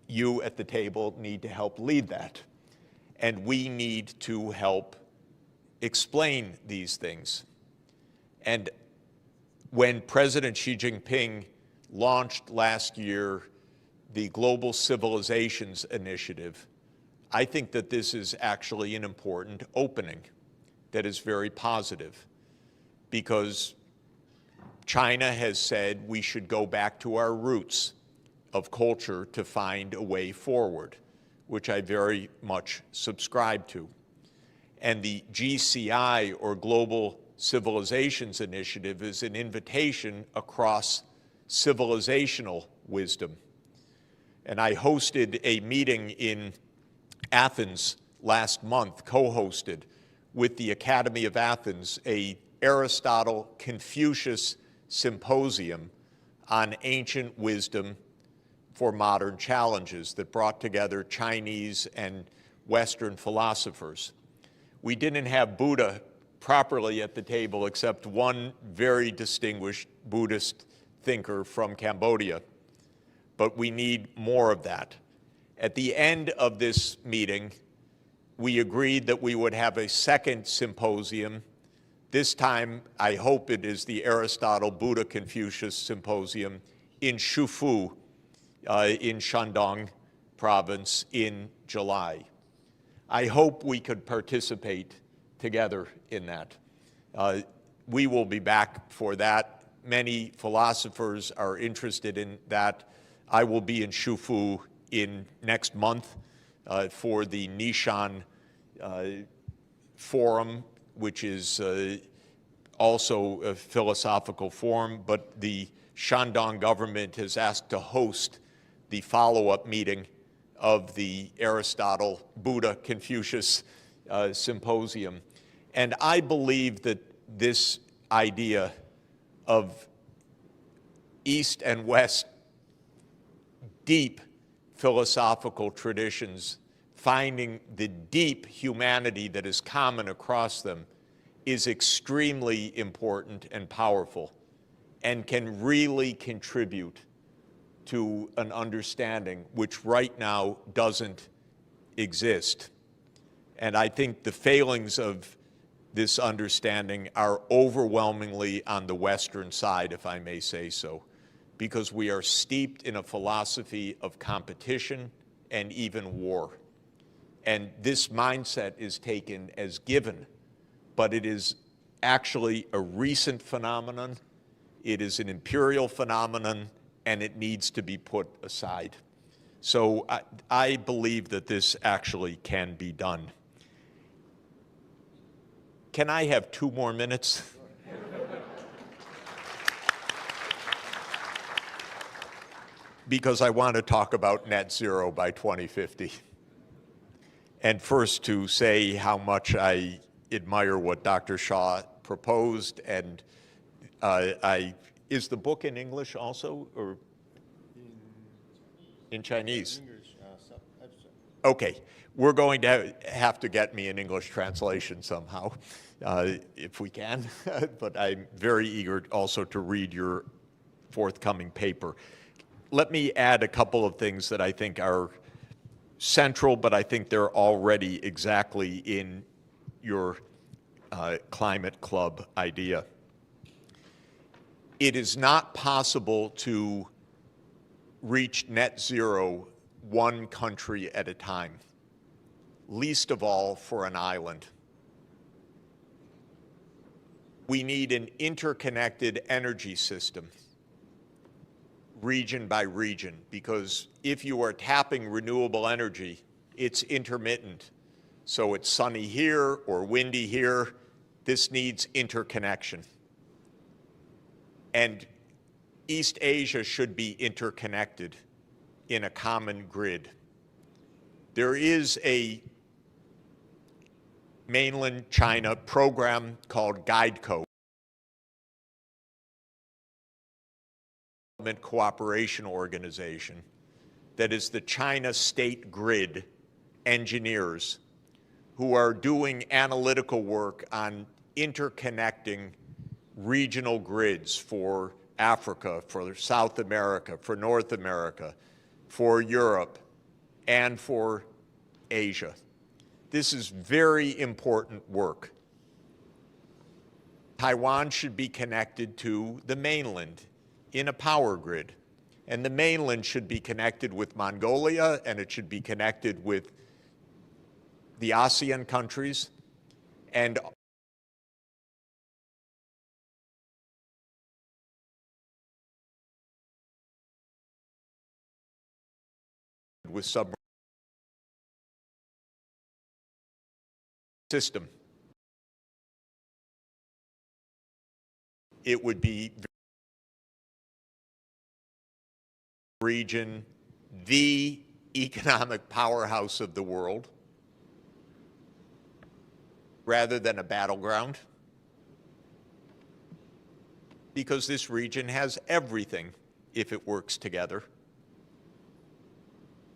you at the table need to help lead that. And we need to help explain these things. And when President Xi Jinping launched last year the Global Civilizations Initiative, I think that this is actually an important opening that is very positive, because China has said we should go back to our roots of culture to find a way forward, which I very much subscribe to. And the GCI, or Global Civilizations Initiative, is an invitation across civilizational wisdom. And I hosted a meeting in Athens last month, co-hosted with the Academy of Athens, a Aristotle-Confucius symposium on ancient wisdom for modern challenges that brought together Chinese and Western philosophers. We didn't have Buddha properly at the table except one very distinguished Buddhist thinker from Cambodia, but we need more of that. At the end of this meeting, we agreed that we would have a second symposium. This time, I hope it is the Aristotle-Buddha-Confucius Symposium in Shufu, in Shandong province in July. I hope we could participate together in that. We will be back for that. Many philosophers are interested in that. I will be in Shufu in next month for the Nishan Forum, which is also a philosophical forum, but the Shandong government has asked to host the follow-up meeting of the Aristotle, Buddha, Confucius symposium. And I believe that this idea of East and West deep philosophical traditions, finding the deep humanity that is common across them, is extremely important and powerful and can really contribute to an understanding which right now doesn't exist. And I think the failings of this understanding are overwhelmingly on the Western side, if I may say so, because we are steeped in a philosophy of competition and even war. And this mindset is taken as given, but it is actually a recent phenomenon. It is an imperial phenomenon, and it needs to be put aside. So I believe that this actually can be done. Can I have 2 more minutes? Because I want to talk about net zero by 2050. And first to say how much I admire what Dr. Shaw proposed, and is the book in English also, or in Chinese? Okay, we're going to have to get me an English translation somehow, if we can, but I'm very eager also to read your forthcoming paper. Let me add a couple of things that I think are central, but I think they're already exactly in your climate club idea. It is not possible to reach net zero one country at a time, least of all for an island. We need an interconnected energy system, region by region, because if you are tapping renewable energy, it's intermittent. So it's sunny here or windy here. This needs interconnection. And East Asia should be interconnected in a common grid. There is a mainland China program called GuideCo, Cooperation Organization, that is the China State Grid engineers who are doing analytical work on interconnecting regional grids for Africa, for South America, for North America, for Europe, and for Asia. This is very important work. Taiwan should be connected to the mainland in a power grid. And the mainland should be connected with Mongolia, and it should be connected with the ASEAN countries, and with submarine system. It would be region, the economic powerhouse of the world, rather than a battleground, because this region has everything if it works together.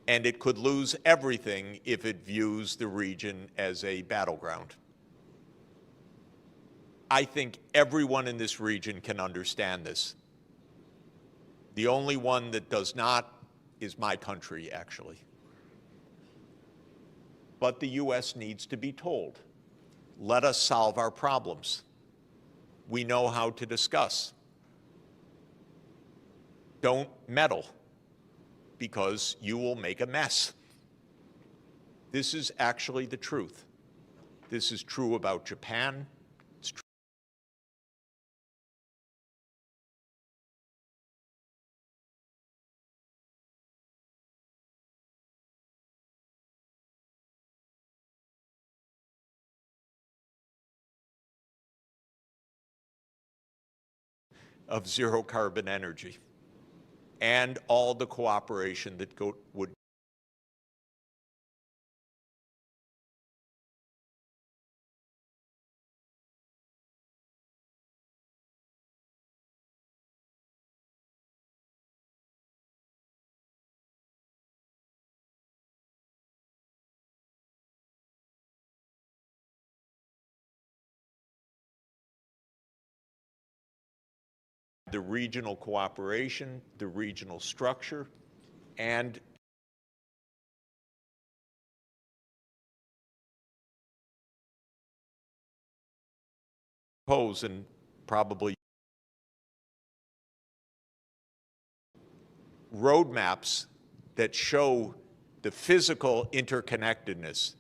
And it could lose everything if it views the region as a battleground. I think everyone in this region can understand this. The only one that does not is my country, actually. But the U.S. needs to be told, let us solve our problems. We know how to discuss. Don't meddle, because you will make a mess. This is actually the truth. This is true about Japan. of zero carbon energy and all the cooperation that would the regional cooperation, the regional structure, and pose and probably roadmaps that show the physical interconnectedness,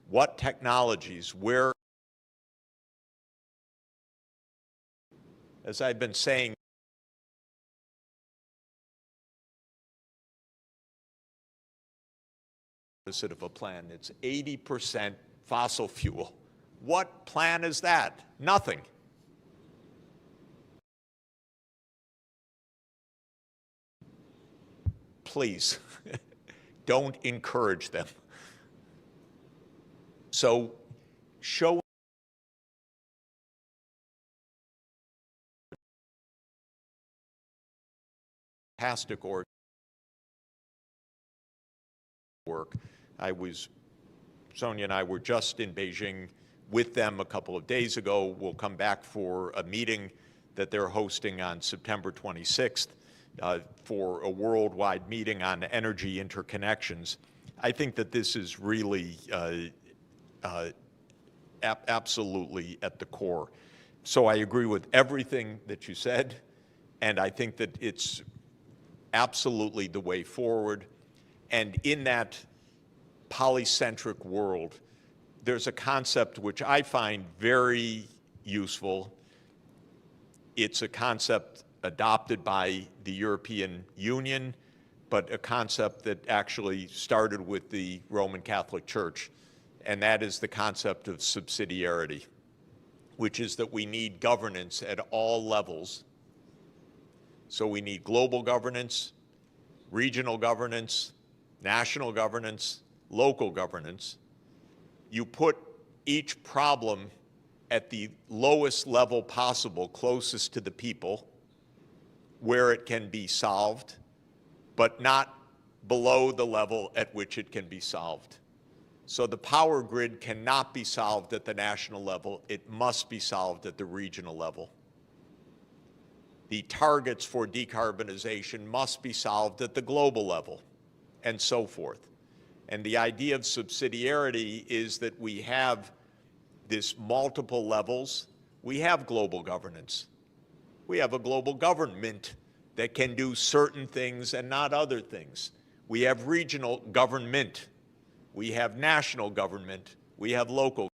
what technologies, where, as I've been saying, opposite of a plan. It's 80% fossil fuel. What plan is that? Nothing. Please, don't encourage them. So show fantastic work. Sonia and I were just in Beijing with them a couple of days ago. We'll come back for a meeting that they're hosting on September 26th for a worldwide meeting on energy interconnections. I think that this is really absolutely at the core. So I agree with everything that you said, and I think that it's absolutely the way forward. And in that polycentric world, there's a concept which I find very useful. It's a concept adopted by the European Union, but a concept that actually started with the Roman Catholic Church, and that is the concept of subsidiarity, which is that we need governance at all levels. So we need global governance, regional governance, national governance, local governance. You put each problem at the lowest level possible, closest to the people, where it can be solved, but not below the level at which it can be solved. So the power grid cannot be solved at the national level. It must be solved at the regional level. The targets for decarbonization must be solved at the global level, and so forth. And the idea of subsidiarity is that we have this multiple levels. We have global governance. We have a global government that can do certain things and not other things. We have regional government. We have national government. We have local